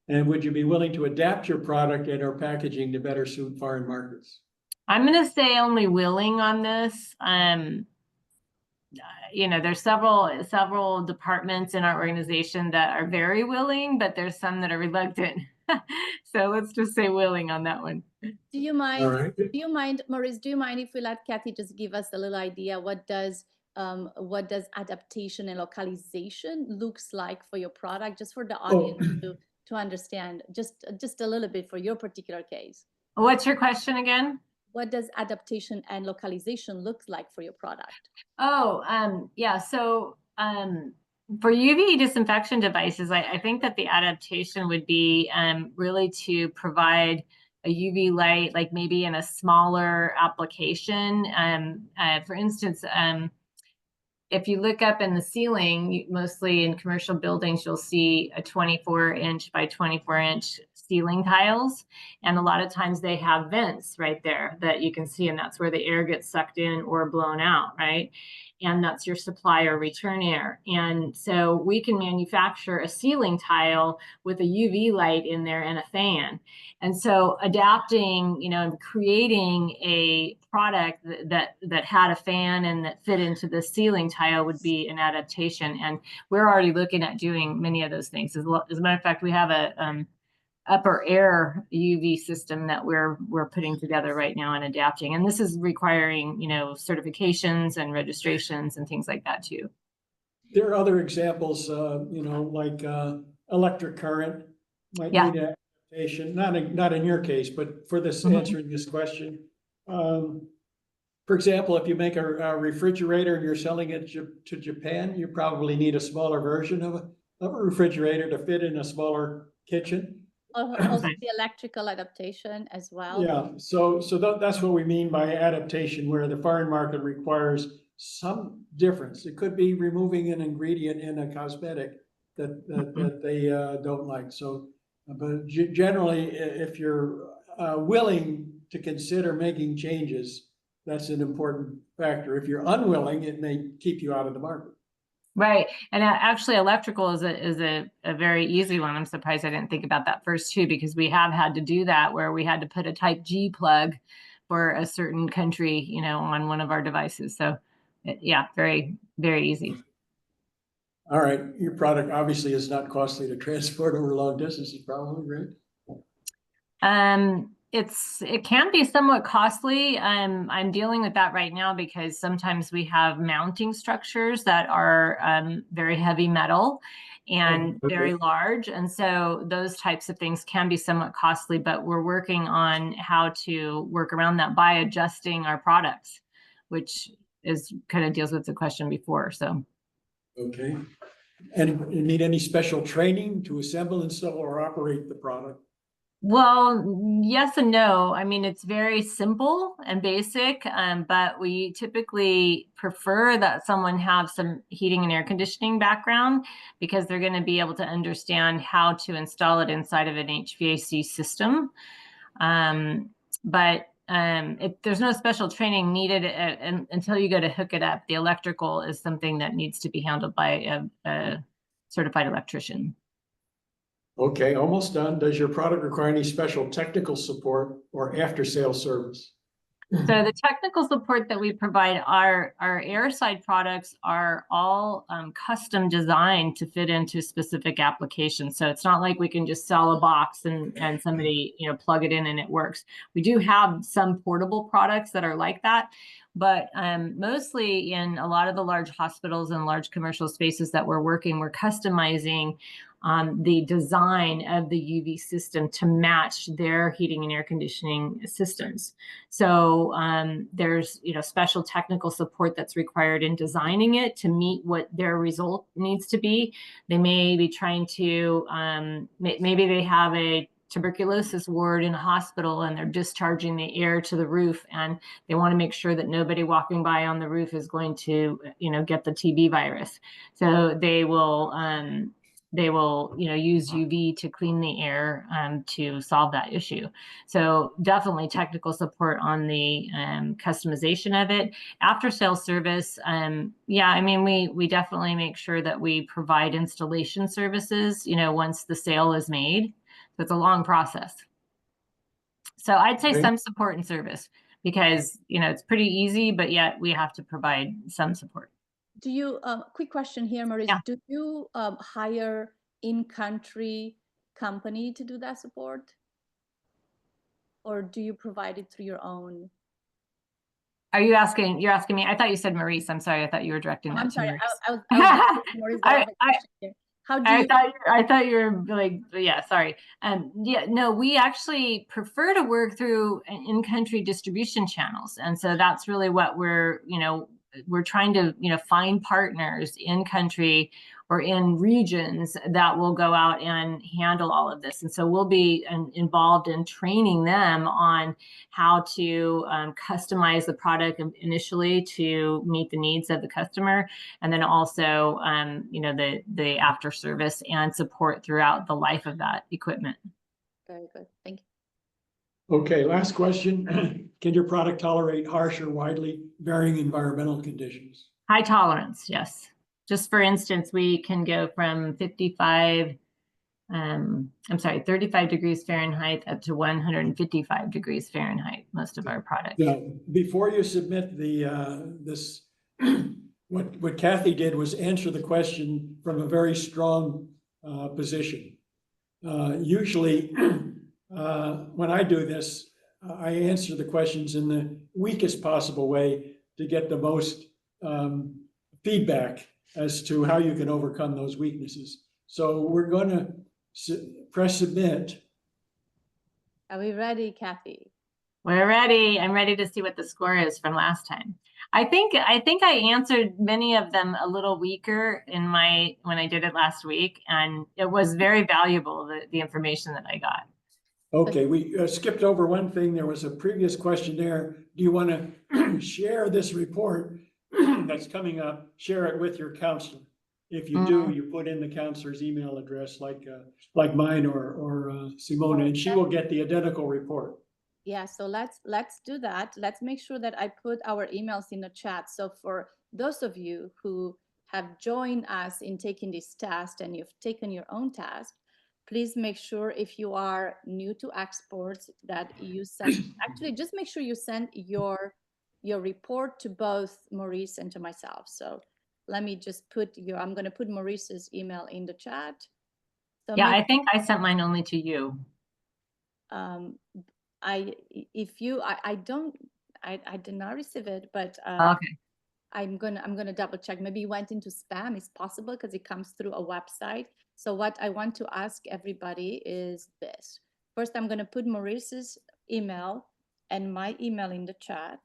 And would you be willing to adapt your product and or packaging to better suit foreign markets? I'm going to say only willing on this. You know, there's several departments in our organization that are very willing, but there's some that are reluctant. So let's just say willing on that one. Do you mind? Right. Do you mind, Maurice? Do you mind if we let Kathy just give us a little idea what does adaptation and localization looks like for your product, just for the audience to understand, just a little bit for your particular case. What's your question again? What does adaptation and localization look like for your product? Oh, yeah. So for UV disinfection devices, I think that the adaptation would be really to provide a UV light, like maybe in a smaller application. For instance, if you look up in the ceiling, mostly in commercial buildings, you'll see a 24-inch by 24-inch ceiling tiles. And a lot of times they have vents right there that you can see, and that's where the air gets sucked in or blown out, right? And that's your supply or return air. And so we can manufacture a ceiling tile with a UV light in there and a fan. And so adapting, you know, and creating a product that had a fan and that fit into the ceiling tile would be an adaptation. And we're already looking at doing many of those things. As a matter of fact, we have a upper air UV system that we're putting together right now and adapting. And this is requiring, you know, certifications and registrations and things like that too. There are other examples, you know, like electric current might need Not in your case, but for this answering this question. For example, if you make a refrigerator and you're selling it to Japan, you probably need a smaller version of a refrigerator to fit in a smaller kitchen. Also the electrical adaptation as well. Yeah, so that's what we mean by adaptation, where the foreign market requires some difference. It could be removing an ingredient in a cosmetic that they don't like. So, but generally, if you're willing to consider making changes, that's an important factor. If you're unwilling, it may keep you out of the market. Right. And actually electrical is a very easy one. I'm surprised I didn't think about that first too, because we have had to do that where we had to put a type G plug for a certain country, you know, on one of our devices. So yeah, very, very easy. All right. Your product obviously is not costly to transport over long distances, probably, right? It can be somewhat costly. I'm dealing with that right now because sometimes we have mounting structures that are very heavy metal and very large. And so those types of things can be somewhat costly, but we're working on how to work around that by adjusting our products, which is kind of deals with the question before. So. Okay. And you need any special training to assemble, install, or operate the product? Well, yes and no. I mean, it's very simple and basic, but we typically prefer that someone have some heating and air conditioning background because they're going to be able to understand how to install it inside of an HVAC system. But there's no special training needed until you go to hook it up. The electrical is something that needs to be handled by a certified electrician. Okay, almost done. Does your product require any special technical support or after-sales service? So the technical support that we provide, our airside products are all custom designed to fit into specific applications. So it's not like we can just sell a box and somebody, you know, plug it in and it works. We do have some portable products that are like that, but mostly in a lot of the large hospitals and large commercial spaces that we're working, we're customizing the design of the UV system to match their heating and air conditioning systems. So there's, you know, special technical support that's required in designing it to meet what their result needs to be. They may be trying to, maybe they have a tuberculosis ward in a hospital and they're discharging the air to the roof and they want to make sure that nobody walking by on the roof is going to, you know, get the TB virus. So they will, you know, use UV to clean the air to solve that issue. So definitely technical support on the customization of it. After sales service, yeah, I mean, we definitely make sure that we provide installation services, you know, once the sale is made. So it's a long process. So I'd say some support and service because, you know, it's pretty easy, but yet we have to provide some support. Do you, quick question here, Maurice, Yeah. do you hire in-country company to do that support? Or do you provide it through your own? You're asking me, I thought you said Maurice. I'm sorry. I thought you were directing that to Maurice. How do you? I thought you were like, yeah, sorry. Yeah, no, we actually prefer to work through in-country distribution channels. And so that's really what we're trying to, you know, find partners in country or in regions that will go out and handle all of this. And so we'll be involved in training them on how to customize the product initially to meet the needs of the customer. And then also, you know, the after service and support throughout the life of that equipment. Very good. Thank you. Okay, last question. Can your product tolerate harsh or widely varying environmental conditions? High tolerance, yes. Just for instance, we can go from 35 degrees Fahrenheit up to 155 degrees Fahrenheit, most of our products. Yeah, before you submit the what Kathy did was answer the question from a very strong position. Usually when I do this, I answer the questions in the weakest possible way to get the most feedback as to how you can overcome those weaknesses. So we're going to press submit, Are we ready, Kathy? We're ready. I'm ready to see what the score is from last time. I think I answered many of them a little weaker in when I did it last week, and it was very valuable, the information that I got. Okay, we skipped over one thing. There was a previous question there. Do you want to share this report that's coming up, share it with your counselor? If you do, you put in the counselor's email address like mine or Simona, and she will get the identical report. Yeah, so let's do that. Let's make sure that I put our emails in the chat. So for those of you who have joined us in taking this test and you've taken your own test, please make sure if you are new to exports that you send, actually just make sure you send your report to both Maurice and to myself. So let me just put I'm going to put Maurice's email in the chat. So yeah, I think I sent mine only to you. I did not receive it, but Okay. I'm gonna double check. Maybe it went into spam. It's possible because it comes through a website. So what I want to ask everybody is this. First, I'm gonna put Maurice's email and my email in the chat.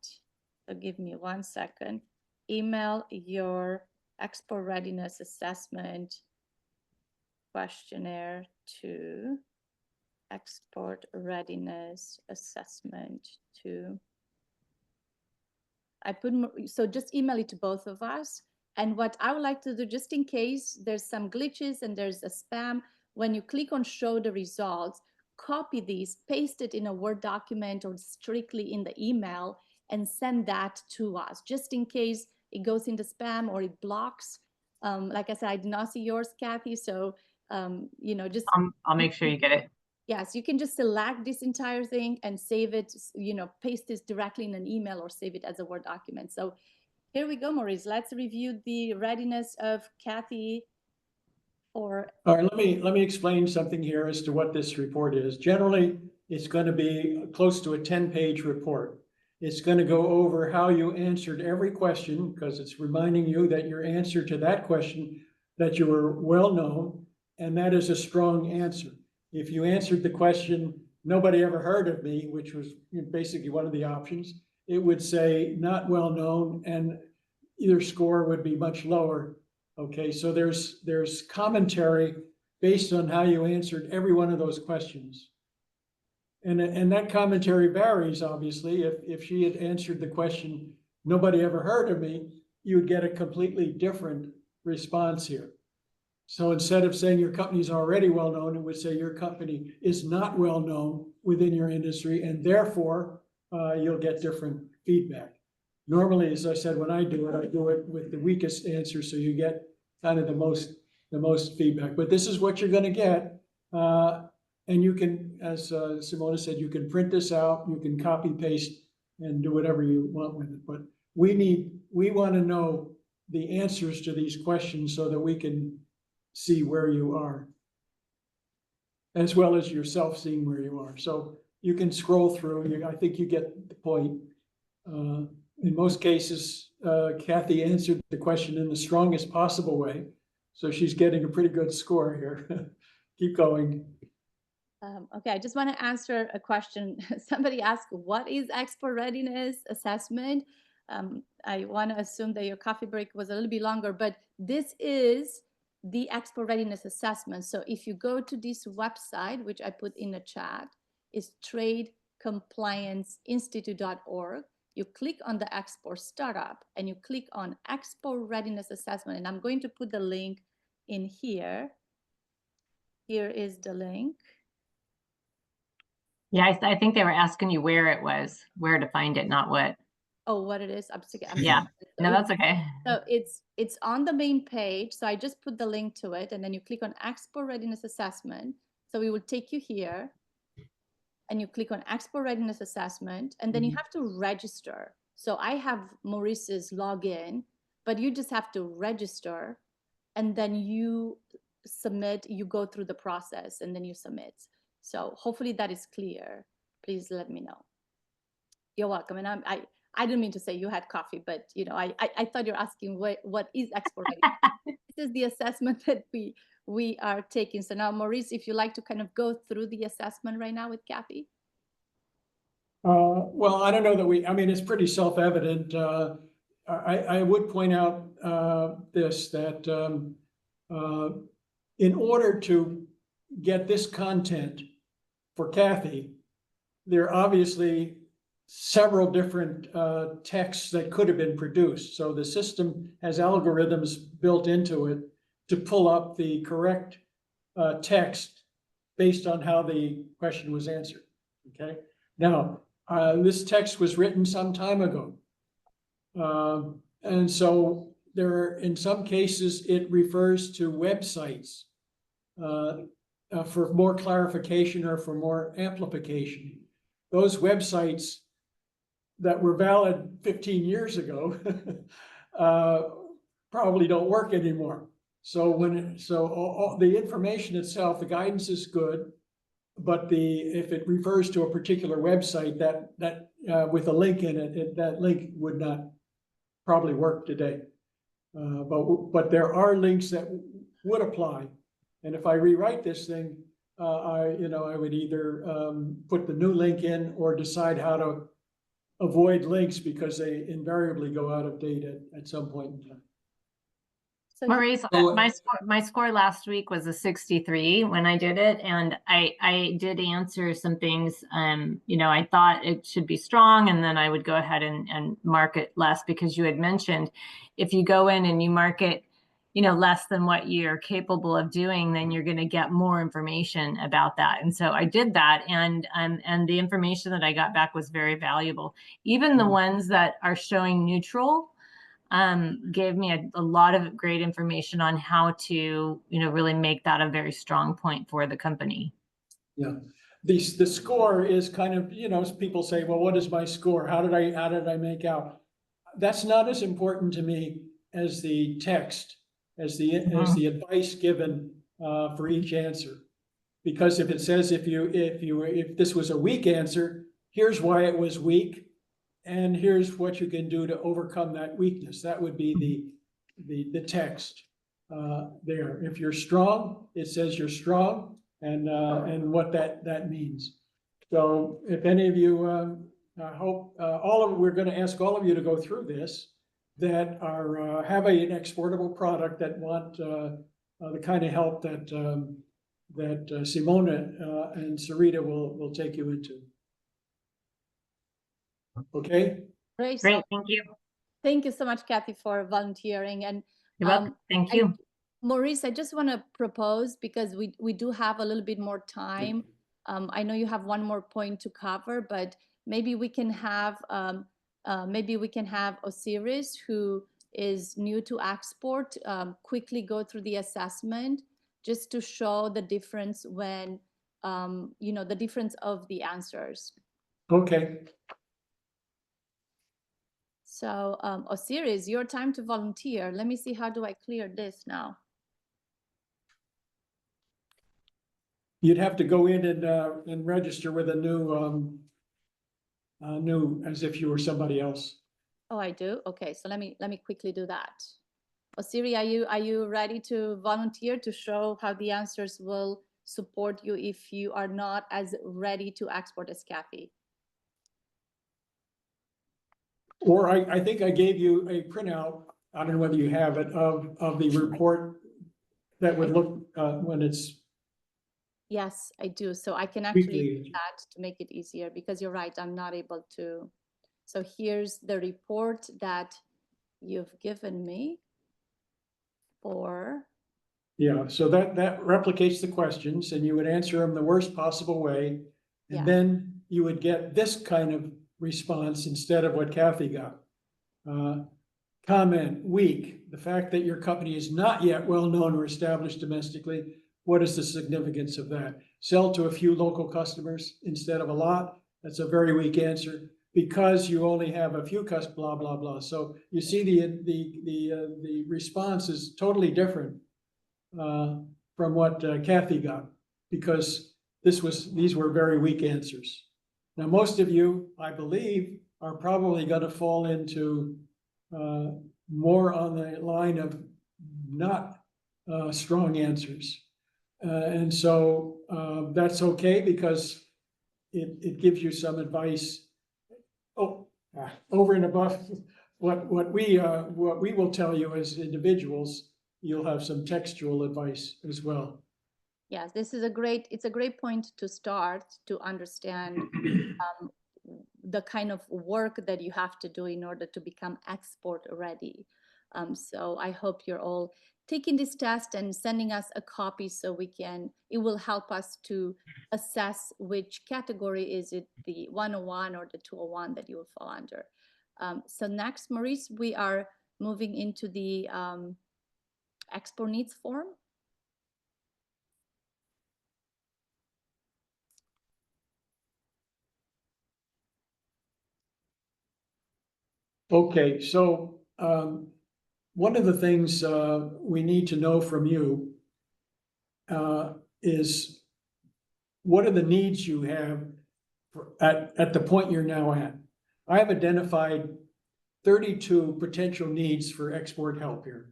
So give me 1 second. Email your export readiness assessment questionnaire to export readiness assessment to. So just email it to both of us. And what I would like to do, just in case there's some glitches and there's a spam, when you click on show the results, copy these, paste it in a Word document or strictly in the email and send that to us, just in case it goes into spam or it blocks. Like I said, I did not see yours, Kathy. So, just I'll make sure you get it. Yes, you can just select this entire thing and save it, paste this directly in an email or save it as a Word document. So here we go, Maurice. Let's review the readiness of Kathy. All right, let me explain something here as to what this report is. Generally, it's going to be close to a 10-page report. It's going to go over how you answered every question, because it's reminding you that your answer to that question, that you were well known, and that is a strong answer. If you answered the question, nobody ever heard of me, which was basically one of the options, it would say not well known, and your score would be much lower. Okay, so there's commentary based on how you answered every one of those questions. And that commentary varies, obviously. If she had answered the question, nobody ever heard of me, you would get a completely different response here. So instead of saying your company is already well known, it would say your company is not well known within your industry, and therefore you'll get different feedback. Normally, as I said, when I do it with the weakest answer, so you get kind of the most feedback. But this is what you're going to get, and you can, as Simona said, you can print this out, you can copy paste, and do whatever you want with it. But we want to know the answers to these questions so that we can see where you are, as well as yourself seeing where you are. So you can scroll through. I think you get the point. In most cases, Kathy answered the question in the strongest possible way. So she's getting a pretty good score here. Keep going. Okay, I just want to answer a question. Somebody asked, what is export readiness assessment? I want to assume that your coffee break was a little bit longer, but this is the export readiness assessment. So if you go to this website, which I put in the chat, is tradecomplianceinstitute.org. You click on the export startup and you click on export readiness assessment. And I'm going to put the link in here. Here is the link. Yeah, I think they were asking you where it was, where to find it, not what. Oh, what it is? Yeah, no, that's okay. So it's on the main page. So I just put the link to it, and then you click on export readiness assessment. So it will take you here, and you click on export readiness assessment, and then you have to register. So I have Maurice's login, but you just have to register, and then you submit. You go through the process, and then you submit. So hopefully that is clear. Please let me know. You're welcome. And I didn't mean to say you had coffee, but I thought you're asking what is export readiness. This is the assessment that we are taking. So now, Maurice, if you like to kind of go through the assessment right now with Kathy. Well, I don't know that I mean, it's pretty self-evident. I would point out that in order to get this content for Kathy, there are obviously several different texts that could have been produced. So the system has algorithms built into it to pull up the correct text based on how the question was answered. Okay. Now, this text was written some time ago. And so in some cases, it refers to websites for more clarification or for more amplification. Those websites that were valid 15 years ago probably don't work anymore. So all the information itself, the guidance is good, but if it refers to a particular website that with a link in it, that link would not probably work today. But there are links that would apply. And if I rewrite this thing, I would either put the new link in or decide how to avoid links because they invariably go out of date at some point in time. So Maurice, my score last week was a 63 when I did it, and I did answer some things. I thought it should be strong, and then I would go ahead and mark it less, because you had mentioned if you go in and you mark it, less than what you're capable of doing, then you're going to get more information about that. And so I did that, and the information that I got back was very valuable. Even the ones that are showing neutral gave me a lot of great information on how to, really make that a very strong point for the company. Yeah, the score is kind of, people say, well, what is my score? How did I make out? That's not as important to me as the text, as the advice given for each answer. Because if it says if this was a weak answer, here's why it was weak, and here's what you can do to overcome that weakness. That would be the text there. If you're strong, it says you're strong, and what that means. So if any of you, I hope we're going to ask all of you to go through this, that are have an exportable product, that want the kind of help that Simona and Sarita will take you into. Okay. Great. Great, thank you. Thank you so much, Kathy, for volunteering. And You're welcome. Thank you. Maurice, I just want to propose, because we do have a little bit more time. I know you have one more point to cover, but maybe we can have Osiris, who is new to export, quickly go through the assessment, just to show the difference when the difference of the answers. Okay. So Osiris, your time to volunteer. Let me see, how do I clear this now? You'd have to go in and register with a new, as if you were somebody else. Oh, I do. Okay, so let me quickly do that. Osiris, are you ready to volunteer to show how the answers will support you if you are not as ready to export as Kathy? Or I think I gave you a printout, I don't know whether you have it, of the report that would look when it's. Yes, I do. So I can actually Weekly. do that to make it easier, because you're right, I'm not able to. So here's the report that you've given me for. Yeah, so that replicates the questions, and you would answer them the worst possible way. And Yeah. then you would get this kind of response instead of what Kathy got. Comment, weak. The fact that your company is not yet well known or established domestically, what is the significance of that? Sell to a few local customers instead of a lot. That's a very weak answer, because you only have a few customers, blah, blah, blah. So you see the response is totally different from what Kathy got, because these were very weak answers. Now, most of you, I believe, are probably going to fall into more on the line of not strong answers. And so that's okay, because it gives you some advice over and above what we will tell you as individuals, you'll have some textual advice as well. Yes, this is it's a great point to start to understand the kind of work that you have to do in order to become export ready. So I hope you're all taking this test and sending us a copy so it will help us to assess which category is it, the 101 or the 201 that you will fall under. So next, Maurice, we are moving into the export needs form. Okay, so one of the things we need to know from you is what are the needs you have at the point you're now at? I have identified 32 potential needs for export help here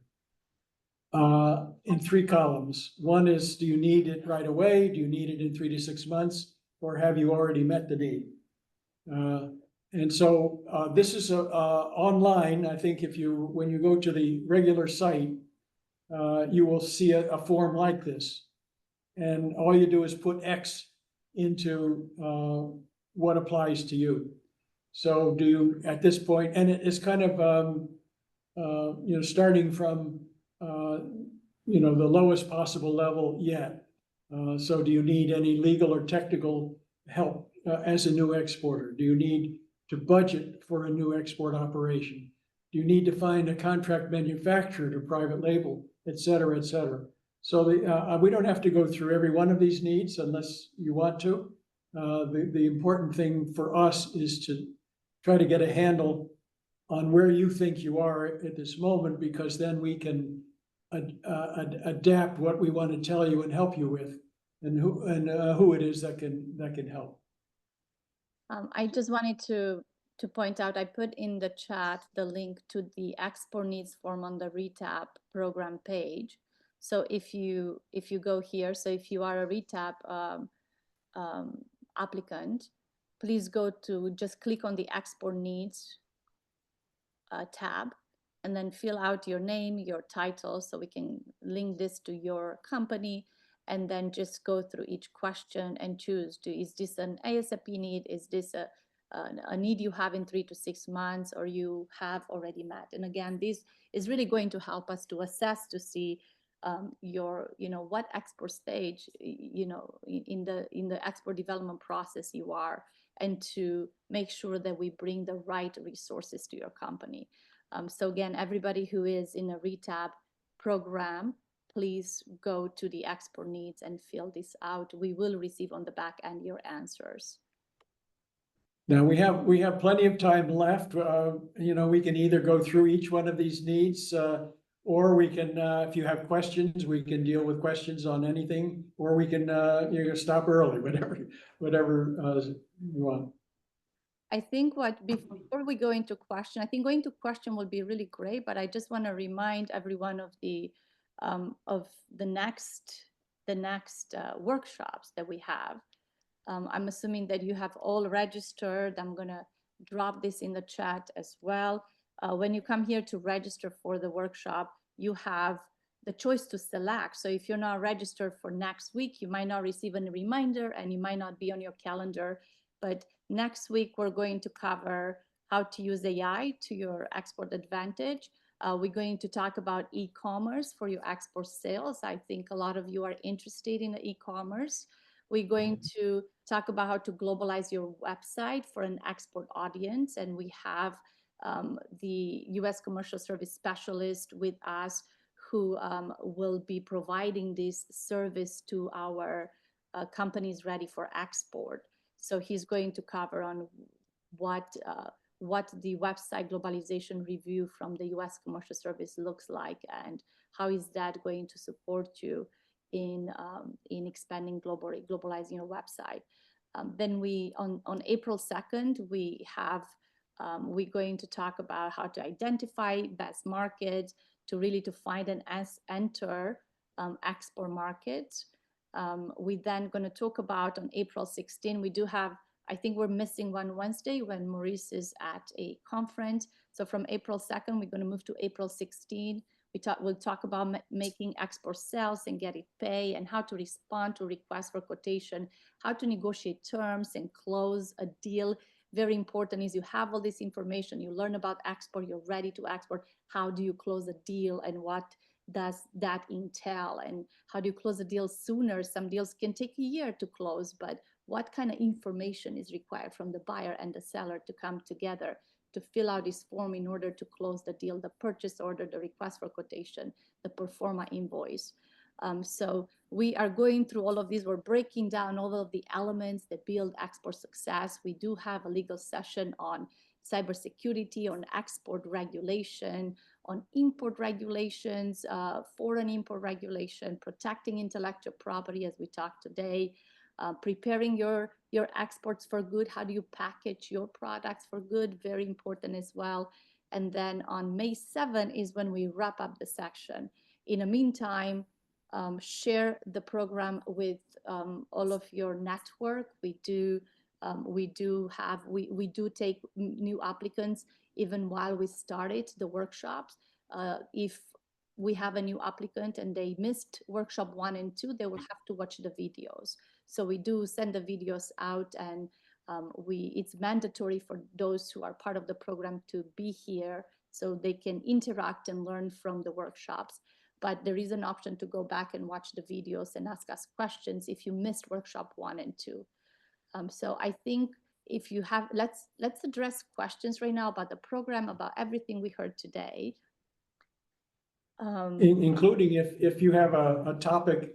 in 3 columns. One is, do you need it right away? Do you need it in 3 to 6 months? Or have you already met the need? And so this is online. I think when you go to the regular site, you will see a form like this. And all you do is put X into what applies to you. So do you, at this point, and it is kind of, starting from, the lowest possible level yet. So do you need any legal or technical help as a new exporter? Do you need to budget for a new export operation? Do you need to find a contract manufacturer to private label, et cetera, et cetera? So we don't have to go through every one of these needs unless you want to. The important thing for us is to try to get a handle on where you think you are at this moment, because then we can adapt what we want to tell you and help you with, and who it is that can help. I just wanted to point out, I put in the chat the link to the export needs form on the RETAP program page. So if you go here, so if you are a RETAP applicant, please just click on the export needs tab, and then fill out your name, your title, so we can link this to your company, and then just go through each question and choose, is this an ASAP need? Is this a need you have in 3 to 6 months, or you have already met? And again, this is really going to help us to assess, to see what export stage, in the export development process you are, and to make sure that we bring the right resources to your company. So again, everybody who is in a RETAP program, please go to the export needs and fill this out. We will receive on the back end your answers. Now we have plenty of time left. We can either go through each one of these needs, or we can, if you have questions, we can deal with questions on anything, or we can stop early, whatever you want. I think before we go into question, I think going to question will be really great, but I just want to remind everyone of the next workshops that we have. I'm assuming that you have all registered. I'm gonna drop this in the chat as well. When you come here to register for the workshop, you have the choice to select. So if you're not registered for next week, you might not receive a reminder and you might not be on your calendar. But next week, we're going to cover how to use AI to your export advantage. We're going to talk about e-commerce for your export sales. I think a lot of you are interested in e-commerce. We're going to talk about how to globalize your website for an export audience. And we have the U.S. Commercial Service Specialist with us who will be providing this service to our companies ready for export. So he's going to cover on what the website globalization review from the U.S. Commercial Service looks like, and how is that going to support you in expanding globalizing your website. Then on April 2nd, we're going to talk about how to identify best markets to find and enter export markets. We then going to talk about on April 16, we do have I think we're missing one Wednesday when Maurice is at a conference. So from April 2nd, we're going to move to April 16. We'll talk about making export sales and getting pay, and how to respond to requests for quotation, how to negotiate terms and close a deal. Very important is you have all this information, you learn about export, you're ready to export. How do you close a deal, and what does that entail, and how do you close a deal sooner? Some deals can take a year to close, but what kind of information is required from the buyer and the seller to come together to fill out this form in order to close the deal, the purchase order, the request for quotation, the pro forma invoice. So we are going through all of these. We're breaking down all of the elements that build export success. We do have a legal session on cybersecurity, on export regulation, on import regulations, foreign import regulation, protecting intellectual property, as we talked today, preparing your exports for good. How do you package your products for good? Very important as well. And then on May 7 is when we wrap up the section. In the meantime, share the program with all of your network. We do take new applicants even while we started the workshops. If we have a new applicant and they missed workshop 1 and 2, they will have to watch the videos. So we do send the videos out, and it's mandatory for those who are part of the program to be here so they can interact and learn from the workshops. But there is an option to go back and watch the videos and ask us questions if you missed workshop 1 and 2. So I think if you have, let's address questions right now about the program, about everything we heard today. Including if you have a topic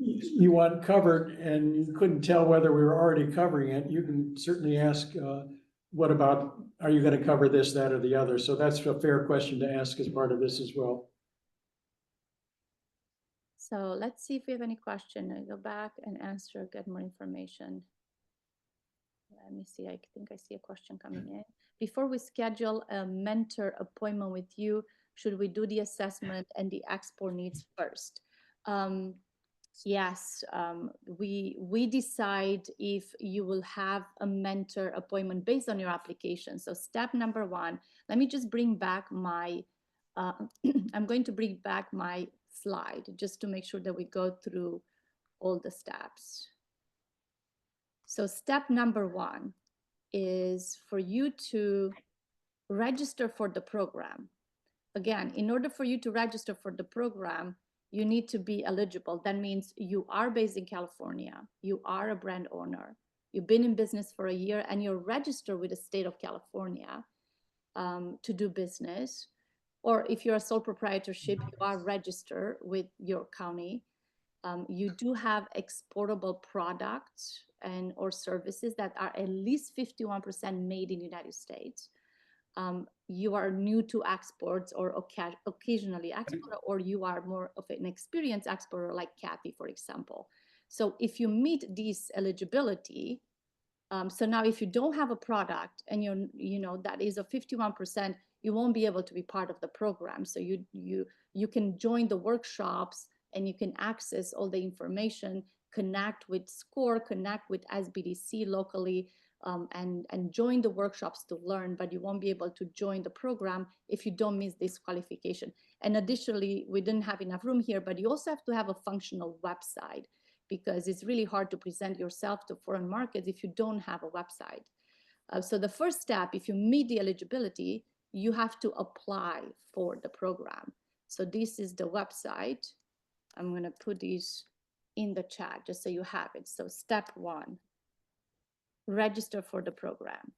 you want covered and you couldn't tell whether we were already covering it, you can certainly ask, what about, are you going to cover this, that, or the other? So that's a fair question to ask as part of this as well. So let's see if we have any question. I go back and answer, get more information. Let me see, I think I see a question coming in. Before we schedule a mentor appointment with you, should we do the assessment and the export needs first? Yes, we decide if you will have a mentor appointment based on your application. So step number 1, let me just bring back my, I'm going to bring back my slide just to make sure that we go through all the steps. So step number 1 is for you to register for the program. Again, in order for you to register for the program, you need to be eligible. That means you are based in California, you are a brand owner, you've been in business for a year, and you're registered with the state of California to do business. Or if you're a sole proprietorship, you are registered with your county. You do have exportable products and or services that are at least 51% made in the United States. You are new to exports or occasionally export, or you are more of an experienced exporter like Kathy, for example. So if you meet this eligibility, so now if you don't have a product and that is a 51%, you won't be able to be part of the program. So you can join the workshops and you can access all the information, connect with SCORE, connect with SBDC locally, and join the workshops to learn, but you won't be able to join the program if you don't meet this qualification. And additionally, we didn't have enough room here, but you also have to have a functional website, because it's really hard to present yourself to foreign markets if you don't have a website. So the first step, if you meet the eligibility, you have to apply for the program. So this is the website. I'm going to put these in the chat just so you have it. So step 1, register for the program.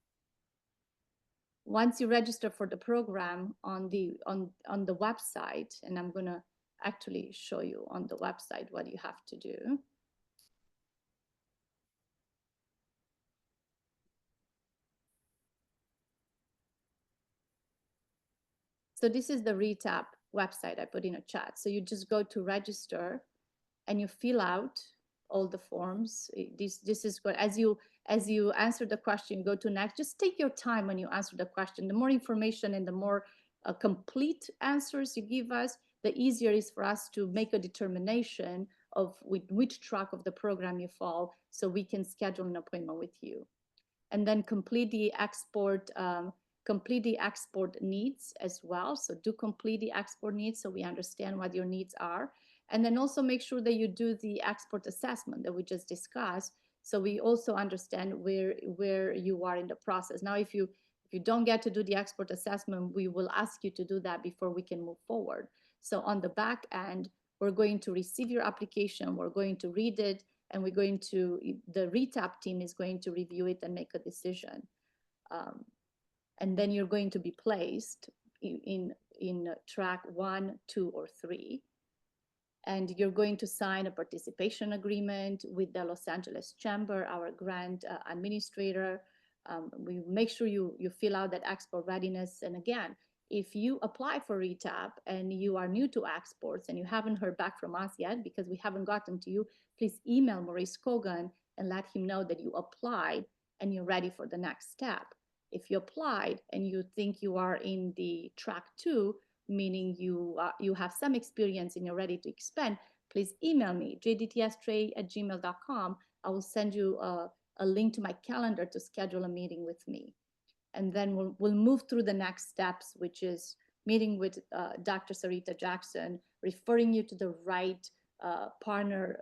Once you register for the program on the website, and I'm going to actually show you on the website what you have to do. So this is the RETAP website I put in a chat. So you just go to register and you fill out all the forms. This is good. As you answer the question, you go to next. Just take your time when you answer the question. The more information and the more complete answers you give us, the easier it is for us to make a determination of with which track of the program you fall, so we can schedule an appointment with you. and then complete the export needs as well. So do complete the export needs so we understand what your needs are. And then also make sure that you do the export assessment that we just discussed, so we also understand where you are in the process. Now, if you don't get to do the export assessment, we will ask you to do that before we can move forward. So on the back end, we're going to receive your application, we're going to read it, and the RETAP team is going to review it and make a decision. And then you're going to be placed in track 1, 2, or 3. And you're going to sign a participation agreement with the Los Angeles Chamber, our grant administrator. We make sure you fill out that export readiness. And again, if you apply for RETAP and you are new to exports and you haven't heard back from us yet because we haven't gotten to you, please email Maurice Kogan and let him know that you applied and you're ready for the next step. If you applied and you think you are in the track 2, meaning you have some experience and you're ready to expand, please email me, jdtstrey@gmail.com. I will send you a link to my calendar to schedule a meeting with me. And then we'll move through the next steps, which is meeting with Dr. Sarita Jackson, referring you to the right partner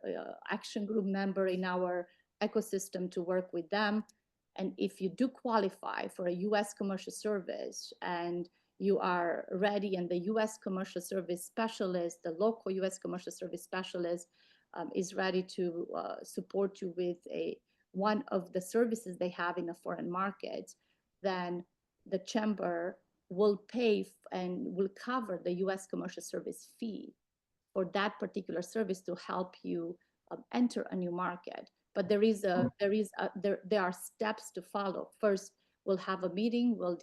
action group member in our ecosystem to work with them. And if you do qualify for a U.S. commercial service and you are ready and the U.S. commercial service specialist, the local U.S. commercial service specialist is ready to support you with one of the services they have in a foreign market, then the chamber will pay and will cover the U.S. commercial service fee for that particular service to help you enter a new market. But there are steps to follow. First, we'll have a meeting, we'll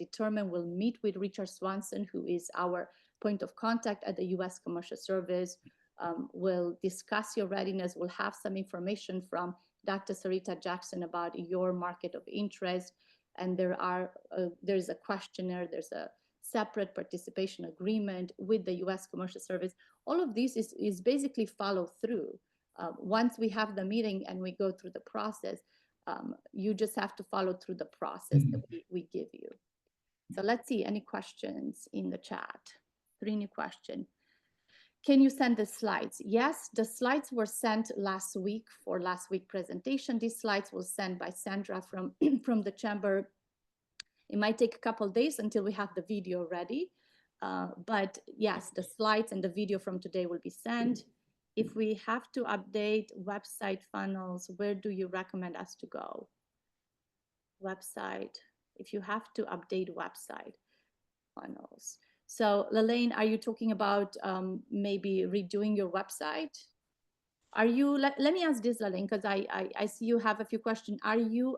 meet with Richard Swanson, who is our point of contact at the U.S. Commercial Service. We'll discuss your readiness. We'll have some information from Dr. Sarita Jackson about your market of interest. And there's a questionnaire, there's a separate participation agreement with the U.S. Commercial Service. All of this is basically follow through. Once we have the meeting and we go through the process, you just have to follow through the process that we give you. So let's see, any questions in the chat? 3 new questions. Can you send the slides? Yes, the slides were sent last week for last week presentation. These slides were sent by Sandra from the chamber. It might take a couple of days until we have the video ready. But yes, the slides and the video from today will be sent. If we have to update website funnels, where do you recommend us to go? Website, if you have to update website funnels. So Lalaine, are you talking about maybe redoing your website? Are you, let me ask this, Lalaine, because I see you have a few questions. Are you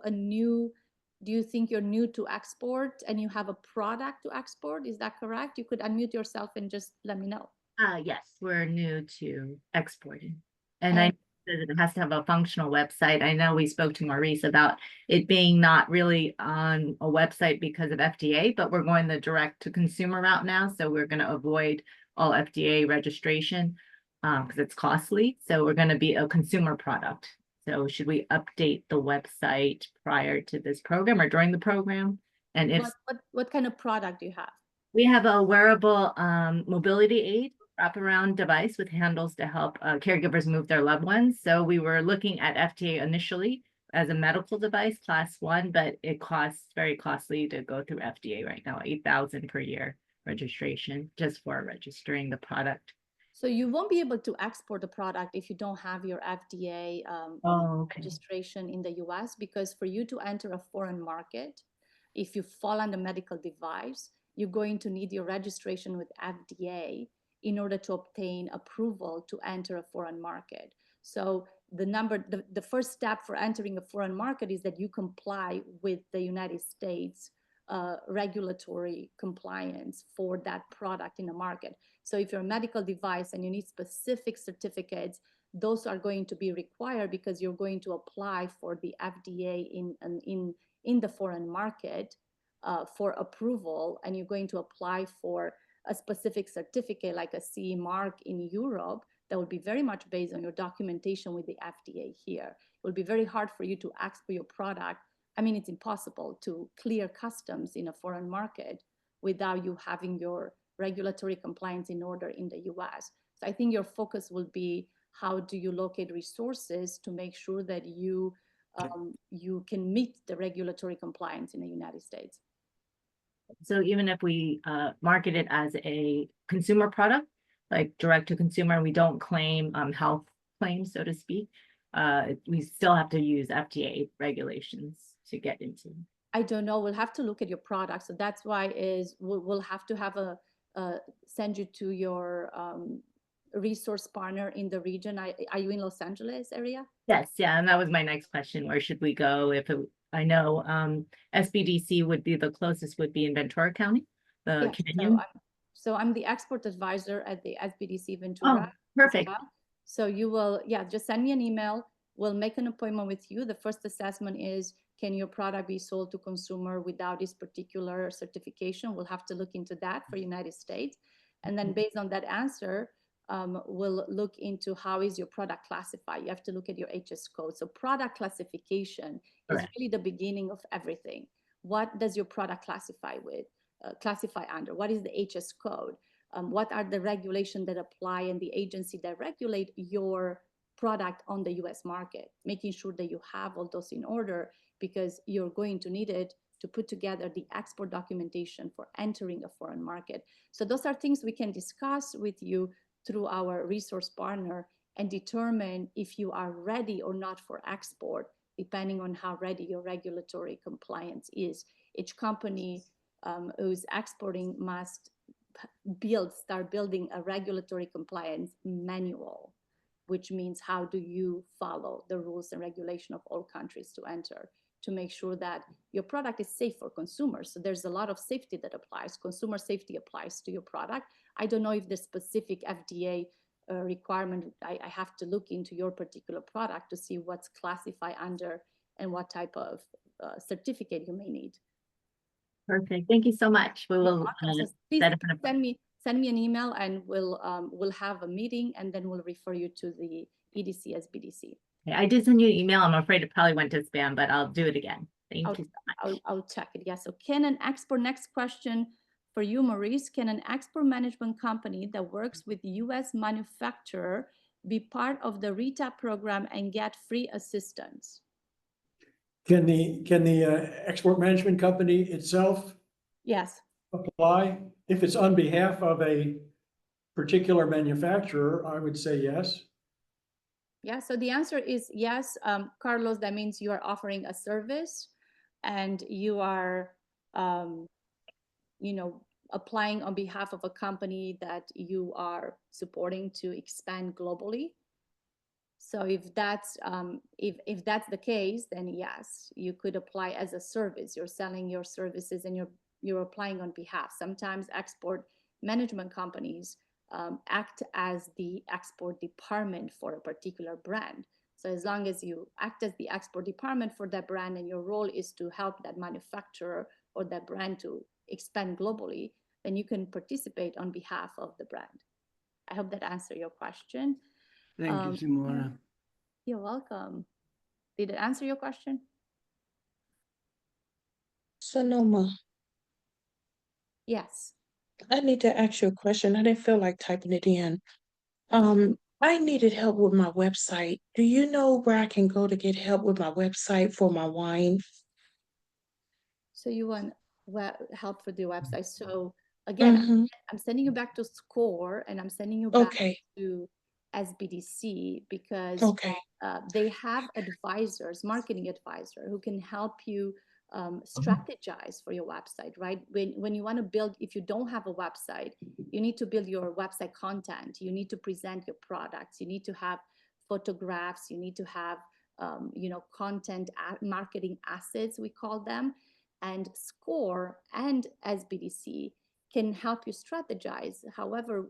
do you think you're new to export and you have a product to export? Is that correct? You could unmute yourself and just let me know. Yes, we're new to exporting. And I know that it has to have a functional website. I know we spoke to Maurice about it being not really on a website because of FDA, but we're going the direct to consumer route now. So we're going to avoid all FDA registration because it's costly. So we're going to be a consumer product. So should we update the website prior to this program or during the program? And if what kind of product do you have? We have a wearable mobility aid wraparound device with handles to help caregivers move their loved ones. So we were looking at FDA initially as a medical device, class 1, but it costs very costly to go through FDA right now, $8,000 per year registration just for registering the product. So you won't be able to export the product if you don't have your FDA registration in the US, because for you to enter a foreign market, if you fall under medical device, you're going to need your registration with FDA in order to obtain approval to enter a foreign market. So the first step for entering a foreign market is that you comply with the United States regulatory compliance for that product in the market. So if you're a medical device and you need specific certificates, those are going to be required because you're going to apply for the FDA in the foreign market for approval, and you're going to apply for a specific certificate like a CE mark in Europe that will be very much based on your documentation with the FDA here. It will be very hard for you to export your product I mean, it's impossible to clear customs in a foreign market without you having your regulatory compliance in order in the US. So I think your focus will be how do you locate resources to make sure that you can meet the regulatory compliance in the United States. So even if we market it as a consumer product, like direct to consumer, we don't claim health claims, so to speak, we still have to use FDA regulations to get into. I don't know. We'll have to look at your product. So that's why we'll have to have send you to your resource partner in the region. Are you in Los Angeles area? Yes, yeah, and that was my next question. Where should we go? I know SBDC would be the closest, would be in Ventura County, the Yes, Canyon. so I'm the export advisor at the SBDC Ventura. Oh, perfect. Well. So you will, just send me an email. We'll make an appointment with you. The first assessment is, can your product be sold to consumer without this particular certification? We'll have to look into that for United States. And then based on that answer, we'll look into how is your product classified. You have to look at your HS code. So product classification is really the beginning of everything. What does your product classify under? What is the HS code? What are the regulations that apply and the agency that regulate your product on the US market, making sure that you have all those in order, because you're going to need it to put together the export documentation for entering a foreign market. So those are things we can discuss with you through our resource partner and determine if you are ready or not for export, depending on how ready your regulatory compliance is. Each company who's exporting must start building a regulatory compliance manual, which means how do you follow the rules and regulation of all countries to enter, to make sure that your product is safe for consumers. So there's a lot of safety that applies. Consumer safety applies to your product. I don't know if the specific FDA requirement, I have to look into your particular product to see what's classified under and what type of certificate you may need. Perfect. Thank you so much. We will please send me an email, and we'll have a meeting, and then we'll refer you to the EDC SBDC. Okay, I did send you an email. I'm afraid it probably went to spam, but I'll do it again. Thank you so much. I'll check it. Yeah. So next question for you, Maurice. Can an export management company that works with US manufacturer be part of the RETAP program and get free assistance? Can the export management company itself apply? If it's on behalf of a particular manufacturer, I would say yes. Yeah, so the answer is yes. Carlos, that means you are offering a service and you are, applying on behalf of a company that you are supporting to expand globally. So if that's the case, then yes, you could apply as a service. You're selling your services and you're applying on behalf. Sometimes export management companies act as the export department for a particular brand. So as long as you act as the export department for that brand and your role is to help that manufacturer or that brand to expand globally, then you can participate on behalf of the brand. I hope that answered your question. Thank you, Simona. You're welcome. Did it answer your question? Sonoma. Yes. I need to ask you a question. I didn't feel like typing it in. I needed help with my website. Do you know where I can go to get help with my website for my wine? So you want help for the website. So again, I'm sending you back to SCORE and I'm sending you back to SBDC because they have advisors, marketing advisor, who can help you strategize for your website, right? When you want to build, if you don't have a website, you need to build your website content. You need to present your products. You need to have photographs. You need to have, content marketing assets, we call them. And SCORE and SBDC can help you strategize. However,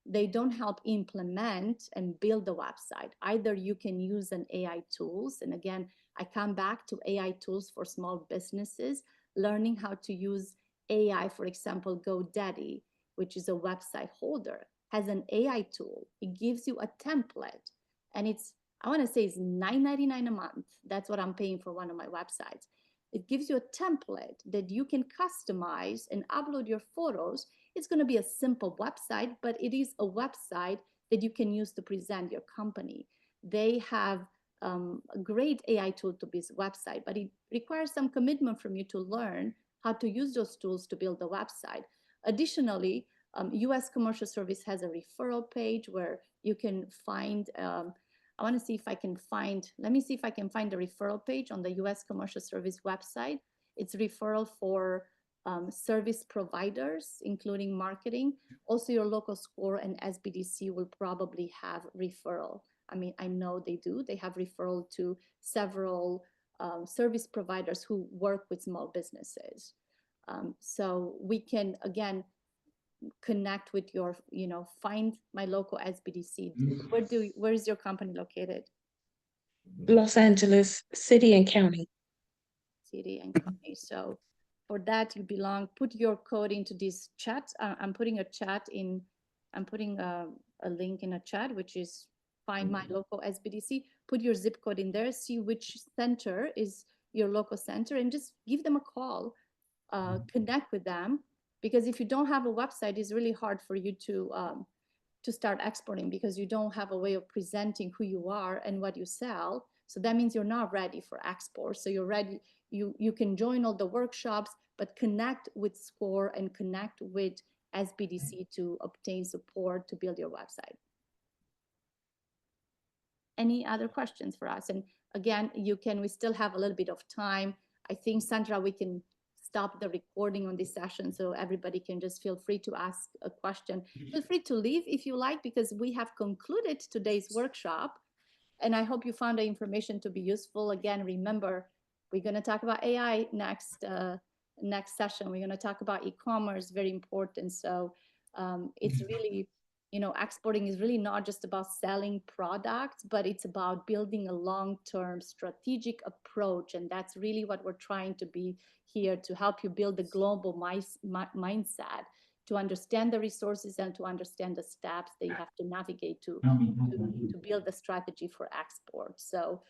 they don't help implement and build the website. Either you can use an AI tools. And again, I come back to AI tools for small businesses, learning how to use AI. For example, GoDaddy, which is a website holder, has an AI tool. It gives you a template and I want to say it's $9.99 a month. That's what I'm paying for one of my websites. It gives you a template that you can customize and upload your photos. It's going to be a simple website, but it is a website that you can use to present your company. They have a great AI tool to build a website, but it requires some commitment from you to learn how to use those tools to build a website. Additionally, US Commercial Service has a referral page where you can find, I want to see if I can find, let me see if I can find the referral page on the US Commercial Service website. It's referral for service providers, including marketing. Also, your local SCORE and SBDC will probably have referral. I mean, I know they do. They have referral to several service providers who work with small businesses. So we can, again, connect with your, find my local SBDC. Where is your company located? Los Angeles City and County. City and county. So for that, you belong, put your code into this chat. I'm putting a link in a chat, which is find my local SBDC, put your zip code in there, see which center is your local center, and just give them a call, connect with them. Because if you don't have a website, it's really hard for you to start exporting, because you don't have a way of presenting who you are and what you sell. So that means you're not ready for export. So you're ready, you can join all the workshops, but connect with SCORE and connect with SBDC to obtain support to build your website. Any other questions for us? And again, we still have a little bit of time. I think, Sandra, we can stop the recording on this session so everybody can just feel free to ask a question. Feel free to leave if you like, because we have concluded today's workshop. And I hope you found the information to be useful. Again, remember, we're going to talk about AI next session. We're going to talk about e-commerce, very important. So it's really, exporting is really not just about selling products, but it's about building a long-term strategic approach. And that's really what we're trying to be here, to help you build a global mindset, to understand the resources and to understand the steps that you have to navigate to build a strategy for export. So